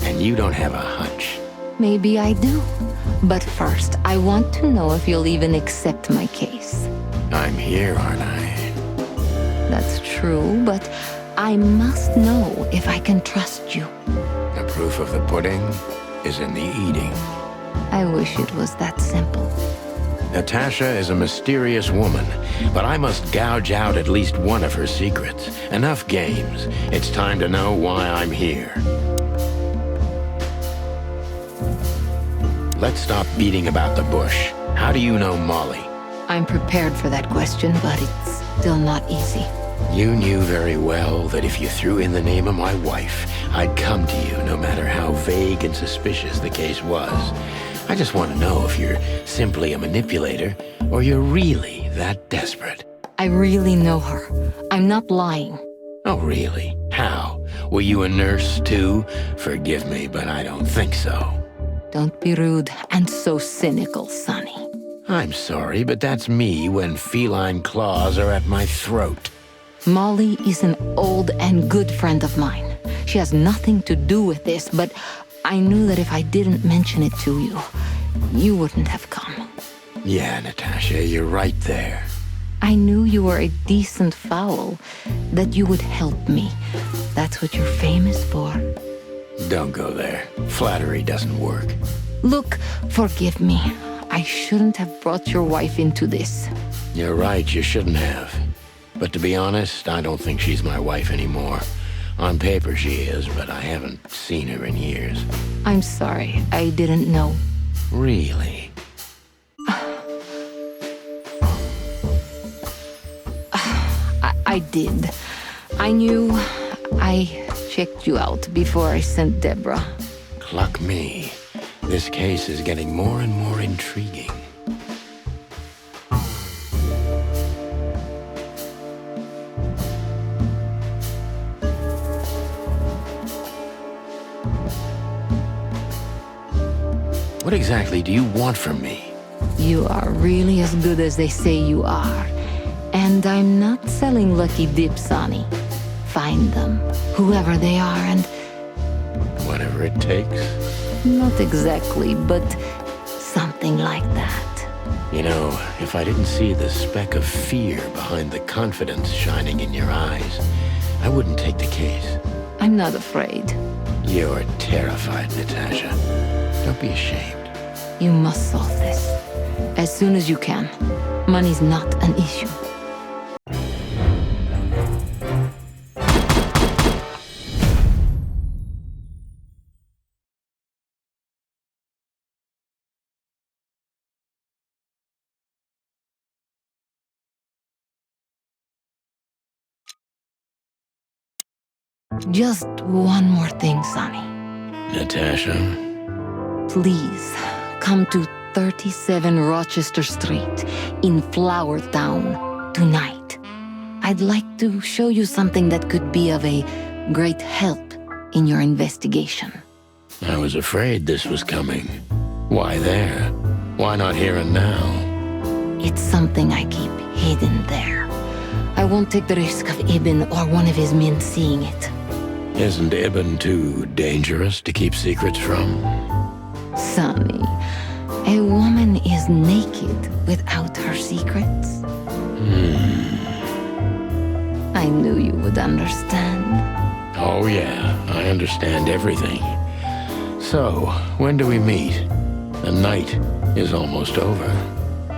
And you don't have a hunch. Maybe I do. But first, I want to know if you'll even accept my case. I'm here, aren't I? That's true, but I must know if I can trust you. The proof of the pudding is in the eating. I wish it was that simple. Natasha is a mysterious woman, but I must gouge out at least one of her secrets. Enough games. It's time to know why I'm here. Let's stop beating about the bush. How do you know Molly? I'm prepared for that question, but it's still not easy. You knew very well that if you threw in the name of my wife, I'd come to you no matter how vague and suspicious the case was. I just want to know if you're simply a manipulator or you're really that desperate. I really know her. I'm not lying. Oh, really? How? Were you a nurse, too? Forgive me, but I don't think so. Don't be rude and so cynical, Sonny. I'm sorry, but that's me when feline claws are at my throat. Molly is an old and good friend of mine. She has nothing to do with this, but I knew that if I didn't mention it to you, you wouldn't have come. Yeah, Natasha, you're right there. I knew you were a decent fowl, that you would help me. That's what you're famous for. Don't go there. Flattery doesn't work. Look, forgive me. I shouldn't have brought your wife into this. You're right, you shouldn't have. But to be honest, I don't think she's my wife anymore. On paper she is, but I haven't seen her in years. I'm sorry, I didn't know. Really? I did. I knew I checked you out before I sent Deborah. Cluck me. This case is getting more and more intriguing. What exactly do you want from me? You are really as good as they say you are. And I'm not selling lucky dips, Sonny. Find them, whoever they are, and... Whatever it takes. Not exactly, but something like that. You know, if I didn't see the speck of fear behind the confidence shining in your eyes, I wouldn't take the case. I'm not afraid. You're terrified, Natasha. Don't be ashamed. You must solve this. As soon as you can. Money's not an issue. Just one more thing, Sonny. Natasha? Please, come to 37 Rochester Street in Flower Town tonight. I'd like to show you something that could be of a great help in your investigation. I was afraid this was coming. Why there? Why not here and now? It's something I keep hidden there. I won't take the risk of Ibn or one of his men seeing it. Isn't Ibn too dangerous to keep secrets from? Sonny, a woman is naked without her secrets. I knew you would understand. Oh yeah, I understand everything. So, when do we meet? The night is almost over.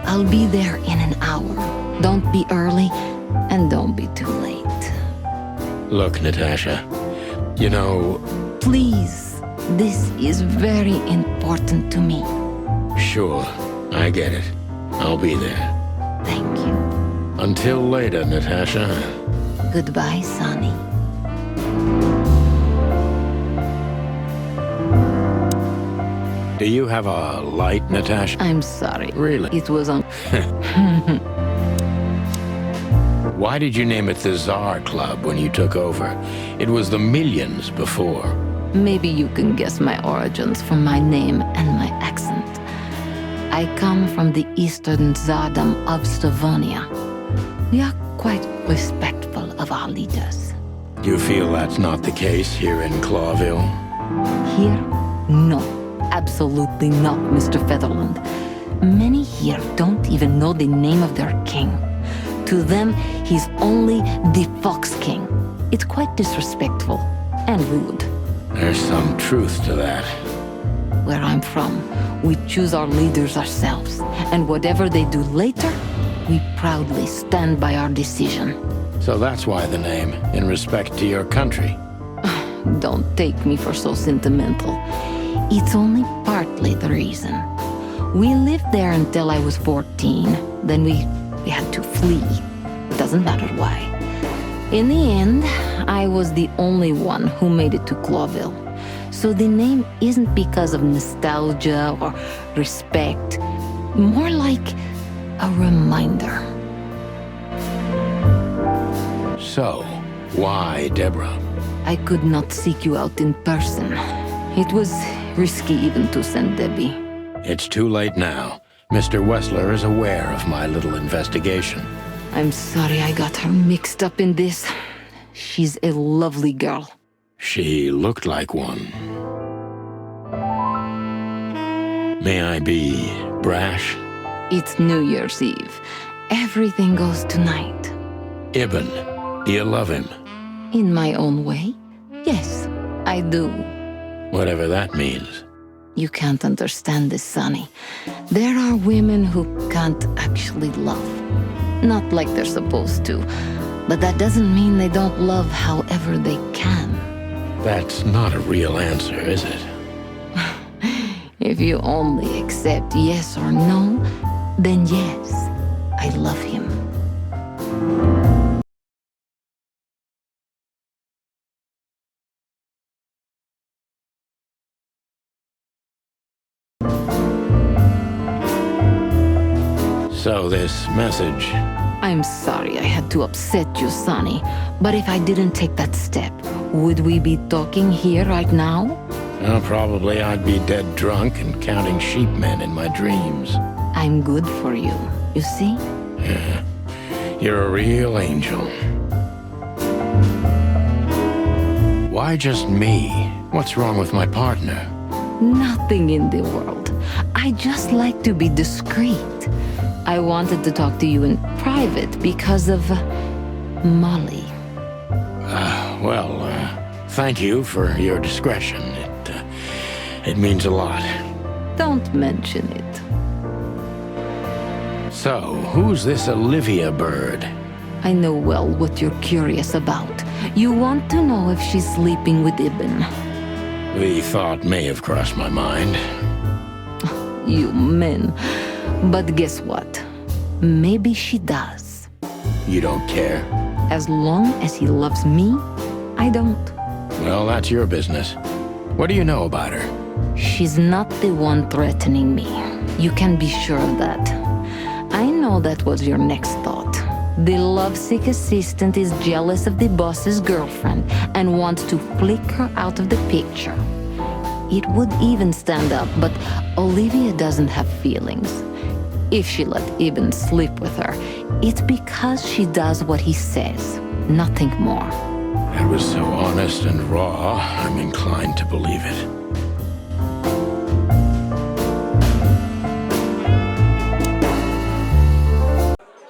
I'll be there in an hour. Don't be early, and don't be too late. Look, Natasha, you know... Please, this is very important to me. Sure, I get it. I'll be there. Thank you. Until later, Natasha. Goodbye, Sonny. Do you have a light, Natasha? I'm sorry. Really? It was on... Why did you name it the Tsar Club when you took over? It was the Millions before. Maybe you can guess my origins from my name and my accent. I come from the eastern Tsardom of Slavonia. We are quite respectful of our leaders. You feel that's not the case here in Clawville? Here? No. Absolutely not, Mr. Featherland. Many here don't even know the name of their king. To them, he's only the Fox King. It's quite disrespectful and rude. There's some truth to that. Where I'm from, we choose our leaders ourselves, and whatever they do later, we proudly stand by our decision. So that's why the name, in respect to your country. Don't take me for so sentimental. It's only partly the reason. We lived there until I was 14. Then we had to flee. It doesn't matter why. In the end, I was the only one who made it to Clawville. So the name isn't because of nostalgia or respect. More like a reminder. So, why Deborah? I could not seek you out in person. It was risky even to send Debbie. It's too late now. Mr. Wessler is aware of my little investigation. I'm sorry I got her mixed up in this. She's a lovely girl. She looked like one. May I be brash? It's New Year's Eve. Everything goes tonight. Ibn, do you love him? In my own way? Yes, I do. Whatever that means. You can't understand this, Sonny. There are women who can't actually love. Not like they're supposed to. But that doesn't mean they don't love however they can. That's not a real answer, is it? If you only accept yes or no, then yes, I love him. So this message... I'm sorry I had to upset you, Sonny. But if I didn't take that step, would we be talking here right now? Well, probably I'd be dead drunk and counting sheepmen in my dreams. I'm good for you, you see? Yeah, you're a real angel. Why just me? What's wrong with my partner? Nothing in the world. I just like to be discreet. I wanted to talk to you in private because of Molly. Thank you for your discretion. It means a lot. Don't mention it. So, who's this Olivia bird? I know well what you're curious about. You want to know if she's sleeping with Ibn. The thought may have crossed my mind. You men. But guess what? Maybe she does. You don't care? As long as he loves me, I don't. Well, that's your business. What do you know about her? She's not the one threatening me. You can be sure of that. I know that was your next thought. The lovesick assistant is jealous of the boss's girlfriend and wants to flick her out of the picture. It would even stand up, but Olivia doesn't have feelings. If she let Ibn sleep with her, it's because she does what he says, nothing more. That was so honest and raw, I'm inclined to believe it.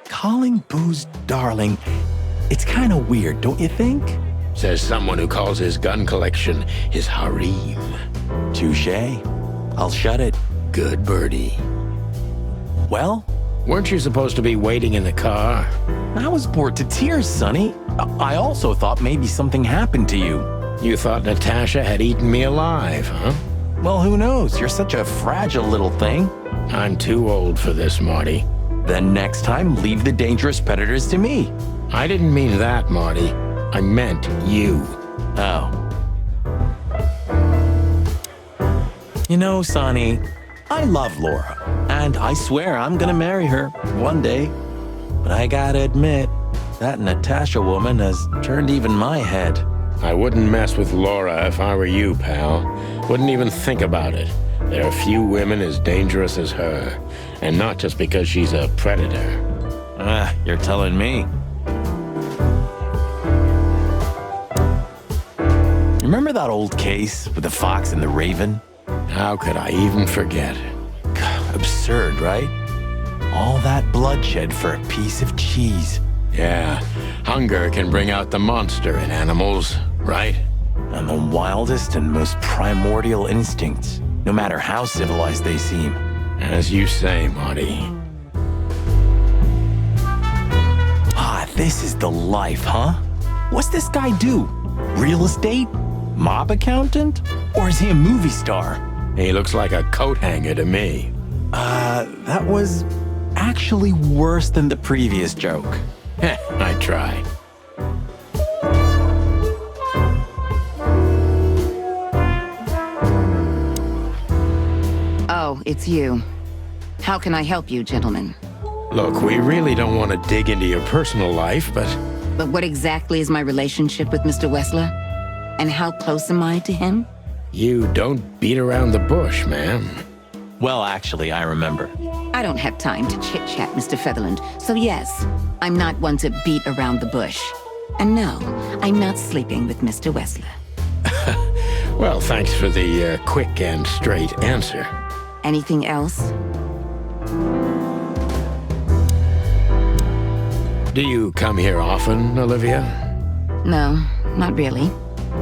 Calling booze darling, it's kind of weird, don't you think? Says someone who calls his gun collection his harem. Touché. I'll shut it. Good birdie. Well? Weren't you supposed to be waiting in the car? I was bored to tears, Sonny. I also thought maybe something happened to you. You thought Natasha had eaten me alive, huh? Well, who knows? You're such a fragile little thing. I'm too old for this, Marty. Then next time, leave the dangerous predators to me. I didn't mean that, Marty. I meant you. Oh. You know, Sonny, I love Laura, and I swear I'm gonna marry her one day. But I gotta admit, that Natasha woman has turned even my head. I wouldn't mess with Laura if I were you, pal. Wouldn't even think about it. There are few women as dangerous as her. And not just because she's a predator. You're telling me. Remember that old case with the fox and the raven? How could I even forget? Absurd, right? All that bloodshed for a piece of cheese. Yeah, hunger can bring out the monster in animals, right? And the wildest and most primordial instincts, no matter how civilized they seem. As you say, Marty. This is the life, huh? What's this guy do? Real estate? Mob accountant? Or is he a movie star? He looks like a coat hanger to me. That was actually worse than the previous joke. I tried. Oh, it's you. How can I help you, gentlemen? Look, we really don't want to dig into your personal life, but... But what exactly is my relationship with Mr. Wessler? And how close am I to him? You don't beat around the bush, ma'am. Well, actually, I remember. I don't have time to chit-chat, Mr. Featherland. So yes, I'm not one to beat around the bush. And no, I'm not sleeping with Mr. Wessler. Well, thanks for the quick and straight answer. Anything else? Do you come here often, Olivia? No, not really.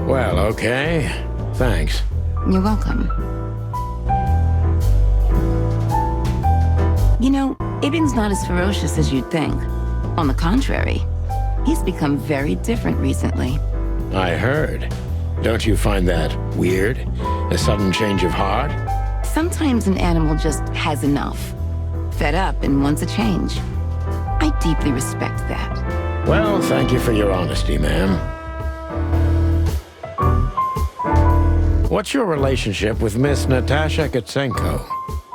Well, okay. Thanks. You're welcome. You know, Ibn's not as ferocious as you'd think. On the contrary, he's become very different recently. I heard. Don't you find that weird? A sudden change of heart? Sometimes an animal just has enough. Fed up and wants a change. I deeply respect that. Well, thank you for your honesty, ma'am. What's your relationship with Miss Natasha Katsenko?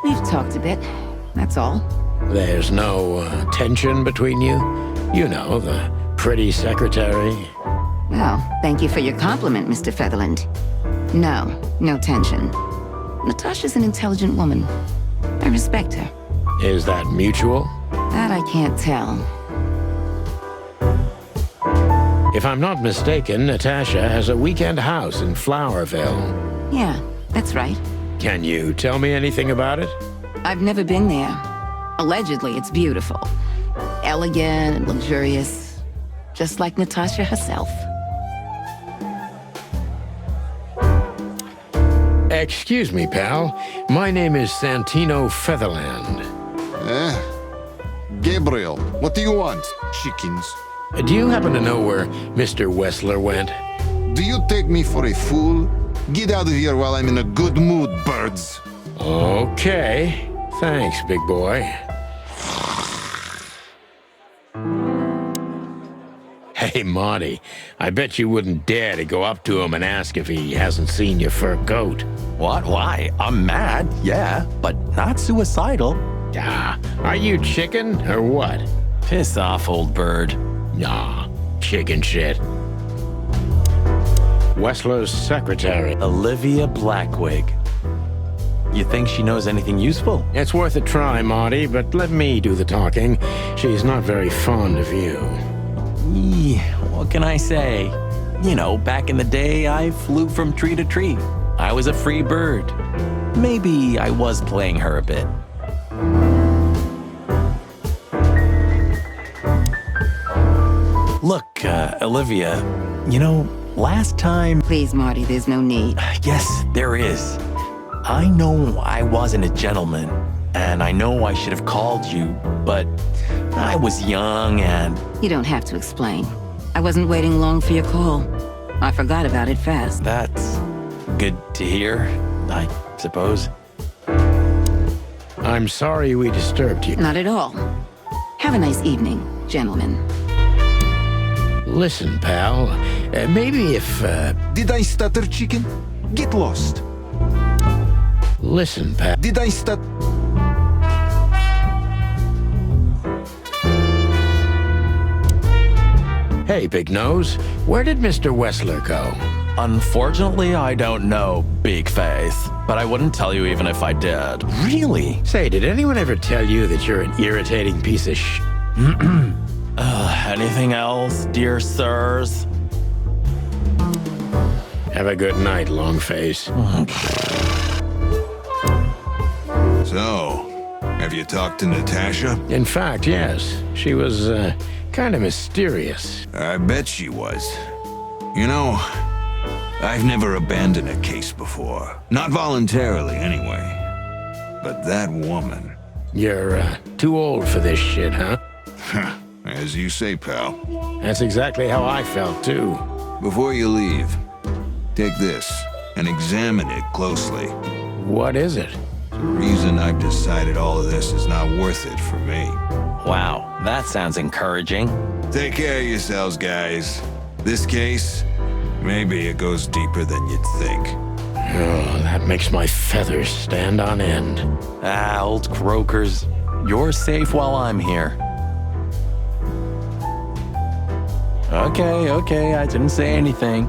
We've talked a bit, that's all. There's no tension between you? You know, the pretty secretary. Well, thank you for your compliment, Mr. Featherland. No tension. Natasha's an intelligent woman. I respect her. Is that mutual? That I can't tell. If I'm not mistaken, Natasha has a weekend house in Flowerville. Yeah, that's right. Can you tell me anything about it? I've never been there. Allegedly, it's beautiful. Elegant and luxurious. Just like Natasha herself. Excuse me, pal. My name is Santino Featherland. Gabriel, what do you want? Chickens. Do you happen to know where Mr. Wessler went? Do you take me for a fool? Get out of here while I'm in a good mood, birds. Okay. Thanks, big boy. Hey, Monty, I bet you wouldn't dare to go up to him and ask if he hasn't seen your fur coat. What? Why? I'm mad, yeah, but not suicidal. Ah, are you chicken or what? Piss off, old bird. Nah, chicken shit. Wessler's secretary. Olivia Blackwig. You think she knows anything useful? It's worth a try, Monty, but let me do the talking. She's not very fond of you. What can I say? You know, back in the day, I flew from tree to tree. I was a free bird. Maybe I was playing her a bit. Look, Olivia, you know, last time... Please, Marty, there's no need. Yes, there is. I know I wasn't a gentleman, and I know I should have called you, but I was young and... You don't have to explain. I wasn't waiting long for your call. I forgot about it fast. That's good to hear, I suppose. I'm sorry we disturbed you. Not at all. Have a nice evening, gentlemen. Listen, pal, maybe if... Did I stutter, chicken? Get lost. Listen, pal. Did I stutter? Hey, Big Nose, where did Mr. Wessler go? Unfortunately, I don't know, Big Face, but I wouldn't tell you even if I did. Really? Say, did anyone ever tell you that you're an irritating piece of sh... Anything else, dear sirs? Have a good night, Longface. So, have you talked to Natasha? In fact, yes. She was, kind of mysterious. I bet she was. You know, I've never abandoned a case before. Not voluntarily, anyway. But that woman... You're, too old for this shit, huh? As you say, pal. That's exactly how I felt, too. Before you leave, take this and examine it closely. What is it? The reason I've decided all of this is not worth it for me. Wow, that sounds encouraging. Take care of yourselves, guys. This case, maybe it goes deeper than you'd think. Oh, that makes my feathers stand on end. Ah, old croakers. You're safe while I'm here. Okay, I didn't say anything.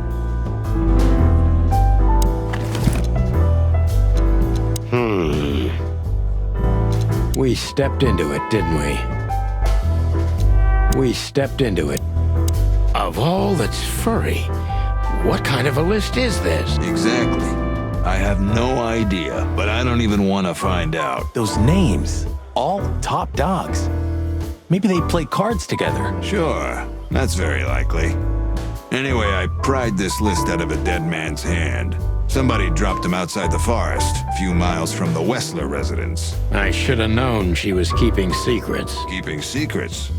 We stepped into it, didn't we? We stepped into it. Of all that's furry, what kind of a list is this? Exactly. I have no idea, but I don't even want to find out. Those names, all top dogs. Maybe they play cards together. Sure, that's very likely. Anyway, I pried this list out of a dead man's hand. Somebody dropped him outside the forest, a few miles from the Wessler residence. I should have known she was keeping secrets. Keeping secrets?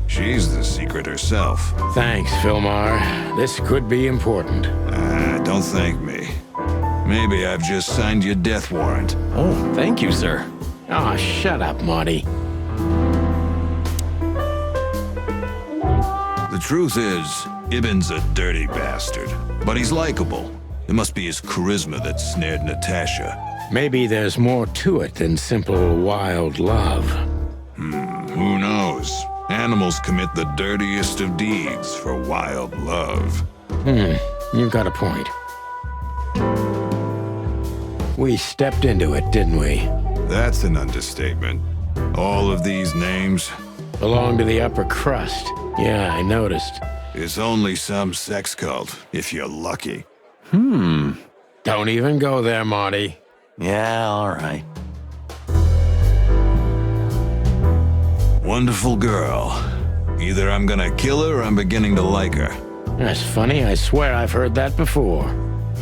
She's the secret herself. Thanks, Philmar. This could be important. Don't thank me. Maybe I've just signed your death warrant. Oh, thank you, sir. Ah, shut up, Marty. The truth is, Ibn's a dirty bastard, but he's likable. It must be his charisma that snared Natasha. Maybe there's more to it than simple wild love. Who knows? Animals commit the dirtiest of deeds for wild love. You've got a point. We stepped into it, didn't we? That's an understatement. All of these names belong to the upper crust. Yeah, I noticed. It's only some sex cult, if you're lucky. Don't even go there, Marty. Yeah, all right. Wonderful girl. Either I'm gonna kill her or I'm beginning to like her. That's funny. I swear I've heard that before.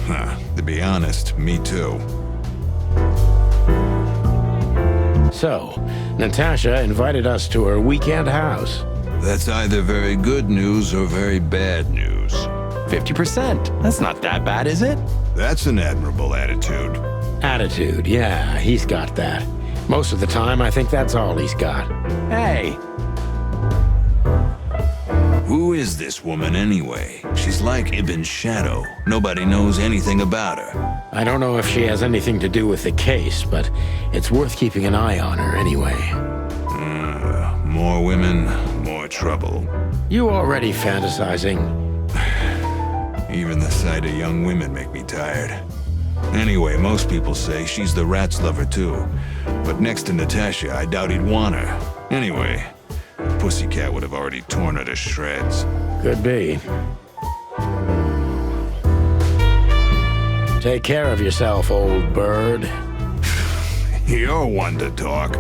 To be honest, me too. So, Natasha invited us to her weekend house. That's either very good news or very bad news. 50%. That's not that bad, is it? That's an admirable attitude. Attitude, yeah, he's got that. Most of the time, I think that's all he's got. Hey. Who is this woman anyway? She's like Ibn's shadow. Nobody knows anything about her. I don't know if she has anything to do with the case, but it's worth keeping an eye on her anyway. More women, more trouble. You already fantasizing? Even the sight of young women make me tired. Anyway, most people say she's the rat's lover too. But next to Natasha, I doubt he'd want her. Anyway, Pussycat would have already torn her to shreds. Could be. Take care of yourself, old bird. You're one to talk.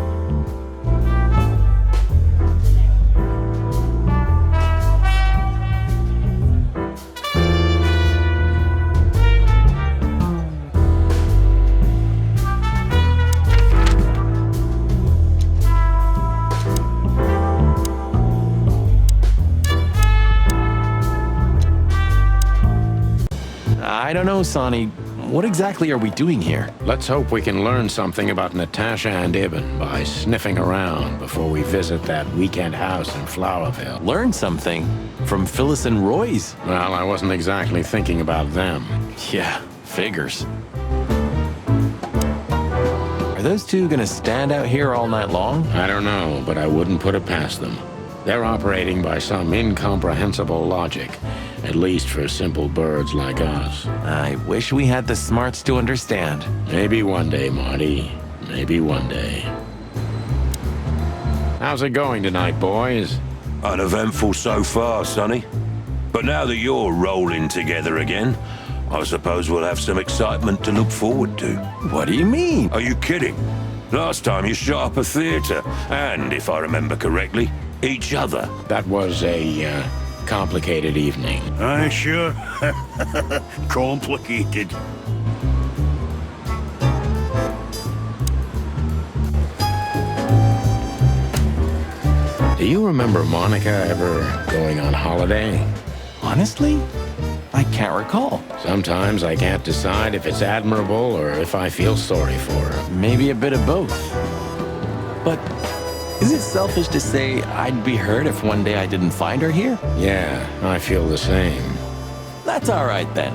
I don't know, Sonny. What exactly are we doing here? Let's hope we can learn something about Natasha and Ibn by sniffing around before we visit that weekend house in Flowerville. Learn something? From Phyllis and Roy's? Well, I wasn't exactly thinking about them. Yeah, figures. Are those two gonna stand out here all night long? I don't know, but I wouldn't put it past them. They're operating by some incomprehensible logic, at least for simple birds like us. I wish we had the smarts to understand. Maybe one day, Marty. Maybe one day. How's it going tonight, boys? Uneventful so far, Sonny. But now that you're rolling together again, I suppose we'll have some excitement to look forward to. What do you mean? Are you kidding? Last time you shot up a theater, and if I remember correctly, each other. That was a complicated evening. Sure. Complicated. Do you remember Monica ever going on holiday? Honestly, I can't recall. Sometimes I can't decide if it's admirable or if I feel sorry for her. Maybe a bit of both. But is it selfish to say I'd be hurt if one day I didn't find her here? Yeah, I feel the same. That's all right then.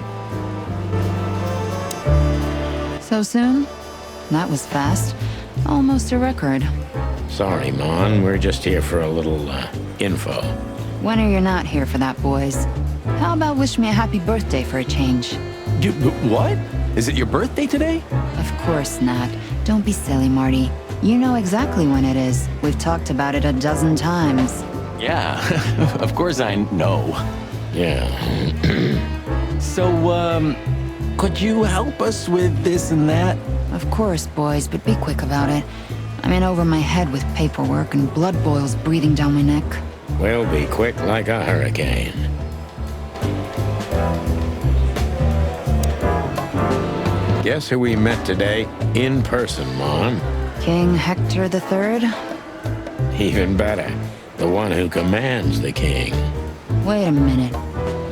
So soon? That was fast. Almost a record. Sorry, Mon. We're just here for a little, info. When are you not here for that, boys? How about wish me a happy birthday for a change? What? Is it your birthday today? Of course not. Don't be silly, Marty. You know exactly when it is. We've talked about it a dozen times. Yeah, of course I know. Yeah. So, could you help us with this and that? Of course, boys, but be quick about it. I'm in over my head with paperwork and blood boils breathing down my neck. We'll be quick like a hurricane. Guess who we met today in person, Mon? King Hector III? Even better, the one who commands the king. Wait a minute.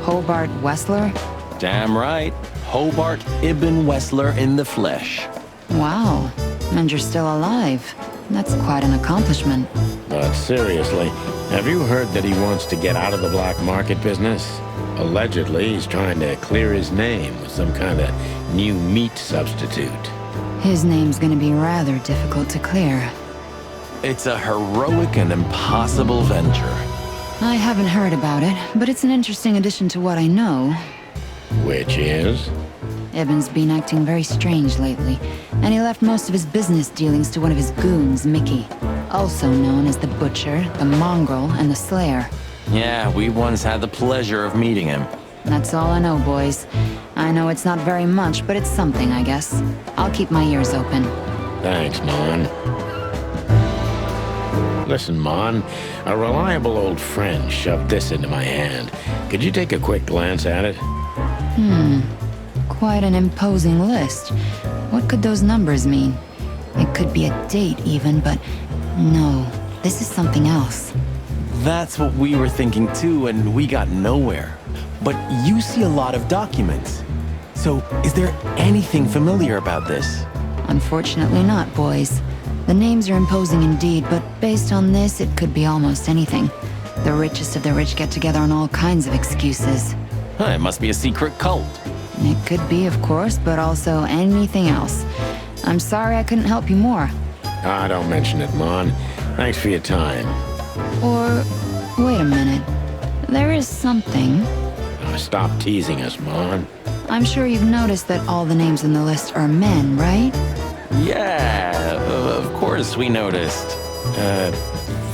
Hobart Wessler? Damn right. Hobart Ibn Wessler in the flesh. Wow. And you're still alive. That's quite an accomplishment. But seriously, have you heard that he wants to get out of the black market business? Allegedly, he's trying to clear his name with some kind of new meat substitute. His name's gonna be rather difficult to clear. it's a heroic and impossible venture. I haven't heard about it, but it's an interesting addition to what I know. Which is? Ibn's been acting very strange lately, and he left most of his business dealings to one of his goons, Mickey. Also known as the Butcher, the Mongrel, and the Slayer. Yeah, we once had the pleasure of meeting him. That's all I know, boys. I know it's not very much, but it's something, I guess. I'll keep my ears open. Thanks, Mon. Listen, Mon, a reliable old friend shoved this into my hand. Could you take a quick glance at it? Quite an imposing list. What could those numbers mean? It could be a date even, but no, this is something else. That's what we were thinking too, and we got nowhere. But you see a lot of documents. So, is there anything familiar about this? Unfortunately not, boys. The names are imposing indeed, but based on this, it could be almost anything. The richest of the rich get together on all kinds of excuses. It must be a secret cult. It could be, of course, but also anything else. I'm sorry I couldn't help you more. Ah, don't mention it, Mon. Thanks for your time. Or, wait a minute. There is something. Stop teasing us, Mon. I'm sure you've noticed that all the names in the list are men, right? Yeah, of course we noticed.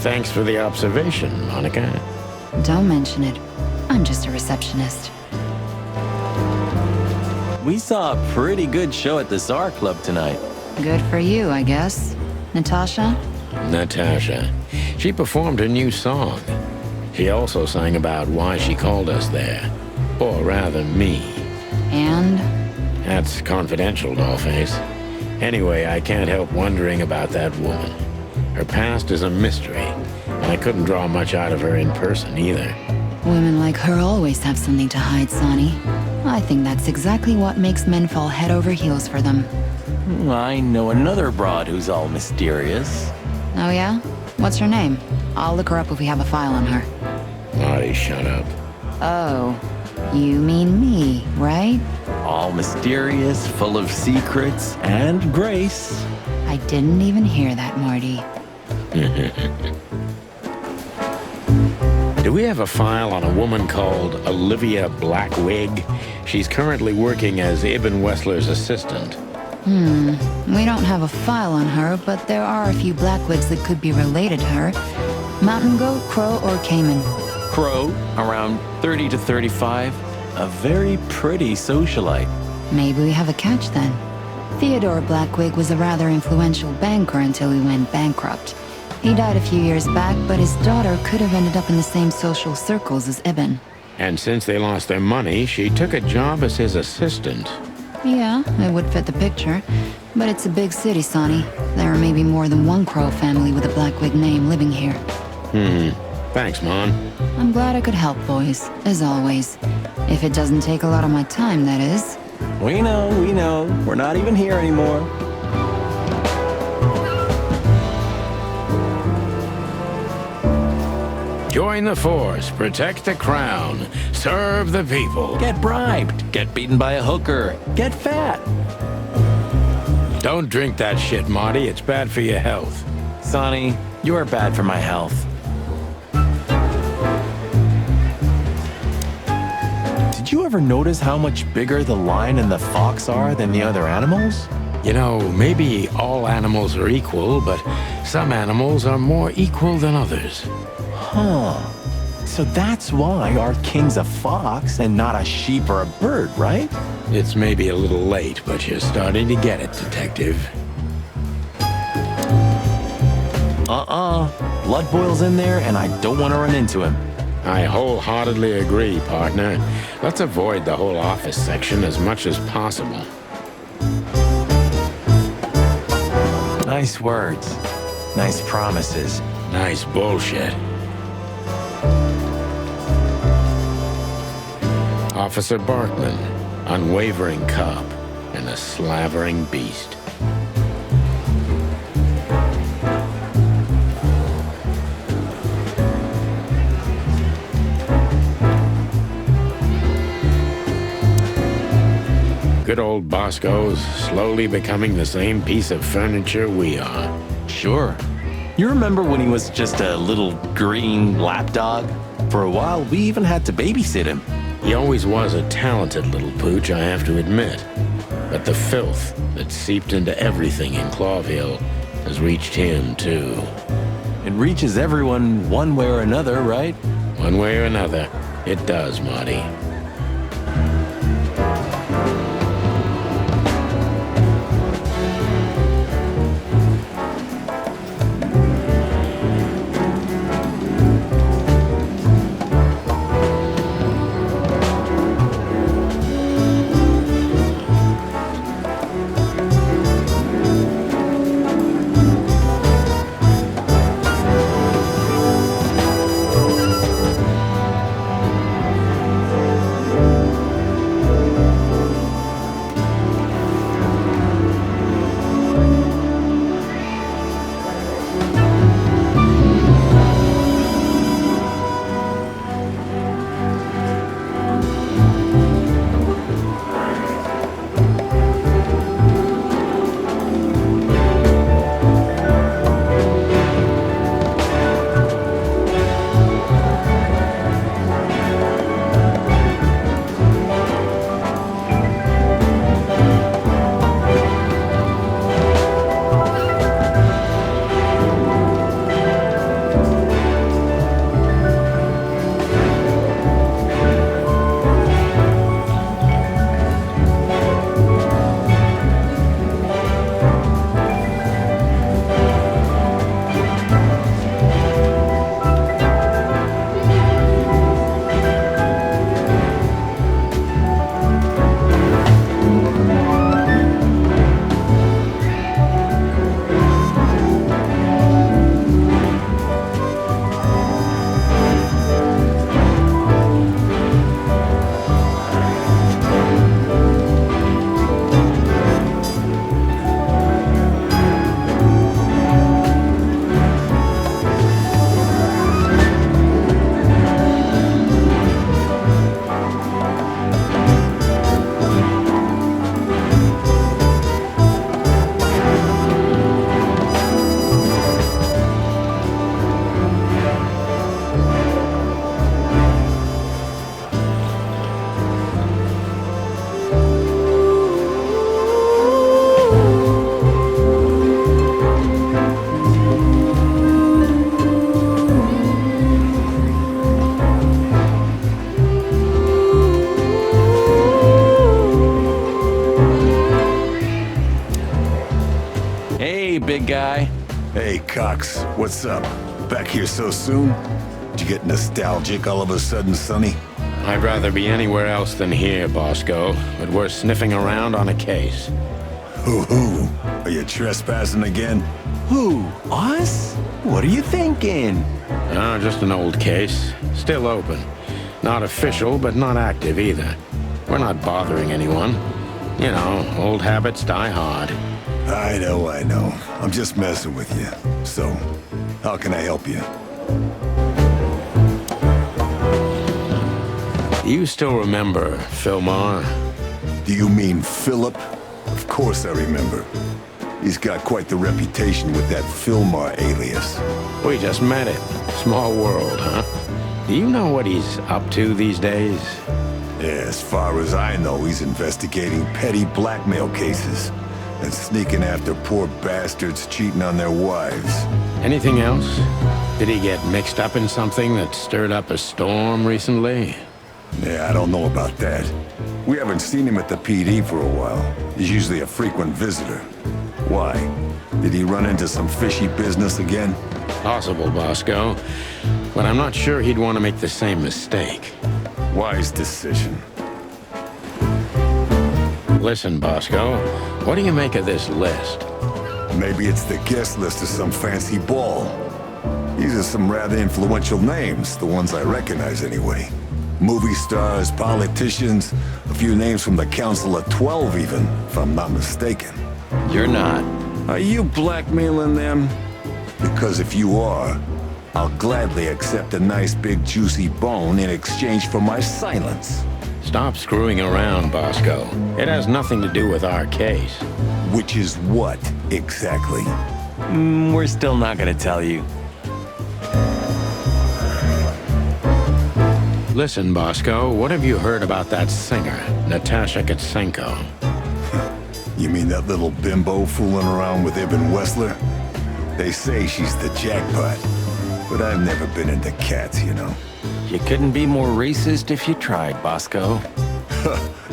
Thanks for the observation, Monica. Don't mention it. I'm just a receptionist. We saw a pretty good show at the Tsar Club tonight. Good for you, I guess. Natasha? Natasha. She performed her new song. She also sang about why she called us there. Or rather, me. And? That's confidential, Dollface. Anyway, I can't help wondering about that woman. Her past is a mystery, and I couldn't draw much out of her in person either. Women like her always have something to hide, Sonny. I think that's exactly what makes men fall head over heels for them. I know another broad who's all mysterious. Oh yeah? What's her name? I'll look her up if we have a file on her. Marty, shut up. Oh, you mean me, right? All mysterious, full of secrets, and grace. I didn't even hear that, Marty. Do we have a file on a woman called Olivia Blackwig? She's currently working as Ibn Wessler's assistant. We don't have a file on her, but there are a few Blackwigs that could be related to her. Mountain goat, crow, or caiman? Crow, around 30 to 35. A very pretty socialite. Maybe we have a catch then. Theodore Blackwig was a rather influential banker until he went bankrupt. He died a few years back, but his daughter could have ended up in the same social circles as Ibn. And since they lost their money, she took a job as his assistant. Yeah, it would fit the picture. But it's a big city, Sonny. There may be more than one Crow family with a Blackwig name living here. Thanks, Mon. I'm glad I could help, boys, as always. If it doesn't take a lot of my time, that is. We know. We're not even here anymore. Join the force, protect the crown, serve the people. Get bribed, get beaten by a hooker, get fat. Don't drink that shit, Marty. It's bad for your health. Sonny, you are bad for my health. Did you ever notice how much bigger the lion and the fox are than the other animals? You know, maybe all animals are equal, but some animals are more equal than others. Huh. So that's why our king's a fox and not a sheep or a bird, right? It's maybe a little late, but you're starting to get it, Detective. Blood boils in there, and I don't want to run into him. I wholeheartedly agree, partner. Let's avoid the whole office section as much as possible. Nice words. Nice promises. Nice bullshit. Officer Barkman, unwavering cop, and a slavering beast. Good old Bosco's slowly becoming the same piece of furniture we are. Sure. You remember when he was just a little green lapdog? For a while, we even had to babysit him. He always was a talented little pooch, I have to admit. But the filth that seeped into everything in Clawville has reached him, too. It reaches everyone one way or another, right? One way or another, it does, Marty. Big guy. Hey, Cox. What's up? Back here so soon? Did you get nostalgic all of a sudden, Sonny? I'd rather be anywhere else than here, Bosco, but we're sniffing around on a case. Who? Are you trespassing again? Who? Us? What are you thinking? Just an old case. Still open. Not official, but not active either. We're not bothering anyone. You know, old habits die hard. I know. I'm just messing with you. So, how can I help you? You still remember Philmar? Do you mean Philip? Of course I remember. He's got quite the reputation with that Philmar alias. We just met him. Small world, huh? Do you know what he's up to these days? Yeah, as far as I know, he's investigating petty blackmail cases and sneaking after poor bastards cheating on their wives. Anything else? Did he get mixed up in something that stirred up a storm recently? Yeah, I don't know about that. We haven't seen him at the PD for a while. He's usually a frequent visitor. Why? Did he run into some fishy business again? Possible, Bosco. But I'm not sure he'd want to make the same mistake. Wise decision. Listen, Bosco, what do you make of this list? Maybe it's the guest list of some fancy ball. These are some rather influential names, the ones I recognize anyway. Movie stars, politicians, a few names from the Council of 12 even, if I'm not mistaken. You're not. Are you blackmailing them? Because if you are, I'll gladly accept a nice big juicy bone in exchange for my silence. Stop screwing around, Bosco. It has nothing to do with our case. Which is what, exactly? We're still not gonna tell you. Listen, Bosco, what have you heard about that singer, Natasha Katsenko? You mean that little bimbo fooling around with Ibn Wessler? They say she's the jackpot, but I've never been into cats, you know. You couldn't be more racist if you tried, Bosco.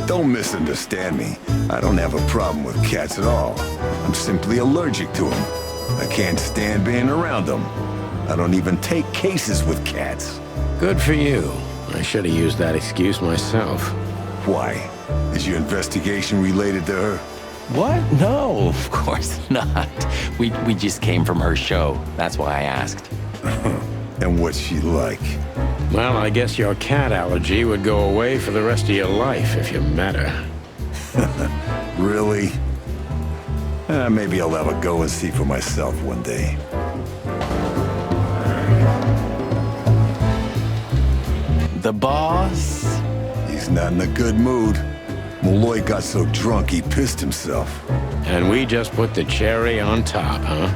Don't misunderstand me. I don't have a problem with cats at all. I'm simply allergic to them. I can't stand being around them. I don't even take cases with cats. Good for you. I should have used that excuse myself. Why? Is your investigation related to her? What? No, of course not. We just came from her show. That's why I asked. And what's she like? Well, I guess your cat allergy would go away for the rest of your life if you met her. Really? Maybe I'll have a go and see for myself one day. The boss? He's not in a good mood. Malloy got so drunk he pissed himself. And we just put the cherry on top, huh?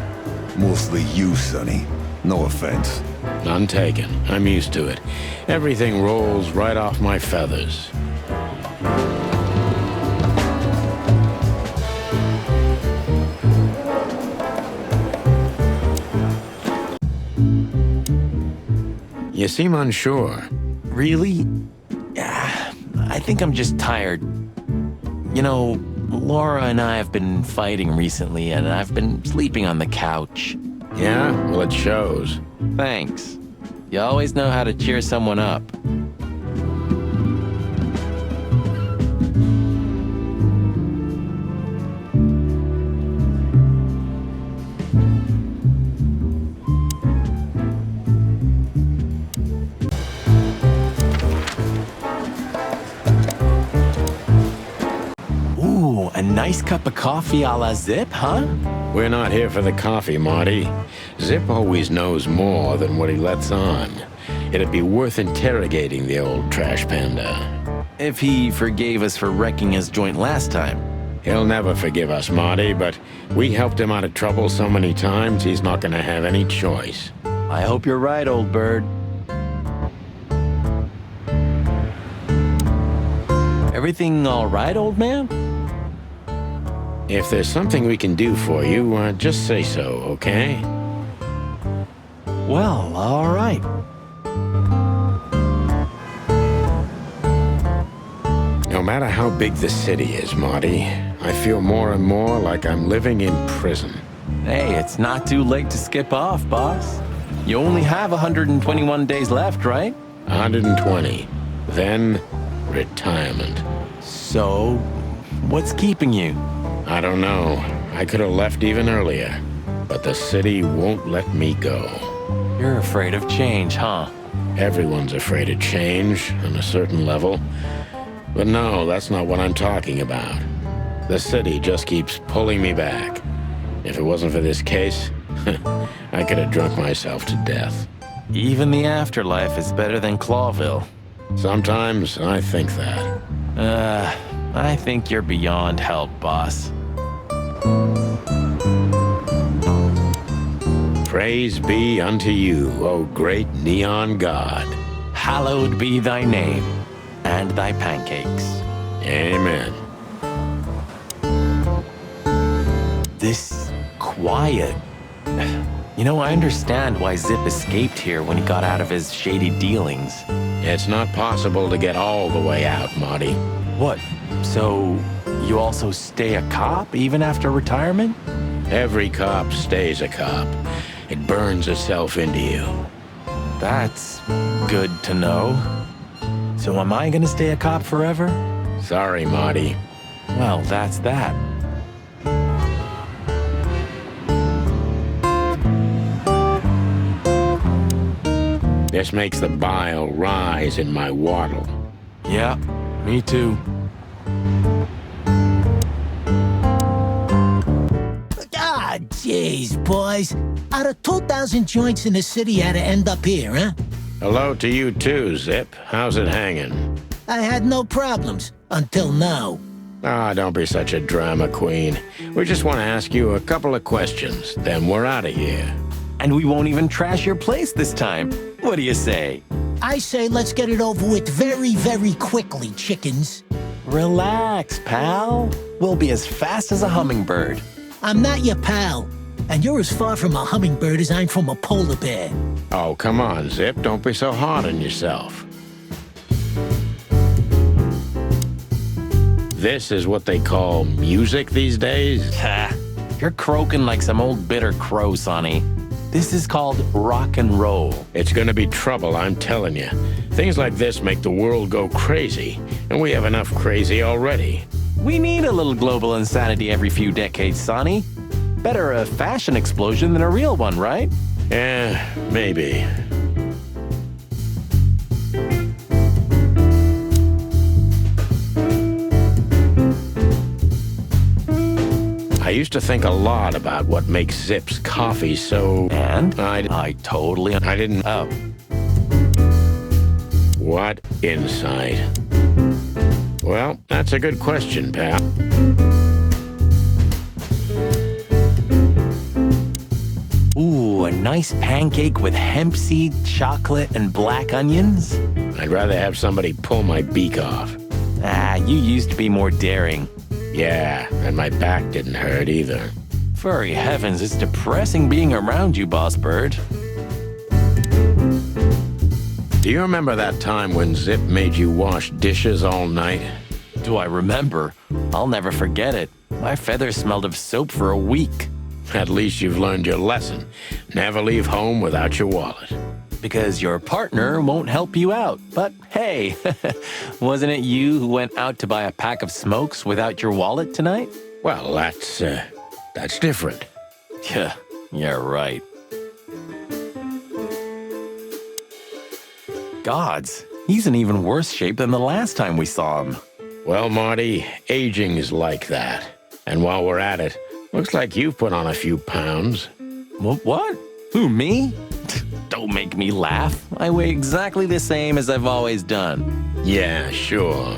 Mostly you, Sonny. No offense. None taken. I'm used to it. Everything rolls right off my feathers. You seem unsure. Really? Yeah, I think I'm just tired. You know, Laura and I have been fighting recently, and I've been sleeping on the couch. Yeah? Well, it shows. Thanks. You always know how to cheer someone up. Ooh, a nice cup of coffee a la Zip, huh? We're not here for the coffee, Marty. Zip always knows more than what he lets on. It'd be worth interrogating the old trash panda. If he forgave us for wrecking his joint last time. He'll never forgive us, Marty, but we helped him out of trouble so many times, he's not gonna have any choice. I hope you're right, old bird. Everything all right, old man? If there's something we can do for you, just say so, okay? Well, all right. No matter how big the city is, Marty, I feel more and more like I'm living in prison. Hey, it's not too late to skip off, boss. You only have 121 days left, right? 120. Then, retirement. So, what's keeping you? I don't know. I could have left even earlier, but the city won't let me go. You're afraid of change, huh? Everyone's afraid of change, on a certain level. But no, that's not what I'm talking about. The city just keeps pulling me back. If it wasn't for this case, I could have drunk myself to death. Even the afterlife is better than Clawville. Sometimes I think that. I think you're beyond help, boss. Praise be unto you, O great neon god. Hallowed be thy name, and thy pancakes. Amen. This quiet. You know, I understand why Zip escaped here when he got out of his shady dealings. It's not possible to get all the way out, Marty. What? So, you also stay a cop even after retirement? Every cop stays a cop. It burns itself into you. That's good to know. So am I gonna stay a cop forever? Sorry, Marty. Well, that's that. This makes the bile rise in my waddle. Yeah, me too. Ah, jeez, boys. Out of 2,000 joints in the city, how'd it end up here, huh? Hello to you too, Zip. How's it hanging? I had no problems, until now. Ah, don't be such a drama queen. We just want to ask you a couple of questions, then we're out of here. And we won't even trash your place this time. What do you say? I say let's get it over with very, very quickly, chickens. Relax, pal. We'll be as fast as a hummingbird. I'm not your pal, and you're as far from a hummingbird as I'm from a polar bear. Oh, come on, Zip. Don't be so hard on yourself. This is what they call music these days? Ha! You're croaking like some old bitter crow, Sonny. This is called rock and roll. It's gonna be trouble, I'm telling you. Things like this make the world go crazy, and we have enough crazy already. We need a little global insanity every few decades, Sonny. Better a fashion explosion than a real one, right? Yeah, maybe. I used to think a lot about what makes Zip's coffee so... And? I totally... I didn't... Oh. What insight? Well, that's a good question, pal. Ooh, a nice pancake with hemp seed, chocolate, and black onions? I'd rather have somebody pull my beak off. Ah, you used to be more daring. Yeah, and my back didn't hurt either. Furry heavens, it's depressing being around you, Boss Bird. Do you remember that time when Zip made you wash dishes all night? Do I remember? I'll never forget it. My feathers smelled of soap for a week. At least you've learned your lesson. Never leave home without your wallet. Because your partner won't help you out. But hey, wasn't it you who went out to buy a pack of smokes without your wallet tonight? Well, that's different. Yeah, right. Gods, he's in even worse shape than the last time we saw him. Well, Marty, aging is like that. And while we're at it, looks like you've put on a few pounds. What? Who, me? Don't make me laugh. I weigh exactly the same as I've always done. Yeah, sure.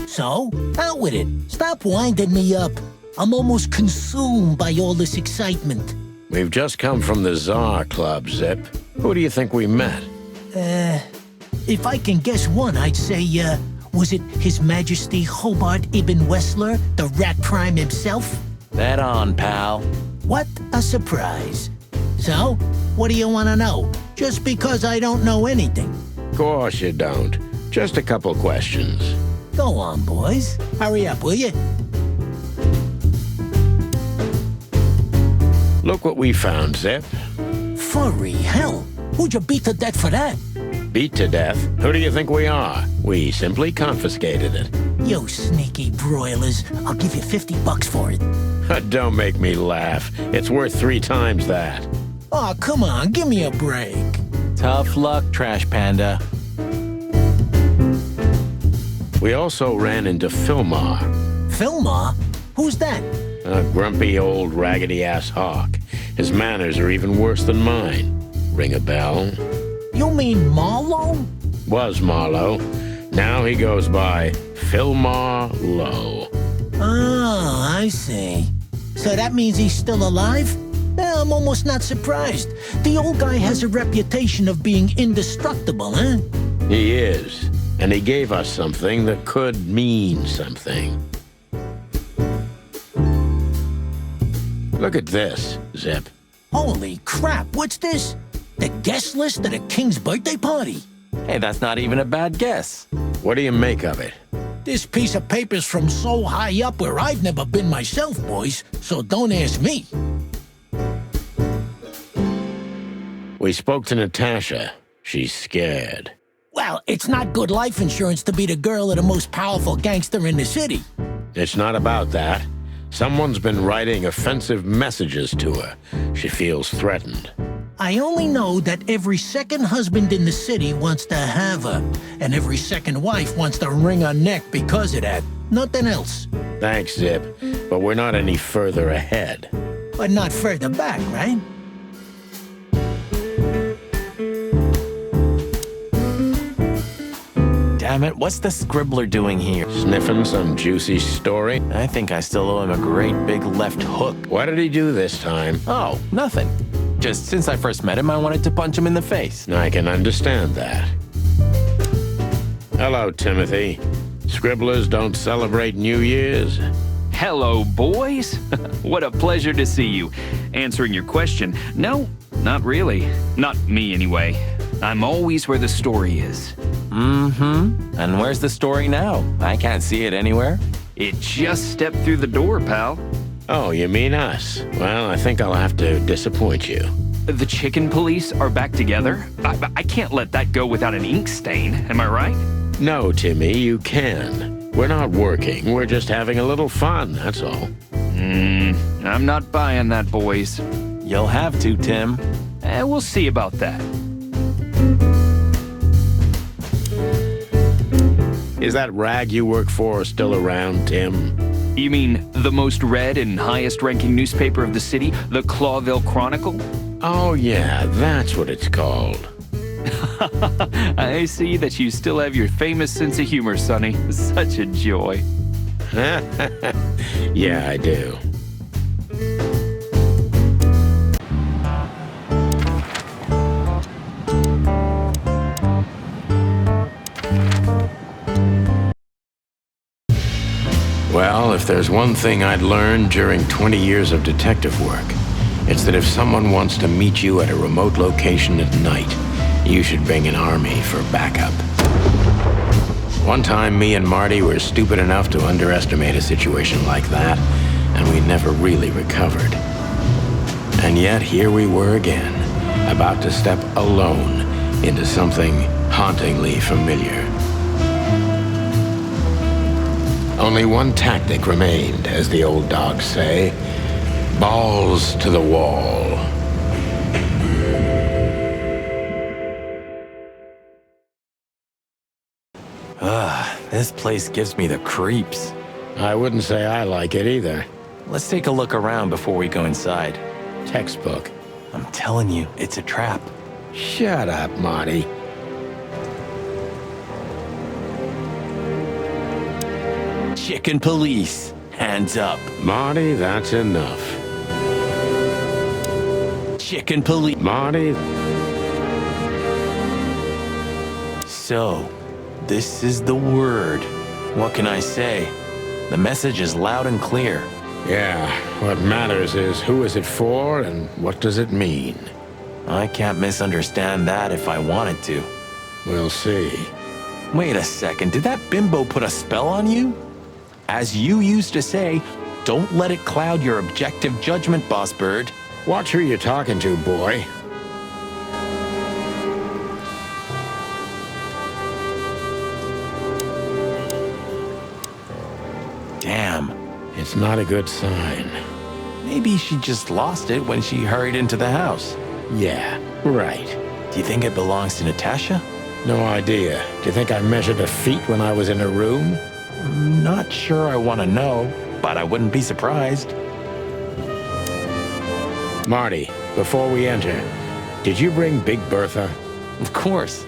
So, out with it. Stop winding me up. I'm almost consumed by all this excitement. We've just come from the Tsar Club, Zip. Who do you think we met? If I can guess one, I'd say, was it His Majesty Hobart Ibn Wessler, the Rat Prime himself? That on, pal. What a surprise. So, what do you want to know? Just because I don't know anything. Of course you don't. Just a couple questions. Go on, boys. Hurry up, will you? Look what we found, Zip. Furry hell. Who'd you beat to death for that? Beat to death? Who do you think we are? We simply confiscated it. You sneaky broilers. I'll give you $50 for it. Don't make me laugh. It's worth 3 times that. Oh, come on. Give me a break. Tough luck, Trash Panda. We also ran into Filmar. Filmar? Who's that? A grumpy old raggedy-ass hawk. His manners are even worse than mine. Ring a bell? You mean Marlowe? Was Marlowe. Now he goes by Filmar Lowe. Oh, I see. So that means he's still alive? Yeah, I'm almost not surprised. The old guy has a reputation of being indestructible, huh? He is. And he gave us something that could mean something. Look at this, Zip. Holy crap, what's this? The guest list at a king's birthday party? Hey, that's not even a bad guess. What do you make of it? This piece of paper's from so high up where I've never been myself, boys, so don't ask me. We spoke to Natasha. She's scared. Well, it's not good life insurance to be the girl of the most powerful gangster in the city. It's not about that. Someone's been writing offensive messages to her. She feels threatened. I only know that every second husband in the city wants to have her, and every second wife wants to wring her neck because of that. Nothing else. Thanks, Zip, but we're not any further ahead. But not further back, right? Damn it, what's the scribbler doing here? Sniffing some juicy story? I think I still owe him a great big left hook. What did he do this time? Oh, nothing. Just since I first met him, I wanted to punch him in the face. I can understand that. Hello, Timothy. Scribblers don't celebrate New Year's? Hello, boys. What a pleasure to see you. Answering your question, no, not really. Not me, anyway. I'm always where the story is. Mm-hmm. And where's the story now? I can't see it anywhere. It just stepped through the door, pal. Oh, you mean us? Well, I think I'll have to disappoint you. The chicken police are back together? I can't let that go without an ink stain, am I right? No, Timmy, you can. We're not working, we're just having a little fun, that's all. I'm not buying that, boys. You'll have to, Tim. We'll see about that. Is that rag you work for still around, Tim? You mean the most read and highest-ranking newspaper of the city, the Clawville Chronicle? Oh, yeah, that's what it's called. I see that you still have your famous sense of humor, Sonny. Such a joy. Yeah, I do. Well, if there's one thing I'd learned during 20 years of detective work, it's that if someone wants to meet you at a remote location at night, you should bring an army for backup. One time, me and Marty were stupid enough to underestimate a situation like that, and we never really recovered. And yet, here we were again, about to step alone into something hauntingly familiar. Only one tactic remained, as the old dogs say. Balls to the wall. This place gives me the creeps. I wouldn't say I like it either. Let's take a look around before we go inside. Textbook. I'm telling you, it's a trap. Shut up, Marty. Chicken police, hands up. Marty, that's enough. Chicken police. Marty. So, this is the word. What can I say? The message is loud and clear. Yeah, what matters is who is it for and what does it mean? I can't misunderstand that if I wanted to. We'll see. Wait a second, did that bimbo put a spell on you? As you used to say, don't let it cloud your objective judgment, Boss Bird. Watch who you're talking to, boy. Damn. It's not a good sign. Maybe she just lost it when she hurried into the house. Yeah, right. Do you think it belongs to Natasha? No idea. Do you think I measured her feet when I was in her room? Not sure I want to know, but I wouldn't be surprised. Marty, before we enter, did you bring Big Bertha? Of course.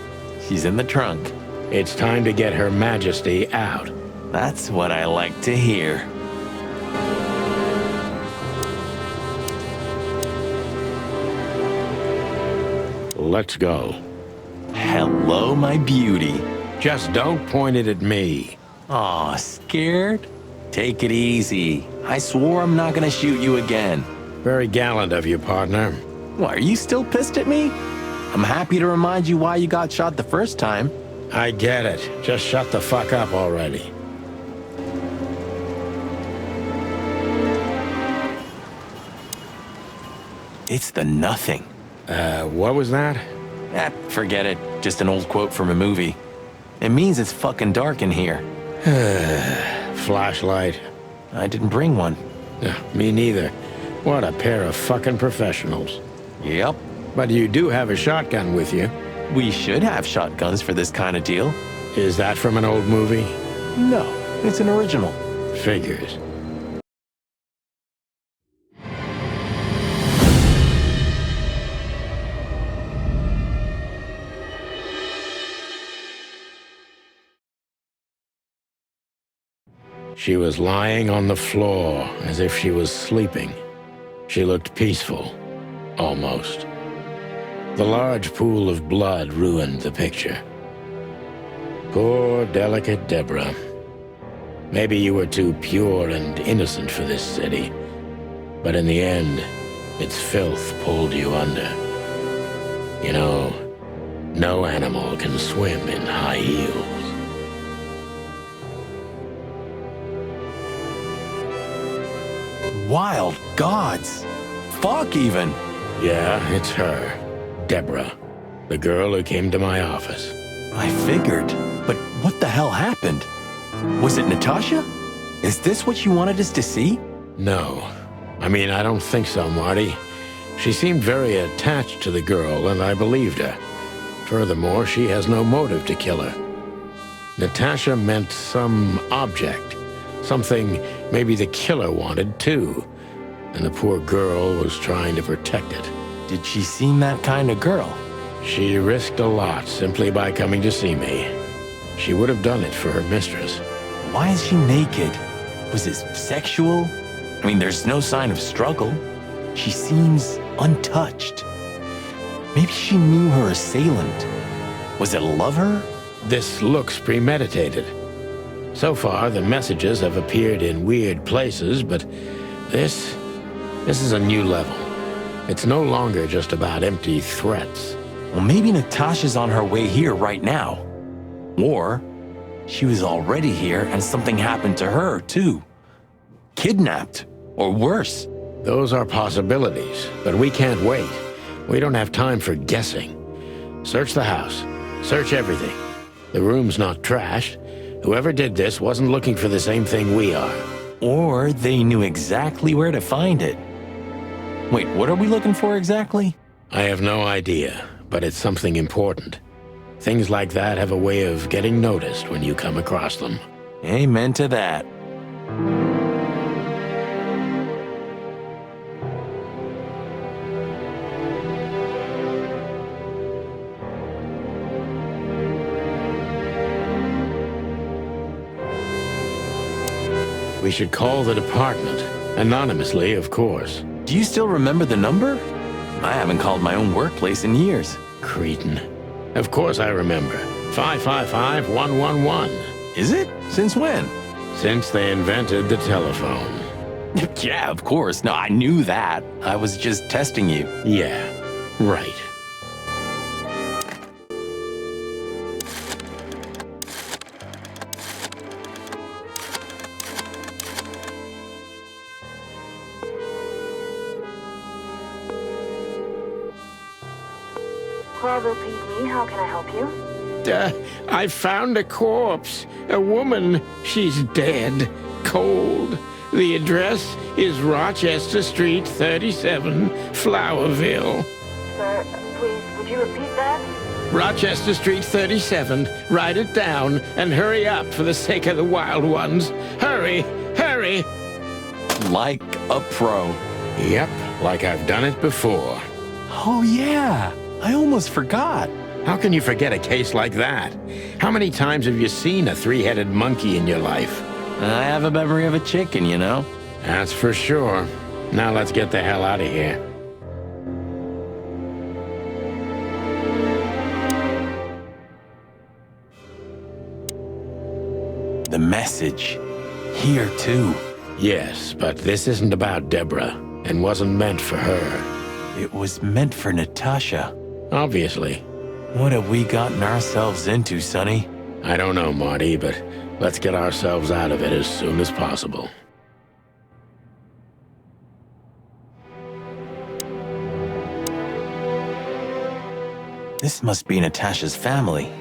She's in the trunk. It's time to get Her Majesty out. That's what I like to hear. Let's go. Hello, my beauty. Just don't point it at me. Aw, scared? Take it easy. I swore I'm not gonna shoot you again. Very gallant of you, partner. What, are you still pissed at me? I'm happy to remind you why you got shot the first time. I get it. Just shut the fuck up already. It's the nothing. What was that? Forget it. Just an old quote from a movie. It means it's fucking dark in here. Flashlight. I didn't bring one. Me neither. What a pair of fucking professionals. Yep. But you do have a shotgun with you. We should have shotguns for this kind of deal. Is that from an old movie? No, it's an original. Figures. She was lying on the floor as if she was sleeping. She looked peaceful, almost. The large pool of blood ruined the picture. Poor, delicate Deborah. Maybe you were too pure and innocent for this city, but in the end, its filth pulled you under. You know, no animal can swim in high heels. Wild gods. Fuck, even. Yeah, it's her. Deborah. The girl who came to my office. I figured. But what the hell happened? Was it Natasha? Is this what you wanted us to see? No. I mean, I don't think so, Marty. She seemed very attached to the girl, and I believed her. Furthermore, she has no motive to kill her. Natasha meant some object. Something maybe the killer wanted, too. And the poor girl was trying to protect it. Did she seem that kind of girl? She risked a lot simply by coming to see me. She would have done it for her mistress. Why is she naked? Was it sexual? I mean, there's no sign of struggle. She seems untouched. Maybe she knew her assailant. Was it a lover? This looks premeditated. So far, the messages have appeared in weird places, but this is a new level. It's no longer just about empty threats. Well, maybe Natasha's on her way here right now. Or she was already here and something happened to her, too. Kidnapped, or worse. Those are possibilities, but we can't wait. We don't have time for guessing. Search the house. Search everything. The room's not trashed. Whoever did this wasn't looking for the same thing we are. Or they knew exactly where to find it. Wait, what are we looking for exactly? I have no idea, but it's something important. Things like that have a way of getting noticed when you come across them. Amen to that. We should call the department. Anonymously, of course. Do you still remember the number? I haven't called my own workplace in years. Cretin. Of course I remember. 555-111. Is it? Since when? Since they invented the telephone. Yeah, of course. No, I knew that. I was just testing you. Yeah, right. Clarville PD, how can I help you? I found a corpse. A woman. She's dead. Cold. The address is Rochester Street, 37, Flowerville. Sir, please, would you repeat that? Rochester Street, 37. Write it down and hurry up for the sake of the wild ones. Hurry! Hurry! Like a pro. Yep, like I've done it before. Oh, yeah. I almost forgot. How can you forget a case like that? How many times have you seen a three-headed monkey in your life? I have a memory of a chicken, you know? That's for sure. Now let's get the hell out of here. The message. Here, too. Yes, but this isn't about Deborah, and wasn't meant for her. It was meant for Natasha. Obviously. What have we gotten ourselves into, Sonny? I don't know, Marty, but let's get ourselves out of it as soon as possible. This must be Natasha's family.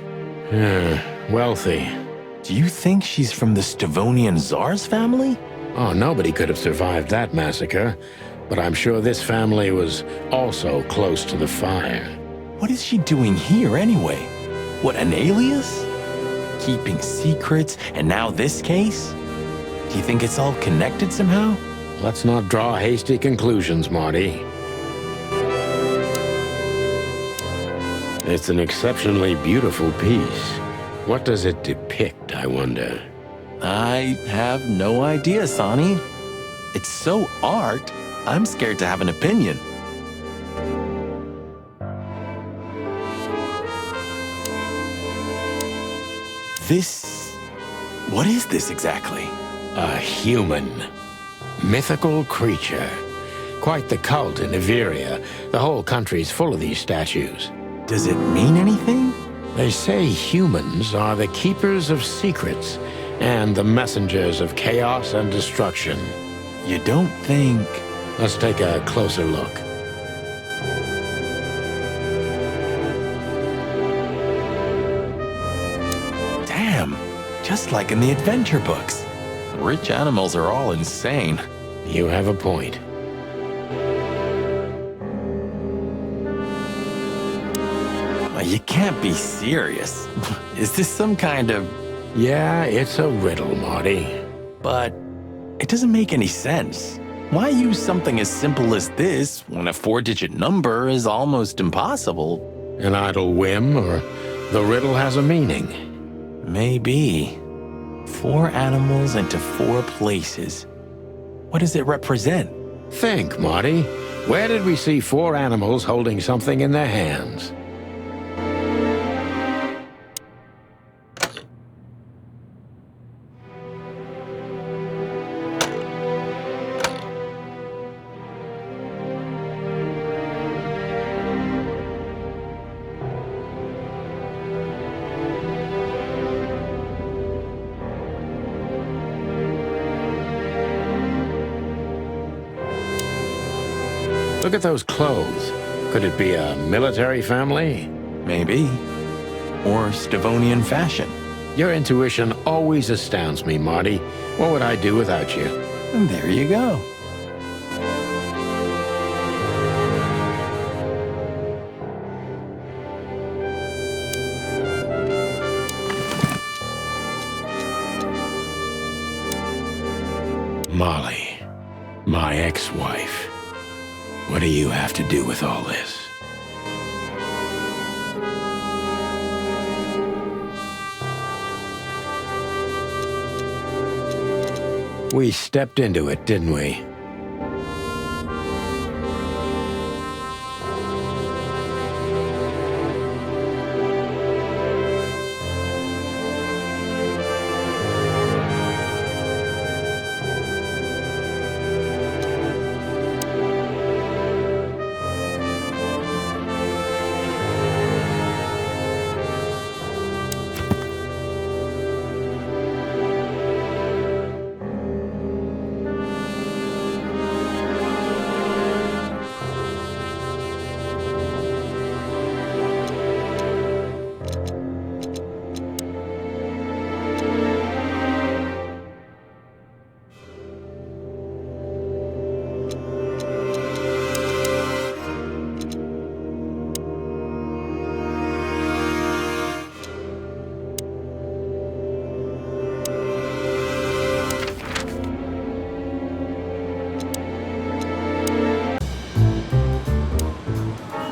Wealthy. Do you think she's from the Stavonian Tsar's family? Oh, nobody could have survived that massacre. But I'm sure this family was also close to the fire. What is she doing here anyway? What, an alias? Keeping secrets, and now this case? Do you think it's all connected somehow? Let's not draw hasty conclusions, Marty. It's an exceptionally beautiful piece. What does it depict, I wonder? I have no idea, Sonny. It's so art, I'm scared to have an opinion. What is this exactly? A human. Mythical creature. Quite the cult in Iveria. The whole country's full of these statues. Does it mean anything? They say humans are the keepers of secrets and the messengers of chaos and destruction. You don't think... Let's take a closer look. Damn, just like in the adventure books. Rich animals are all insane. You have a point. You can't be serious. Is this some kind of... Yeah, it's a riddle, Marty. But it doesn't make any sense. Why use something as simple as this when a 4-digit number is almost impossible? An idle whim, or the riddle has a meaning? Maybe. 4 animals into 4 places. What does it represent? Think, Marty. Where did we see 4 animals holding something in their hands? Look at those clothes. Could it be a military family? Maybe. Or Stavonian fashion. Your intuition always astounds me, Marty. What would I do without you? And there you go. Molly, my ex-wife. What do you have to do with all this? We stepped into it, didn't we?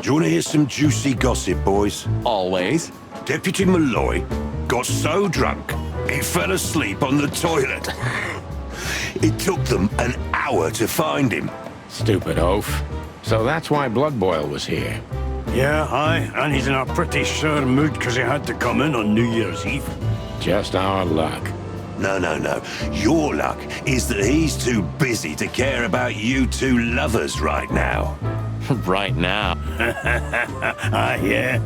Do you want to hear some juicy gossip, boys? Always. Deputy Malloy got so drunk, he fell asleep on the toilet. It took them an hour to find him. Stupid oaf. So that's why Blood Boil was here. Yeah, aye, and he's in a pretty sore mood because he had to come in on New Year's Eve. Just our luck. No. Your luck is that he's too busy to care about you two lovers right now. Right now. Ah, yeah.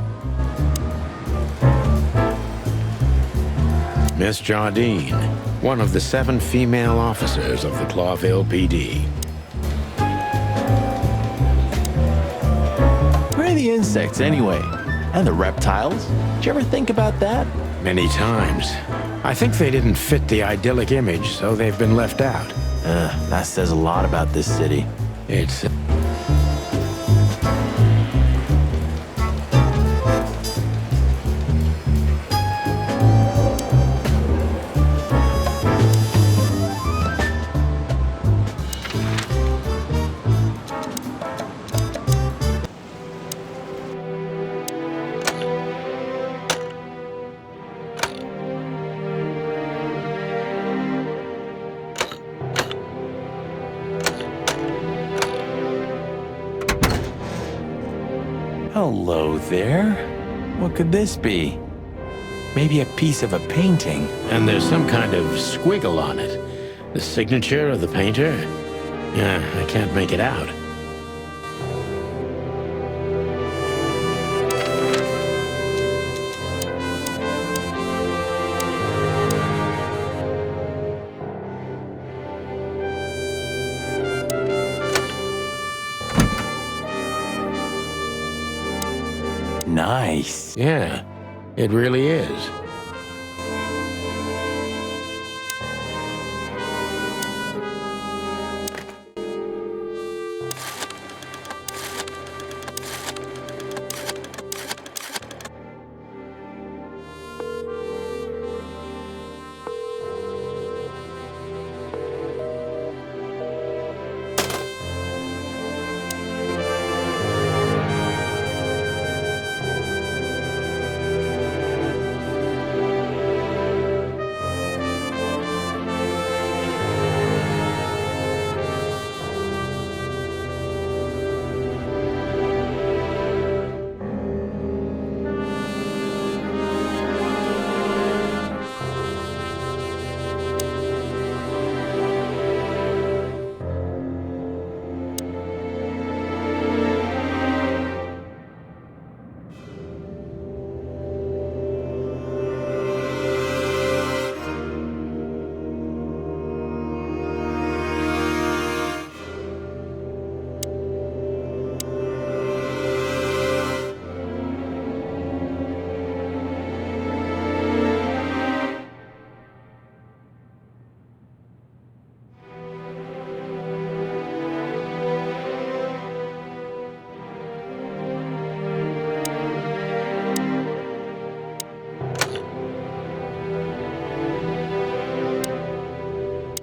Miss Jardine, one of the 7 female officers of the Clawville PD. Where are the insects anyway? And the reptiles? Did you ever think about that? Many times. I think they didn't fit the idyllic image, so they've been left out. That says a lot about this city. It's... Hello there. What could this be? Maybe a piece of a painting. And there's some kind of squiggle on it. The signature of the painter? Yeah, I can't make it out. Nice. Yeah, it really is.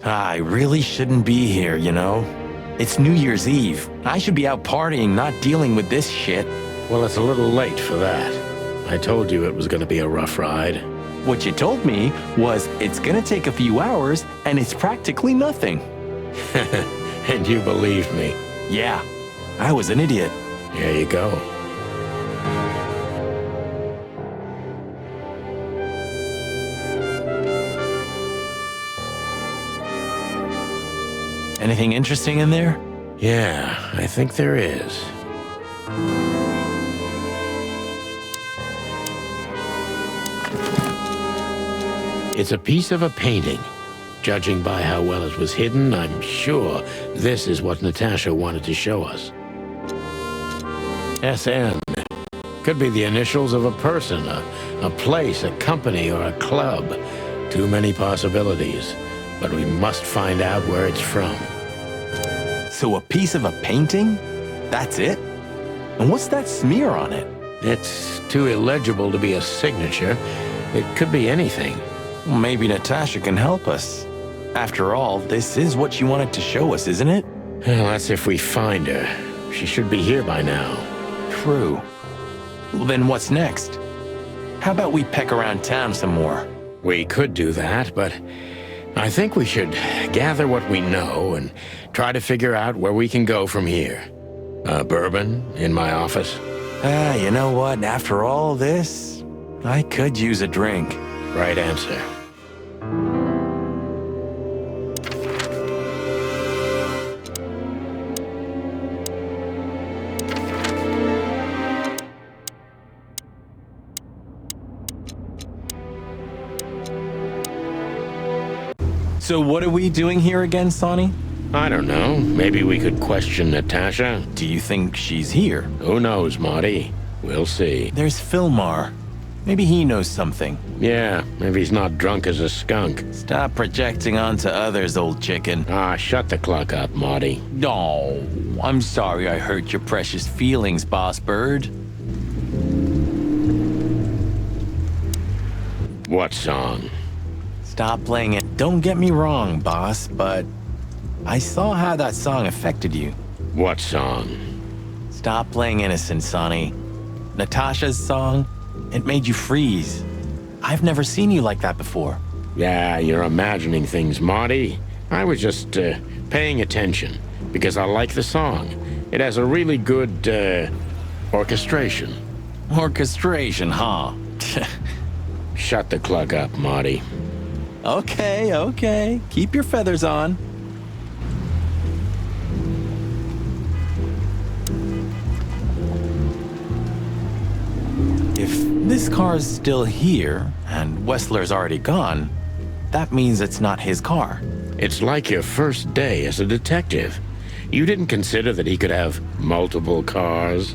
I really shouldn't be here, you know? It's New Year's Eve. I should be out partying, not dealing with this shit. Well, it's a little late for that. I told you it was gonna be a rough ride. What you told me was it's gonna take a few hours, and it's practically nothing. And you believed me. Yeah, I was an idiot. Here you go. Anything interesting in there? Yeah, I think there is. It's a piece of a painting. Judging by how well it was hidden, I'm sure this is what Natasha wanted to show us. SN. Could be the initials of a person, a place, a company, or a club. Too many possibilities. But we must find out where it's from. So a piece of a painting? That's it? And what's that smear on it? It's too illegible to be a signature. It could be anything. Well, maybe Natasha can help us. After all, this is what she wanted to show us, isn't it? Well, that's if we find her. She should be here by now. True. Well, then what's next? How about we peck around town some more? We could do that, but I think we should gather what we know and try to figure out where we can go from here. Bourbon in my office? You know what? After all this, I could use a drink. Right answer. So what are we doing here again, Sonny? I don't know. Maybe we could question Natasha. Do you think she's here? Who knows, Marty? We'll see. There's Philmar. Maybe he knows something. Yeah, maybe he's not drunk as a skunk. Stop projecting onto others, old chicken. Ah, shut the clock up, Marty. No, I'm sorry I hurt your precious feelings, Boss Bird. What song? Stop playing it. Don't get me wrong, boss, but I saw how that song affected you. What song? Stop playing innocent, Sonny. Natasha's song, it made you freeze. I've never seen you like that before. Yeah, you're imagining things, Marty. I was just paying attention because I like the song. It has a really good Orchestration. Orchestration, huh? Shut the cluck up, Marty. Okay, okay. Keep your feathers on. If this car's still here, and Wessler's already gone, that means it's not his car. It's like your first day as a detective. You didn't consider that he could have multiple cars?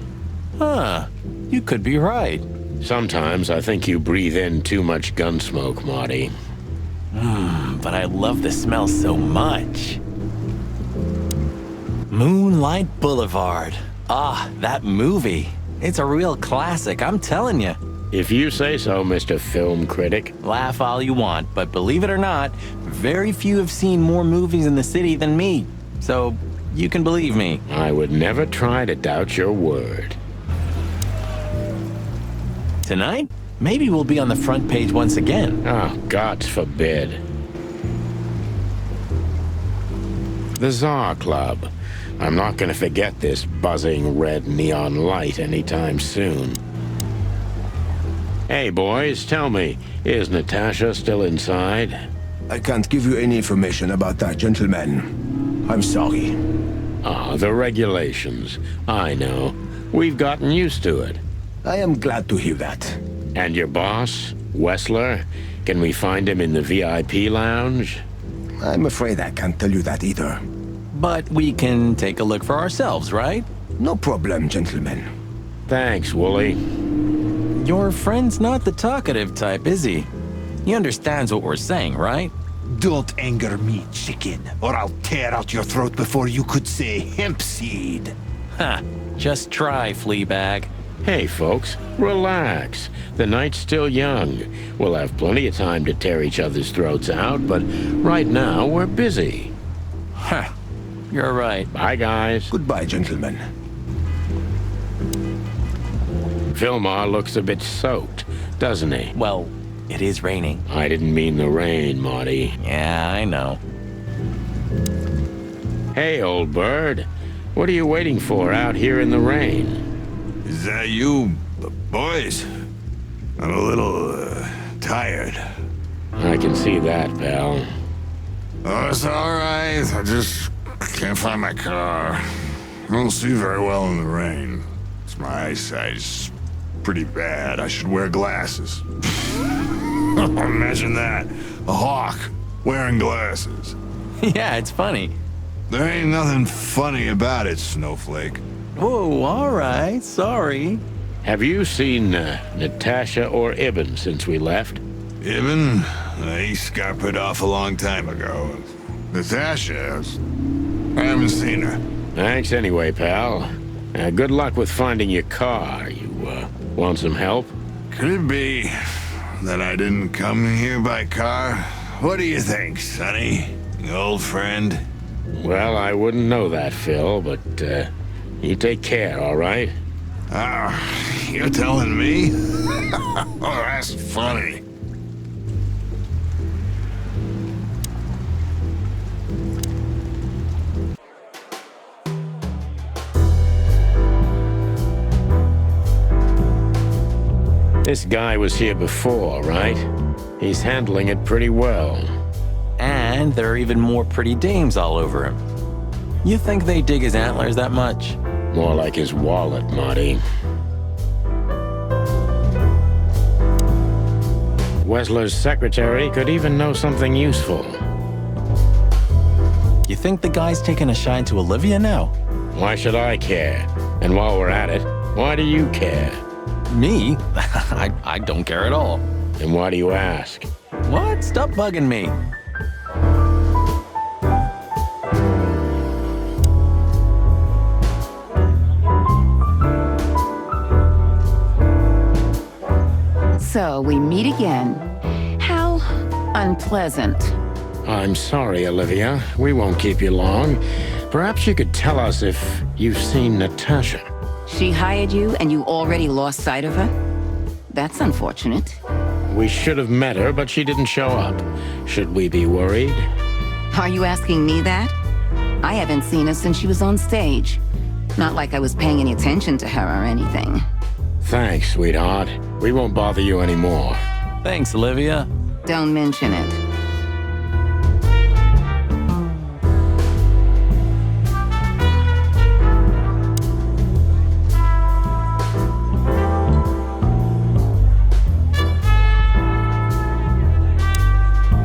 Huh. You could be right. Sometimes I think you breathe in too much gun smoke, Marty. But I love the smell so much. Moonlight Boulevard. Ah, that movie. It's a real classic, I'm telling you. If you say so, Mr. Film Critic. Laugh all you want, but believe it or not, very few have seen more movies in the city than me. So, you can believe me. I would never try to doubt your word. Tonight, maybe we'll be on the front page once again. Oh, God forbid. The Tsar Club. I'm not gonna forget this buzzing red neon light anytime soon. Hey, boys, tell me, is Natasha still inside? I can't give you any information about that, gentlemen. I'm sorry. Ah, the regulations. I know. We've gotten used to it. I am glad to hear that. And your boss, Wessler? Can we find him in the VIP lounge? I'm afraid I can't tell you that either. But we can take a look for ourselves, right? No problem, gentlemen. Thanks, Wooly. Your friend's not the talkative type, is he? He understands what we're saying, right? Don't anger me, chicken, or I'll tear out your throat before you could say hemp seed. Ha! Just try, Fleabag. Hey, folks, relax. The night's still young. We'll have plenty of time to tear each other's throats out, but right now we're busy. Huh. You're right. Bye, guys. Goodbye, gentlemen. Vilmar looks a bit soaked, doesn't he? Well, it is raining. I didn't mean the rain, Marty. Yeah, I know. Hey, old bird. What are you waiting for out here in the rain? Is that you, boys? I'm a little, tired. I can see that, pal. Oh, it's all right. I just can't find my car. I don't see very well in the rain. My eyesight's pretty bad. I should wear glasses. Imagine that. A hawk wearing glasses. Yeah, it's funny. There ain't nothing funny about it, Snowflake. Oh, all right. Sorry. Have you seen Natasha or Ibn since we left? Ibn? He scampered off a long time ago. Natasha? I haven't seen her. Thanks anyway, pal. Good luck with finding your car. You, want some help? Could it be that I didn't come here by car? What do you think, Sonny? Old friend? Well, I wouldn't know that, Phil, but, you take care, all right? You're telling me? Oh, that's funny. This guy was here before, right? He's handling it pretty well. And there are even more pretty dames all over him. You think they dig his antlers that much? More like his wallet, Marty. Wessler's secretary could even know something useful. You think the guy's taking a shine to Olivia now? Why should I care? And while we're at it, why do you care? Me? I don't care at all. And why do you ask? What? Stop bugging me. So we meet again. How unpleasant. I'm sorry, Olivia. We won't keep you long. Perhaps you could tell us if you've seen Natasha. She hired you and you already lost sight of her? That's unfortunate. We should have met her, but she didn't show up. Should we be worried? Are you asking me that? I haven't seen her since she was on stage. Not like I was paying any attention to her or anything. Thanks, sweetheart. We won't bother you anymore. Thanks, Olivia. Don't mention it.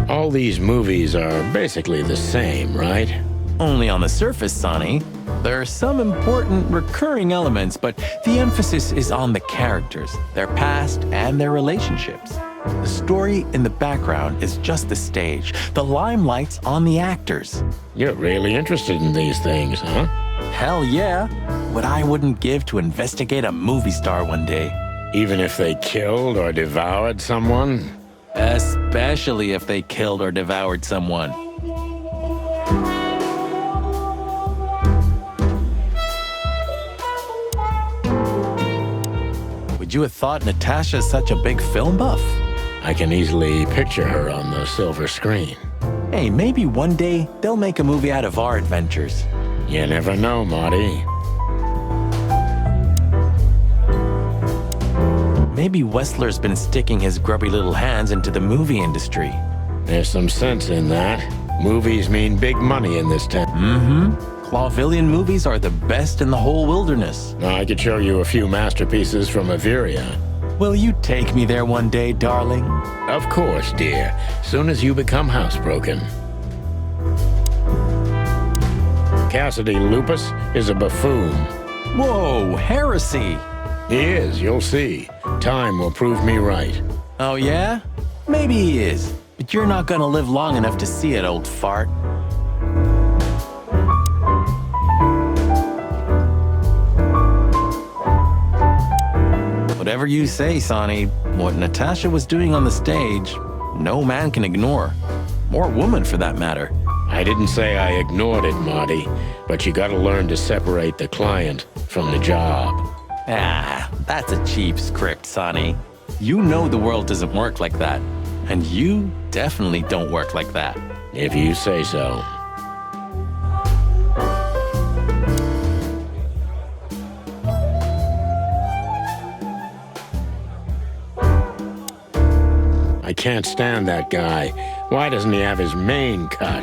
All these movies are basically the same, right? Only on the surface, Sonny. There are some important recurring elements, but the emphasis is on the characters, their past, and their relationships. The story in the background is just the stage. The limelight's on the actors. You're really interested in these things, huh? Hell yeah. What I wouldn't give to investigate a movie star one day. Even if they killed or devoured someone? Especially if they killed or devoured someone. Would you have thought Natasha's such a big film buff? I can easily picture her on the silver screen. Hey, maybe one day they'll make a movie out of our adventures. You never know, Marty. Maybe Wessler's been sticking his grubby little hands into the movie industry. There's some sense in that. Movies mean big money in this town. Mm-hmm. Clawvillian movies are the best in the whole wilderness. I could show you a few masterpieces from Averia. Will you take me there one day, darling? Of course, dear. Soon as you become housebroken. Cassidy Lupus is a buffoon. Whoa, heresy! He is, you'll see. Time will prove me right. Oh yeah? Maybe he is. But you're not gonna live long enough to see it, old fart. Whatever you say, Sonny, what Natasha was doing on the stage, no man can ignore. Or woman, for that matter. I didn't say I ignored it, Marty, but you gotta learn to separate the client from the job. Ah, that's a cheap script, Sonny. You know the world doesn't work like that. And you definitely don't work like that. If you say so. I can't stand that guy. Why doesn't he have his mane cut?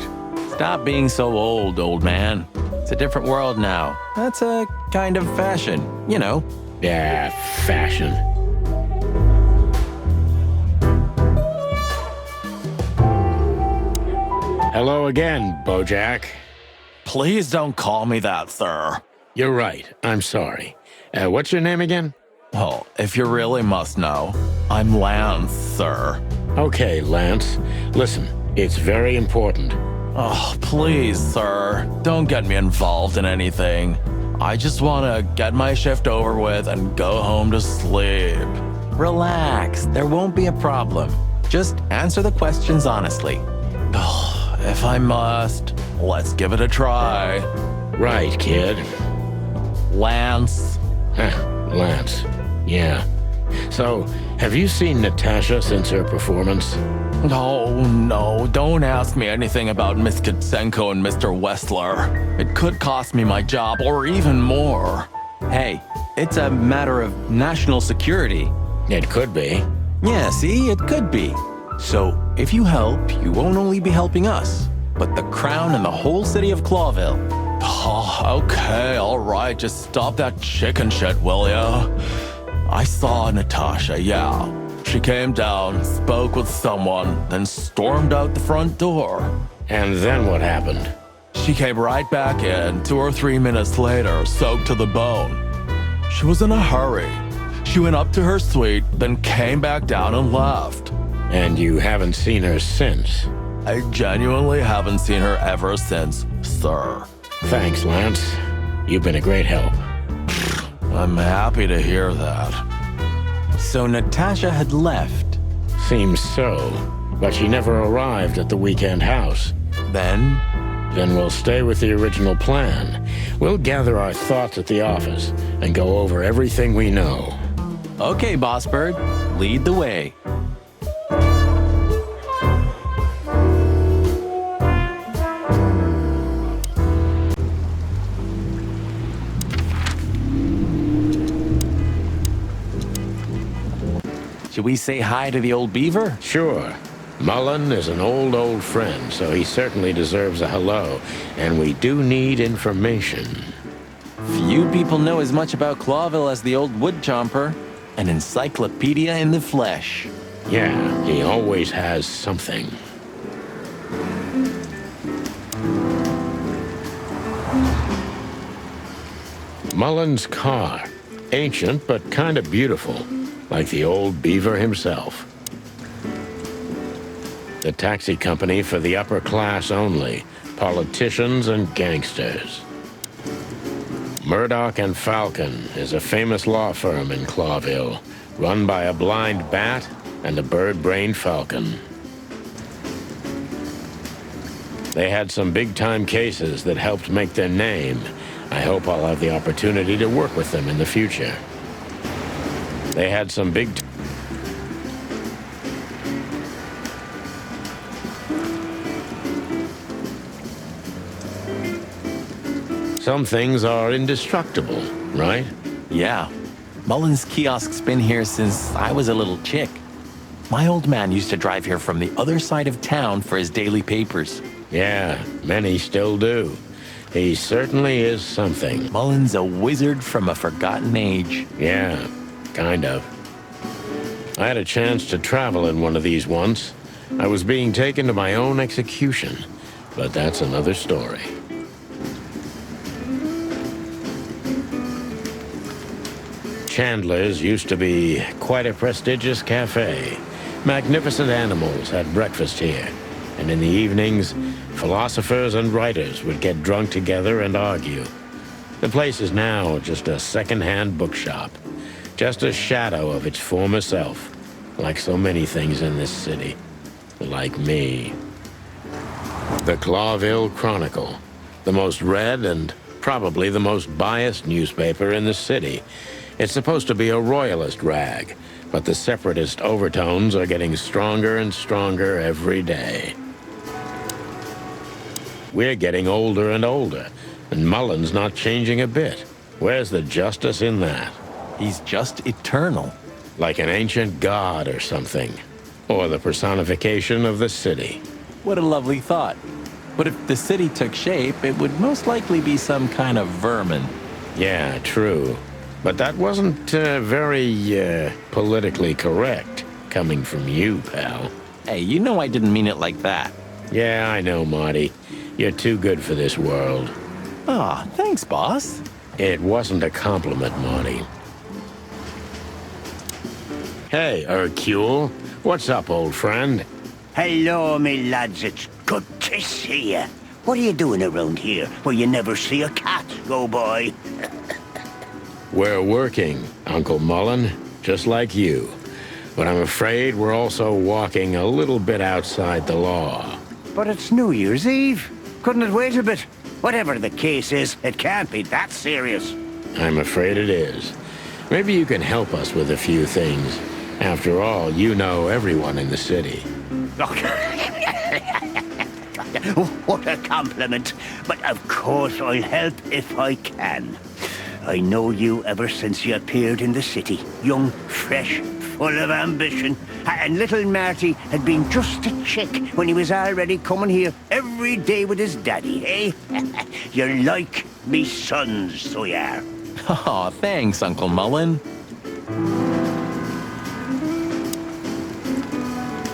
Stop being so old man. It's a different world now. That's a kind of fashion, you know. Yeah, fashion. Hello again, Bojack. Please don't call me that, sir. You're right. I'm sorry. What's your name again? Oh, if you really must know, I'm Lance, sir. Okay, Lance. Listen, it's very important. Oh, please, sir. Don't get me involved in anything. I just want to get my shift over with and go home to sleep. Relax. There won't be a problem. Just answer the questions honestly. Oh, if I must, let's give it a try. Right, kid. Lance. Lance. Yeah. So, have you seen Natasha since her performance? No, don't ask me anything about Miss Kitsenko and Mr. Wessler. It could cost me my job or even more. Hey, it's a matter of national security. It could be. Yeah, see, it could be. So, if you help, you won't only be helping us, but the crown and the whole city of Clawville. Oh, okay, all right, just stop that chicken shit, will ya? I saw Natasha, yeah. She came down, spoke with someone, then stormed out the front door. And then what happened? She came right back in 2 or 3 minutes later, soaked to the bone. She was in a hurry. She went up to her suite, then came back down and left. And you haven't seen her since? I genuinely haven't seen her ever since, sir. Thanks, Lance. You've been a great help. I'm happy to hear that. So Natasha had left? Seems so, but she never arrived at the weekend house. Then? Then we'll stay with the original plan. We'll gather our thoughts at the office and go over everything we know. Okay, Boss Bird, lead the way. Should we say hi to the old beaver? Sure. Mullen is an old friend, so he certainly deserves a hello, and we do need information. Few people know as much about Clawville as the old wood chomper. An encyclopedia in the flesh. Yeah, he always has something. Mullen's car. Ancient, but kind of beautiful. Like the old beaver himself. The taxi company for the upper class only. Politicians and gangsters. Murdoch and Falcon is a famous law firm in Clawville, run by a blind bat and a bird-brained falcon. They had some big-time cases that helped make their name. I hope I'll have the opportunity to work with them in the future. They had some big... Some things are indestructible, right? Yeah. Mullen's kiosk's been here since I was a little chick. My old man used to drive here from the other side of town for his daily papers. Yeah, many still do. He certainly is something. Mullen's a wizard from a forgotten age. Yeah, kind of. I had a chance to travel in one of these once. I was being taken to my own execution, but that's another story. Chandler's used to be quite a prestigious cafe. Magnificent animals had breakfast here, and in the evenings, philosophers and writers would get drunk together and argue. The place is now just a second-hand bookshop, just a shadow of its former self, like so many things in this city, like me. The Clawville Chronicle, the most read and probably the most biased newspaper in the city. It's supposed to be a royalist rag, but the separatist overtones are getting stronger and stronger every day. We're getting older and older, and Mullen's not changing a bit. Where's the justice in that? He's just eternal. Like an ancient god or something. Or the personification of the city. What a lovely thought. But if the city took shape, it would most likely be some kind of vermin. Yeah, true. But that wasn't very politically correct, coming from you, pal. Hey, you know I didn't mean it like that. Yeah, I know, Marty. You're too good for this world. Aw, thanks, boss. It wasn't a compliment, Marty. Hey, Hercule. What's up, old friend? Hello, me lads. It's good to see you. What are you doing around here where you never see a cat go by? We're working, Uncle Mullen, just like you. But I'm afraid we're also walking a little bit outside the law. But it's New Year's Eve. Couldn't it wait a bit? Whatever the case is, it can't be that serious. I'm afraid it is. Maybe you can help us with a few things. After all, you know everyone in the city. What a compliment. But of course I'll help if I can. I know you ever since you appeared in the city. Young, fresh, full of ambition. And little Marty had been just a chick when he was already coming here every day with his daddy, eh? You're like me sons, so you are. Aw, thanks, Uncle Mullen.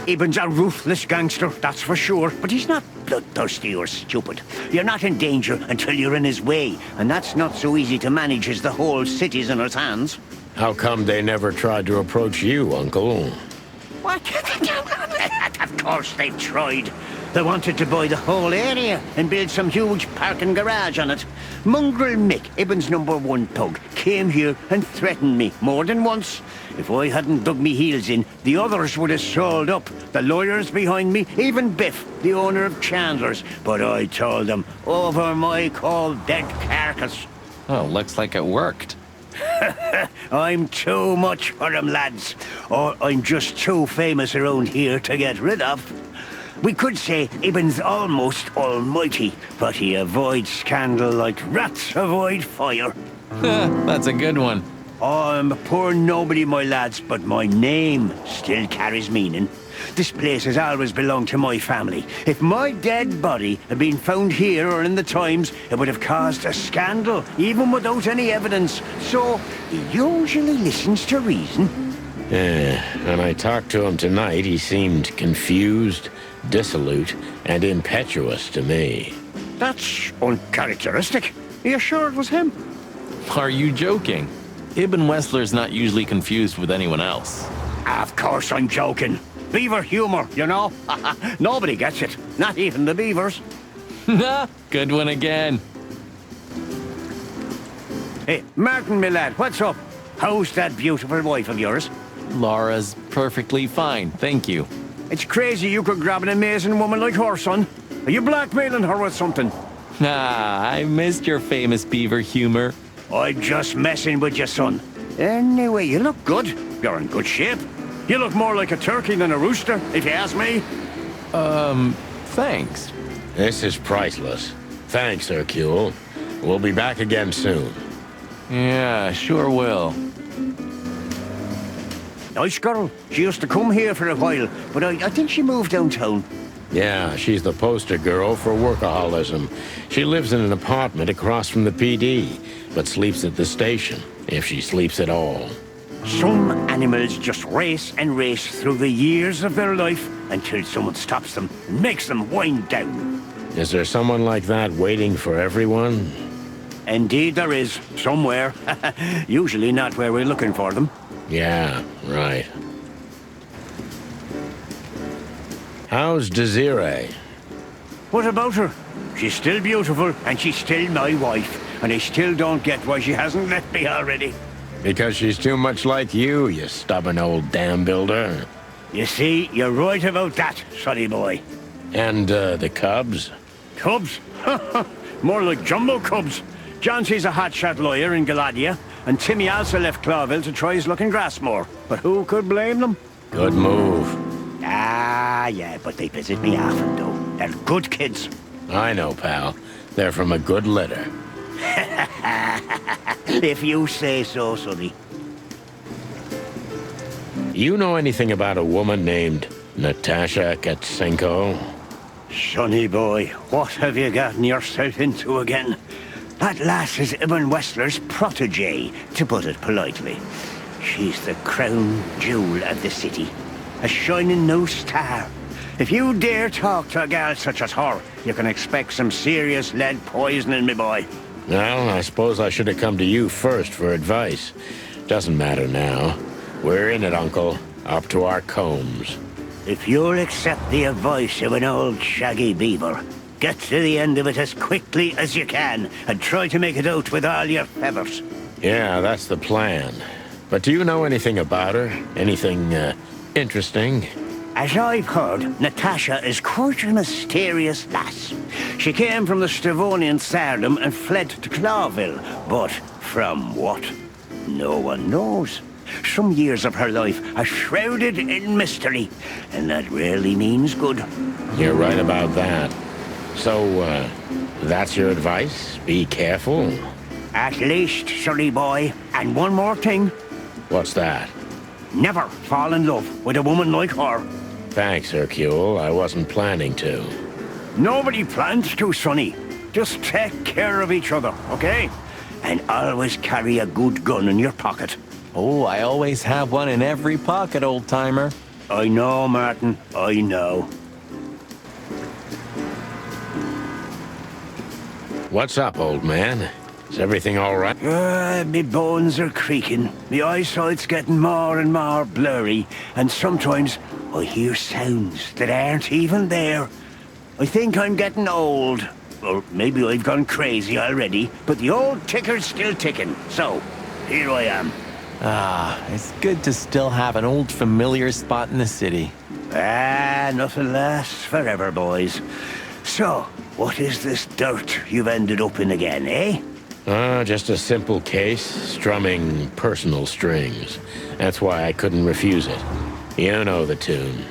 Eben's a ruthless gangster, that's for sure. But he's not bloodthirsty or stupid. You're not in danger until you're in his way. And that's not so easy to manage as the whole city's in his hands. How come they never tried to approach you, Uncle? What? Of course they've tried. They wanted to buy the whole area and build some huge parking garage on it. Mongrel Mick, Ibben's #1 thug, came here and threatened me more than once. If I hadn't dug me heels in, the others would have sold up. The lawyers behind me, even Biff, the owner of Chandler's. But I told them, over my cold dead carcass. Oh, looks like it worked. I'm too much for them, lads. Or I'm just too famous around here to get rid of. We could say Ibben's almost almighty, but he avoids scandal like rats avoid fire. That's a good one. Oh, I'm a poor nobody, my lads, but my name still carries meaning. This place has always belonged to my family. If my dead body had been found here or in the Times, it would have caused a scandal, even without any evidence. So, he usually listens to reason. When I talked to him tonight, he seemed confused, dissolute, and impetuous to me. That's uncharacteristic. Are you sure it was him? Are you joking? Ibn Wessler's not usually confused with anyone else. Of course I'm joking. Beaver humor, you know? Nobody gets it. Not even the beavers. Good one again. Hey, Martin, my lad, what's up? How's that beautiful wife of yours? Laura's perfectly fine, thank you. It's crazy you could grab an amazing woman like her, son. Are you blackmailing her with something? I missed your famous beaver humor. I'm just messing with you, son. Anyway, you look good. You're in good shape. You look more like a turkey than a rooster, if you ask me. Thanks. This is priceless. Thanks, Hercule. We'll be back again soon. Yeah, sure will. Nice girl. She used to come here for a while, but I think she moved downtown. Yeah, she's the poster girl for workaholism. She lives in an apartment across from the PD, but sleeps at the station, if she sleeps at all. Some animals just race and race through the years of their life until someone stops them and makes them wind down. Is there someone like that waiting for everyone? Indeed there is, somewhere. Usually not where we're looking for them. Yeah, right. How's Desiree? What about her? She's still beautiful, and she's still my wife, and I still don't get why she hasn't left me already. Because she's too much like you stubborn old dam builder. You see, you're right about that, sonny boy. And, the cubs? Cubs? More like jumbo cubs. Johnson's a hotshot lawyer in Galadia, and Timmy also left Clawville to try his luck in Grassmore. But who could blame them? Good move. Ah, yeah, but they visit me often, though. They're good kids. I know, pal. They're from a good litter. If you say so, sonny. You know anything about a woman named Natasha Katsenko? Sonny boy, what have you gotten yourself into again? That lass is Ibn Wessler's protege, to put it politely. She's the crown jewel of the city. A shining new star. If you dare talk to a gal such as her, you can expect some serious lead poisoning, me boy. Well, I suppose I should have come to you first for advice. Doesn't matter now. We're in it, Uncle. Up to our combs. If you'll accept the advice of an old shaggy beaver, get to the end of it as quickly as you can, and try to make it out with all your feathers. Yeah, that's the plan. But do you know anything about her? Anything, interesting? As I've heard, Natasha is quite a mysterious lass. She came from the Stavonian Tsardom and fled to Clawville. But from what? No one knows. Some years of her life are shrouded in mystery, and that rarely means good. You're right about that. So, that's your advice? Be careful? At least, sonny boy. And one more thing. What's that? Never fall in love with a woman like her. Thanks, Hercule. I wasn't planning to. Nobody plans to, sonny. Just take care of each other, okay? And always carry a good gun in your pocket. Oh, I always have one in every pocket, old-timer. I know, Martin. I know. What's up, old man? Is everything all right? Me bones are creaking. Me eyesight's getting more and more blurry. And sometimes I hear sounds that aren't even there. I think I'm getting old. Or maybe I've gone crazy already. But the old ticker's still ticking. So, here I am. It's good to still have an old familiar spot in the city. Nothing lasts forever, boys. So, what is this dirt you've ended up in again, eh? Just a simple case, strumming personal strings. That's why I couldn't refuse it. You know the tune.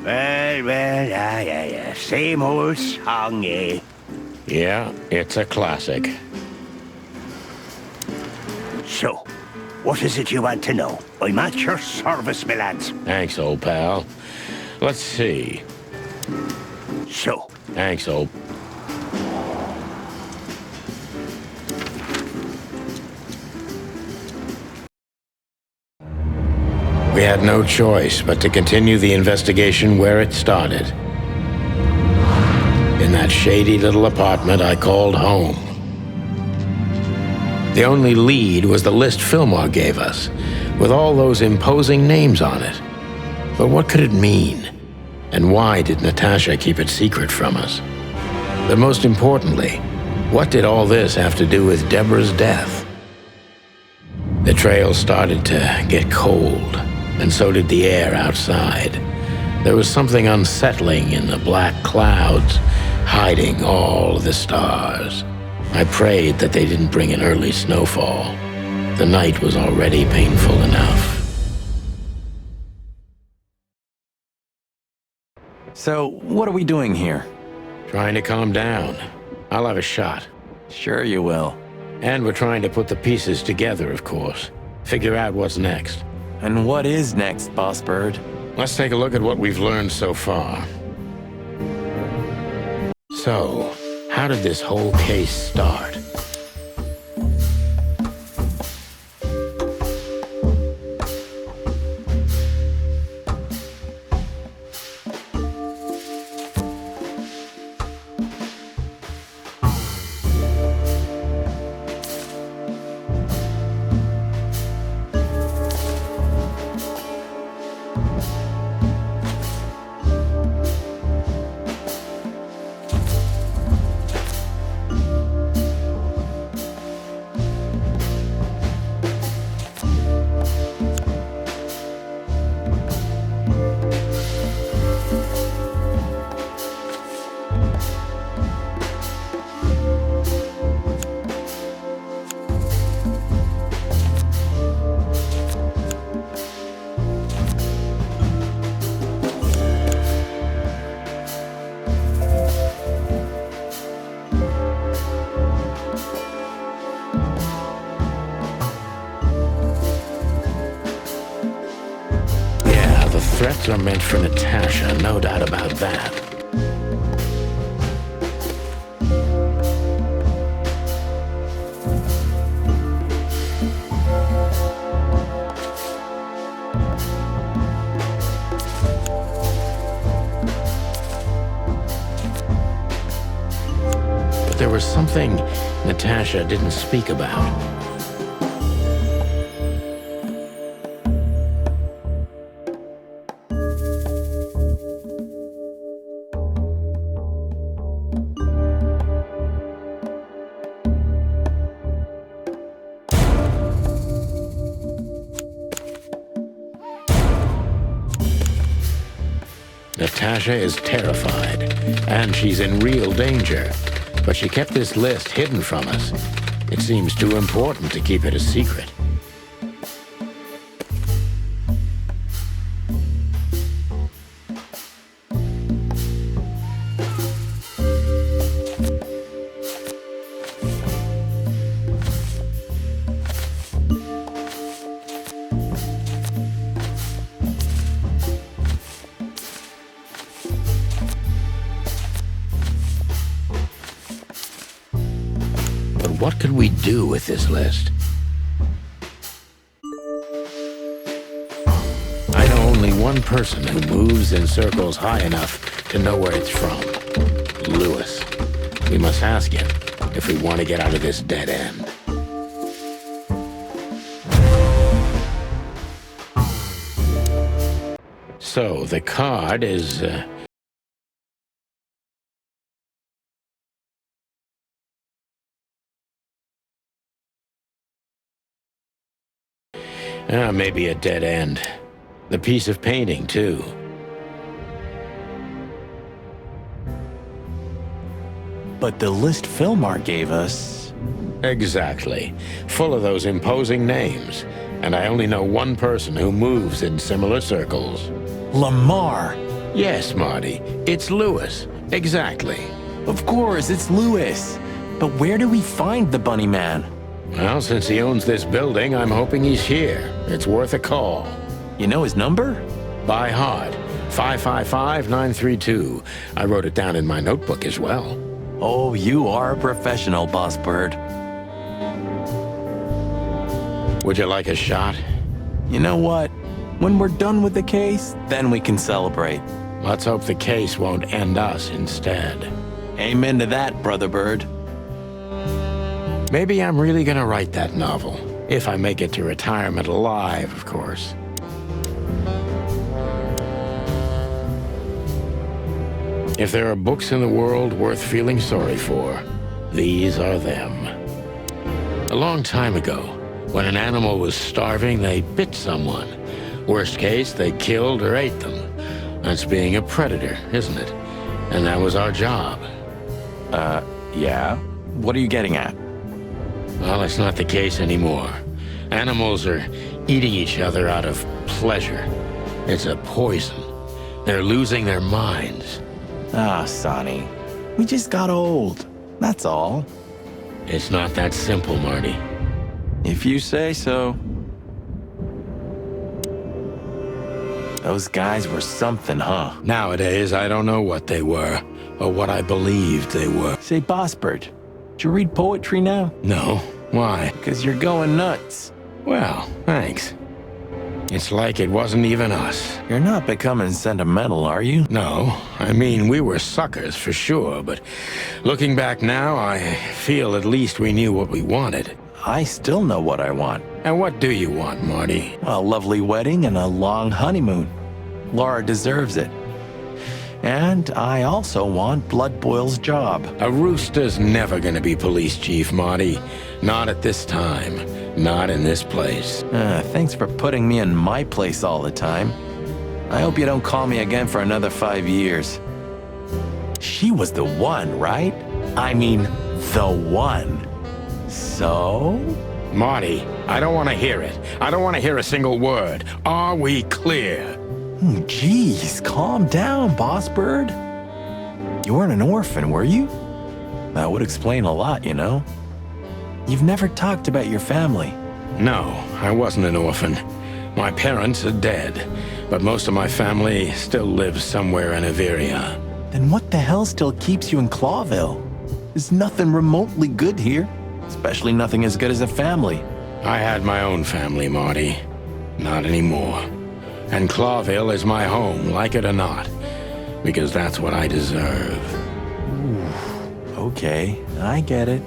Well, yeah. Same old song, eh? Yeah, it's a classic. So, What is it you want to know? I'm at your service, my lads. Thanks, old pal. Let's see. So. Thanks, old... We had no choice but to continue the investigation where it started. In that shady little apartment I called home. The only lead was the list Fillmore gave us, with all those imposing names on it. But what could it mean? And why did Natasha keep it secret from us? But most importantly, what did all this have to do with Deborah's death? The trail started to get cold, and so did the air outside. There was something unsettling in the black clouds, hiding all the stars. I prayed that they didn't bring an early snowfall. The night was already painful enough. So, what are we doing here? Trying to calm down. I'll have a shot. Sure you will. And we're trying to put the pieces together, of course. Figure out what's next. And what is next, Boss Bird? Let's take a look at what we've learned so far. So, how did this whole case start? Threats are meant for Natasha, no doubt about that. But there was something Natasha didn't speak about. Natasha is terrified, and she's in real danger. But she kept this list hidden from us. It seems too important to keep it a secret. What could we do with this list? I know only one person who moves in circles high enough to know where it's from. Lewis. We must ask him if we want to get out of this dead end. So, the card is... maybe a dead end. The piece of painting, too. But the list Fillmore gave us... Exactly. Full of those imposing names. And I only know one person who moves in similar circles. Lamar! Yes, Marty. It's Lewis. Exactly. Of course, it's Lewis. But where do we find the Bunny Man? Well, since he owns this building, I'm hoping he's here. It's worth a call. You know his number? By heart. 555-932. I wrote it down in my notebook as well. Oh, you are a professional, Boss Bird. Would you like a shot? You know what? When we're done with the case, then we can celebrate. Let's hope the case won't end us instead. Amen to that, Brother Bird. Maybe I'm really gonna write that novel. If I make it to retirement alive, of course. If there are books in the world worth feeling sorry for, these are them. A long time ago, when an animal was starving, they bit someone. Worst case, they killed or ate them. That's being a predator, isn't it? And that was our job. Yeah? What are you getting at? Well, it's not the case anymore. Animals are eating each other out of pleasure. It's a poison. They're losing their minds. Ah, Sonny. We just got old. That's all. It's not that simple, Marty. If you say so. Those guys were something, huh? Nowadays, I don't know what they were, or what I believed they were. Say, Boss Bird, did you read poetry now? No. Why? Because you're going nuts. Well, thanks. It's like it wasn't even us. You're not becoming sentimental, are you? No. I mean, we were suckers for sure, but looking back now, I feel at least we knew what we wanted. I still know what I want. And what do you want, Marty? A lovely wedding and a long honeymoon. Laura deserves it. And I also want Blood Boil's job. A rooster's never gonna be police chief, Marty. Not at this time. Not in this place. Thanks for putting me in my place all the time. I hope you don't call me again for another 5 years. She was the one, right? I mean, the one. So? Marty, I don't want to hear it. I don't want to hear a single word. Are we clear? Jeez, calm down, Boss Bird. You weren't an orphan, were you? That would explain a lot, you know? You've never talked about your family. No, I wasn't an orphan. My parents are dead, but most of my family still lives somewhere in Averia. Then what the hell still keeps you in Clawville? There's nothing remotely good here. Especially nothing as good as a family. I had my own family, Marty. Not anymore. And Clawville is my home, like it or not. Because that's what I deserve. Okay, I get it.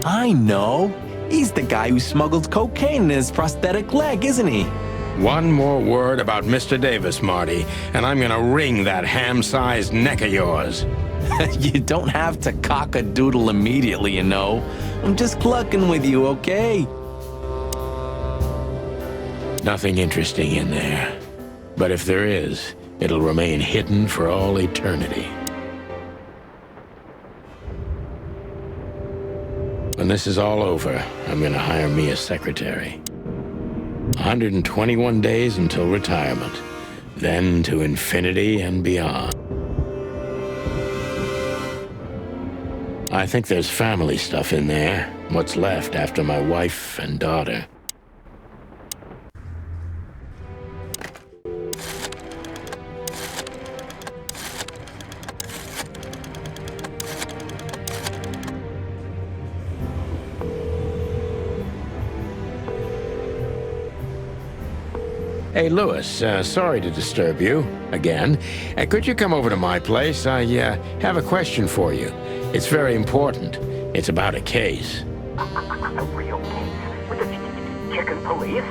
I know. He's the guy who smuggled cocaine in his prosthetic leg, isn't he? One more word about Mr. Davis, Marty, and I'm gonna wring that ham-sized neck of yours. You don't have to cock-a-doodle immediately, you know. I'm just clucking with you, okay? Nothing interesting in there. But if there is, it'll remain hidden for all eternity. When this is all over, I'm gonna hire me a secretary. 121 days until retirement. Then to infinity and beyond. I think there's family stuff in there. What's left after my wife and daughter. Hey, Lewis, sorry to disturb you again. Could you come over to my place? I have a question for you. It's very important. It's about a case. A real case? With the chicken police?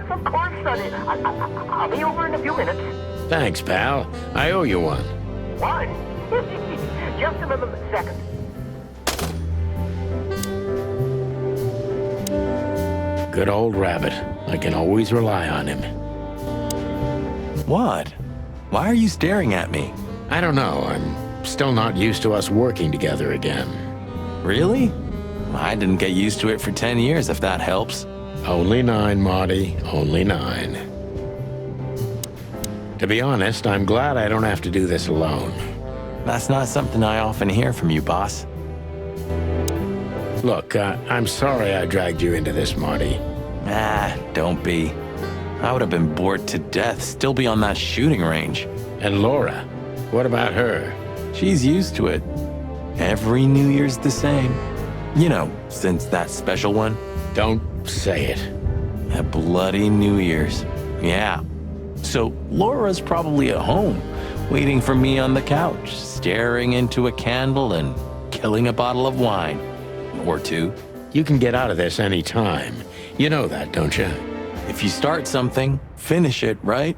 Of course, Sonny. I'll be over in a few minutes. Thanks, pal. I owe you one. One? Just another second. Good old Rabbit. I can always rely on him. What? Why are you staring at me? I don't know. I'm still not used to us working together again. Really? I didn't get used to it for 10 years, if that helps. Only 9, Marty. Only 9. To be honest, I'm glad I don't have to do this alone. That's not something I often hear from you, boss. Look, I'm sorry I dragged you into this, Marty. Don't be. I would have been bored to death, still be on that shooting range. And Laura, what about her? She's used to it. Every New Year's the same. You know, since that special one. Don't say it. A bloody New Year's. Yeah. So Laura's probably at home, waiting for me on the couch, staring into a candle and killing a bottle of wine. Or two. You can get out of this any time. You know that, don't you? If you start something, finish it, right?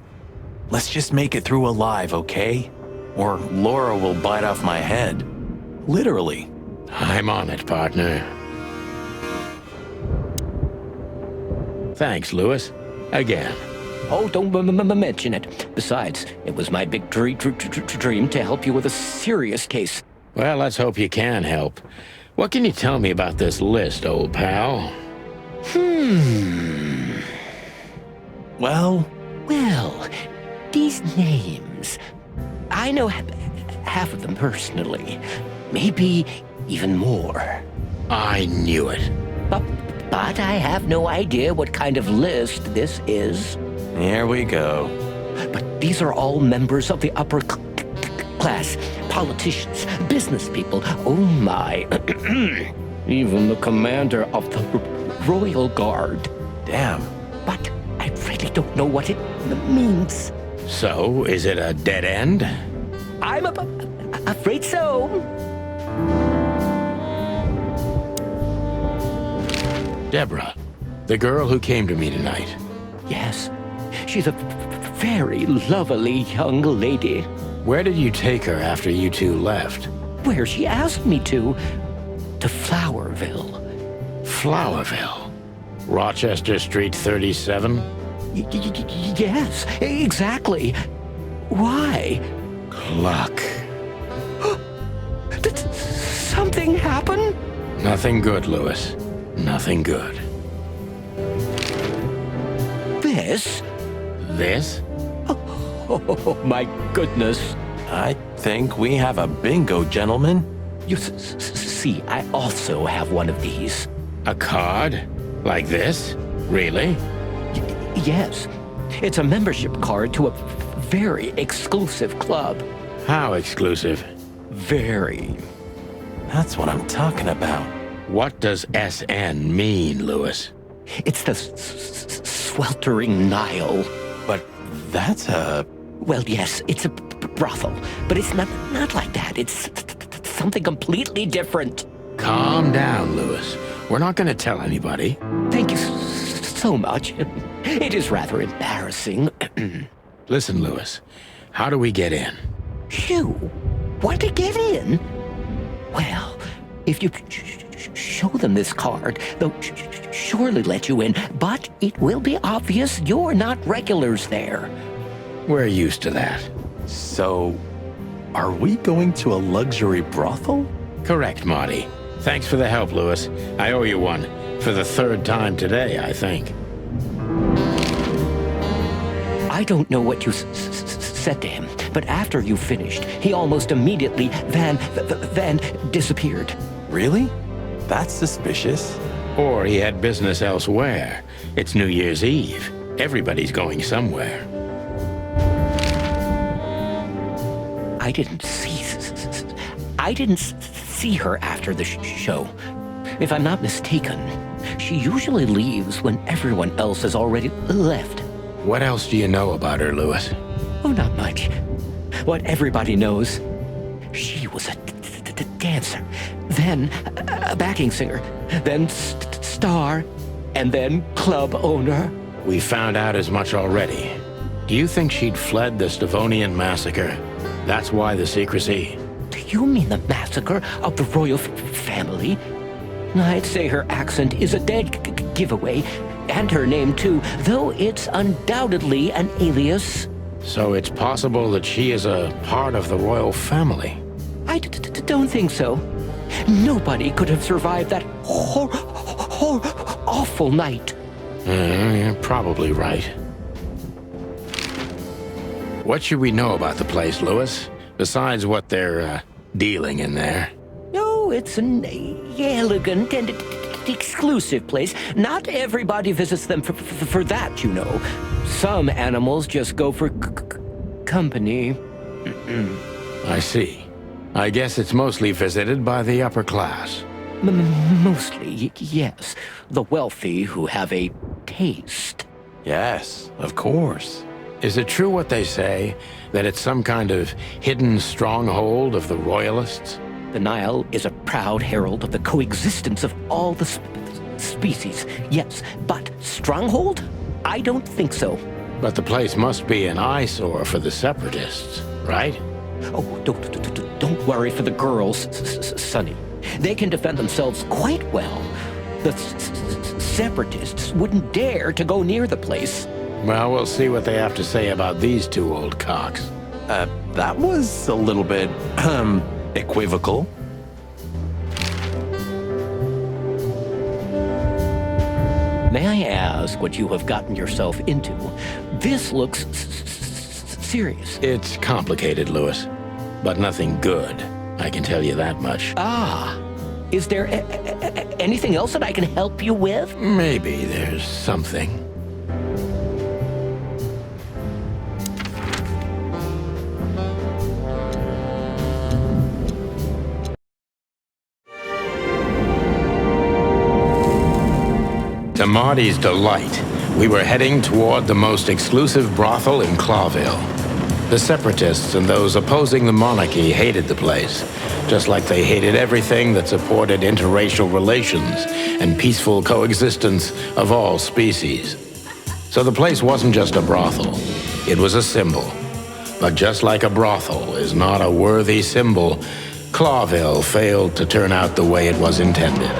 Let's just make it through alive, okay? Or Laura will bite off my head. Literally. I'm on it, partner. Thanks, Lewis. Again. Oh, don't mention it. Besides, it was my big dream to help you with a serious case. Well, let's hope you can help. What can you tell me about this list, old pal? Well, these names. I know half of them personally. Maybe even more. I knew it. But I have no idea what kind of list this is. Here we go. But these are all members of the upper class. Politicians, business people. Oh my. Even the commander of the Royal Guard. Damn. But I really don't know what it means. So, is it a dead end? I'm afraid so. Deborah, the girl who came to me tonight. Yes, she's a very lovely young lady. Where did you take her after you two left? Where she asked me to Flowerville. Flowerville? Rochester Street 37? Yes, exactly. Why? Luck. Did something happen? Nothing good, Lewis. Nothing good. This? This? Oh, my goodness. I think we have a bingo, gentlemen. You see, I also have one of these. A card? Like this? Really? Yes. It's a membership card to a very exclusive club. How exclusive? Very. That's what I'm talking about. What does SN mean, Lewis? It's the sweltering Nile. But that's a... Well, yes, it's a brothel. But it's not like that. It's something completely different. Calm down, Lewis. We're not going to tell anybody. Thank you so much. It is rather embarrassing. Listen, Lewis. How do we get in? You want to get in? Well, if you show them this card, they'll surely let you in, but it will be obvious you're not regulars there. We're used to that. So, are we going to a luxury brothel? Correct, Marty. Thanks for the help, Lewis. I owe you one. For the third time today, I think. I don't know what you said to him, but after you finished, he almost immediately Van disappeared. Really? That's suspicious. Or he had business elsewhere. It's New Year's Eve. Everybody's going somewhere. I didn't see her after the show. If I'm not mistaken, she usually leaves when everyone else has already left. What else do you know about her, Lewis? Oh, not much. What everybody knows. She was a dancer, then a backing singer, then star, and then club owner. We found out as much already. Do you think she'd fled the Stavonian massacre? That's why the secrecy. Do you mean the massacre of the royal family? I'd say her accent is a dead giveaway, and her name too, though it's undoubtedly an alias. So it's possible that she is a part of the royal family? I don't think so. Nobody could have survived that awful night. You're probably right. What should we know about the place, Lewis? Besides what they're dealing in there? Oh, Oh, it's an elegant and exclusive place. Not everybody visits them for that, you know. Some animals just go for company. I see. I guess it's mostly visited by the upper class. Mostly, yes. The wealthy who have a taste. Yes, of course. Is it true what they say, that it's some kind of hidden stronghold of the royalists? The Nile is a proud herald of the coexistence of all the species, yes, but stronghold? I don't think so. But the place must be an eyesore for the separatists, right? Oh, don't worry for the girls, Sonny. They can defend themselves quite well. The separatists wouldn't dare to go near the place. Well, we'll see what they have to say about these two old cocks. That was a little bit, equivocal. May I ask what you have gotten yourself into? This looks serious. It's complicated, Louis, but nothing good. I can tell you that much. Ah, is there anything else that I can help you with? Maybe there's something. To Marty's delight, we were heading toward the most exclusive brothel in Clawville. The separatists and those opposing the monarchy hated the place, just like they hated everything that supported interracial relations and peaceful coexistence of all species. So the place wasn't just a brothel, it was a symbol. But just like a brothel is not a worthy symbol, Clawville failed to turn out the way it was intended.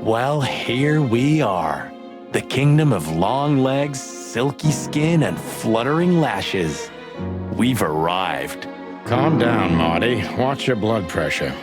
Well, here we are. The kingdom of long legs, silky skin, and fluttering lashes. We've arrived. Calm down, Marty. Watch your blood pressure.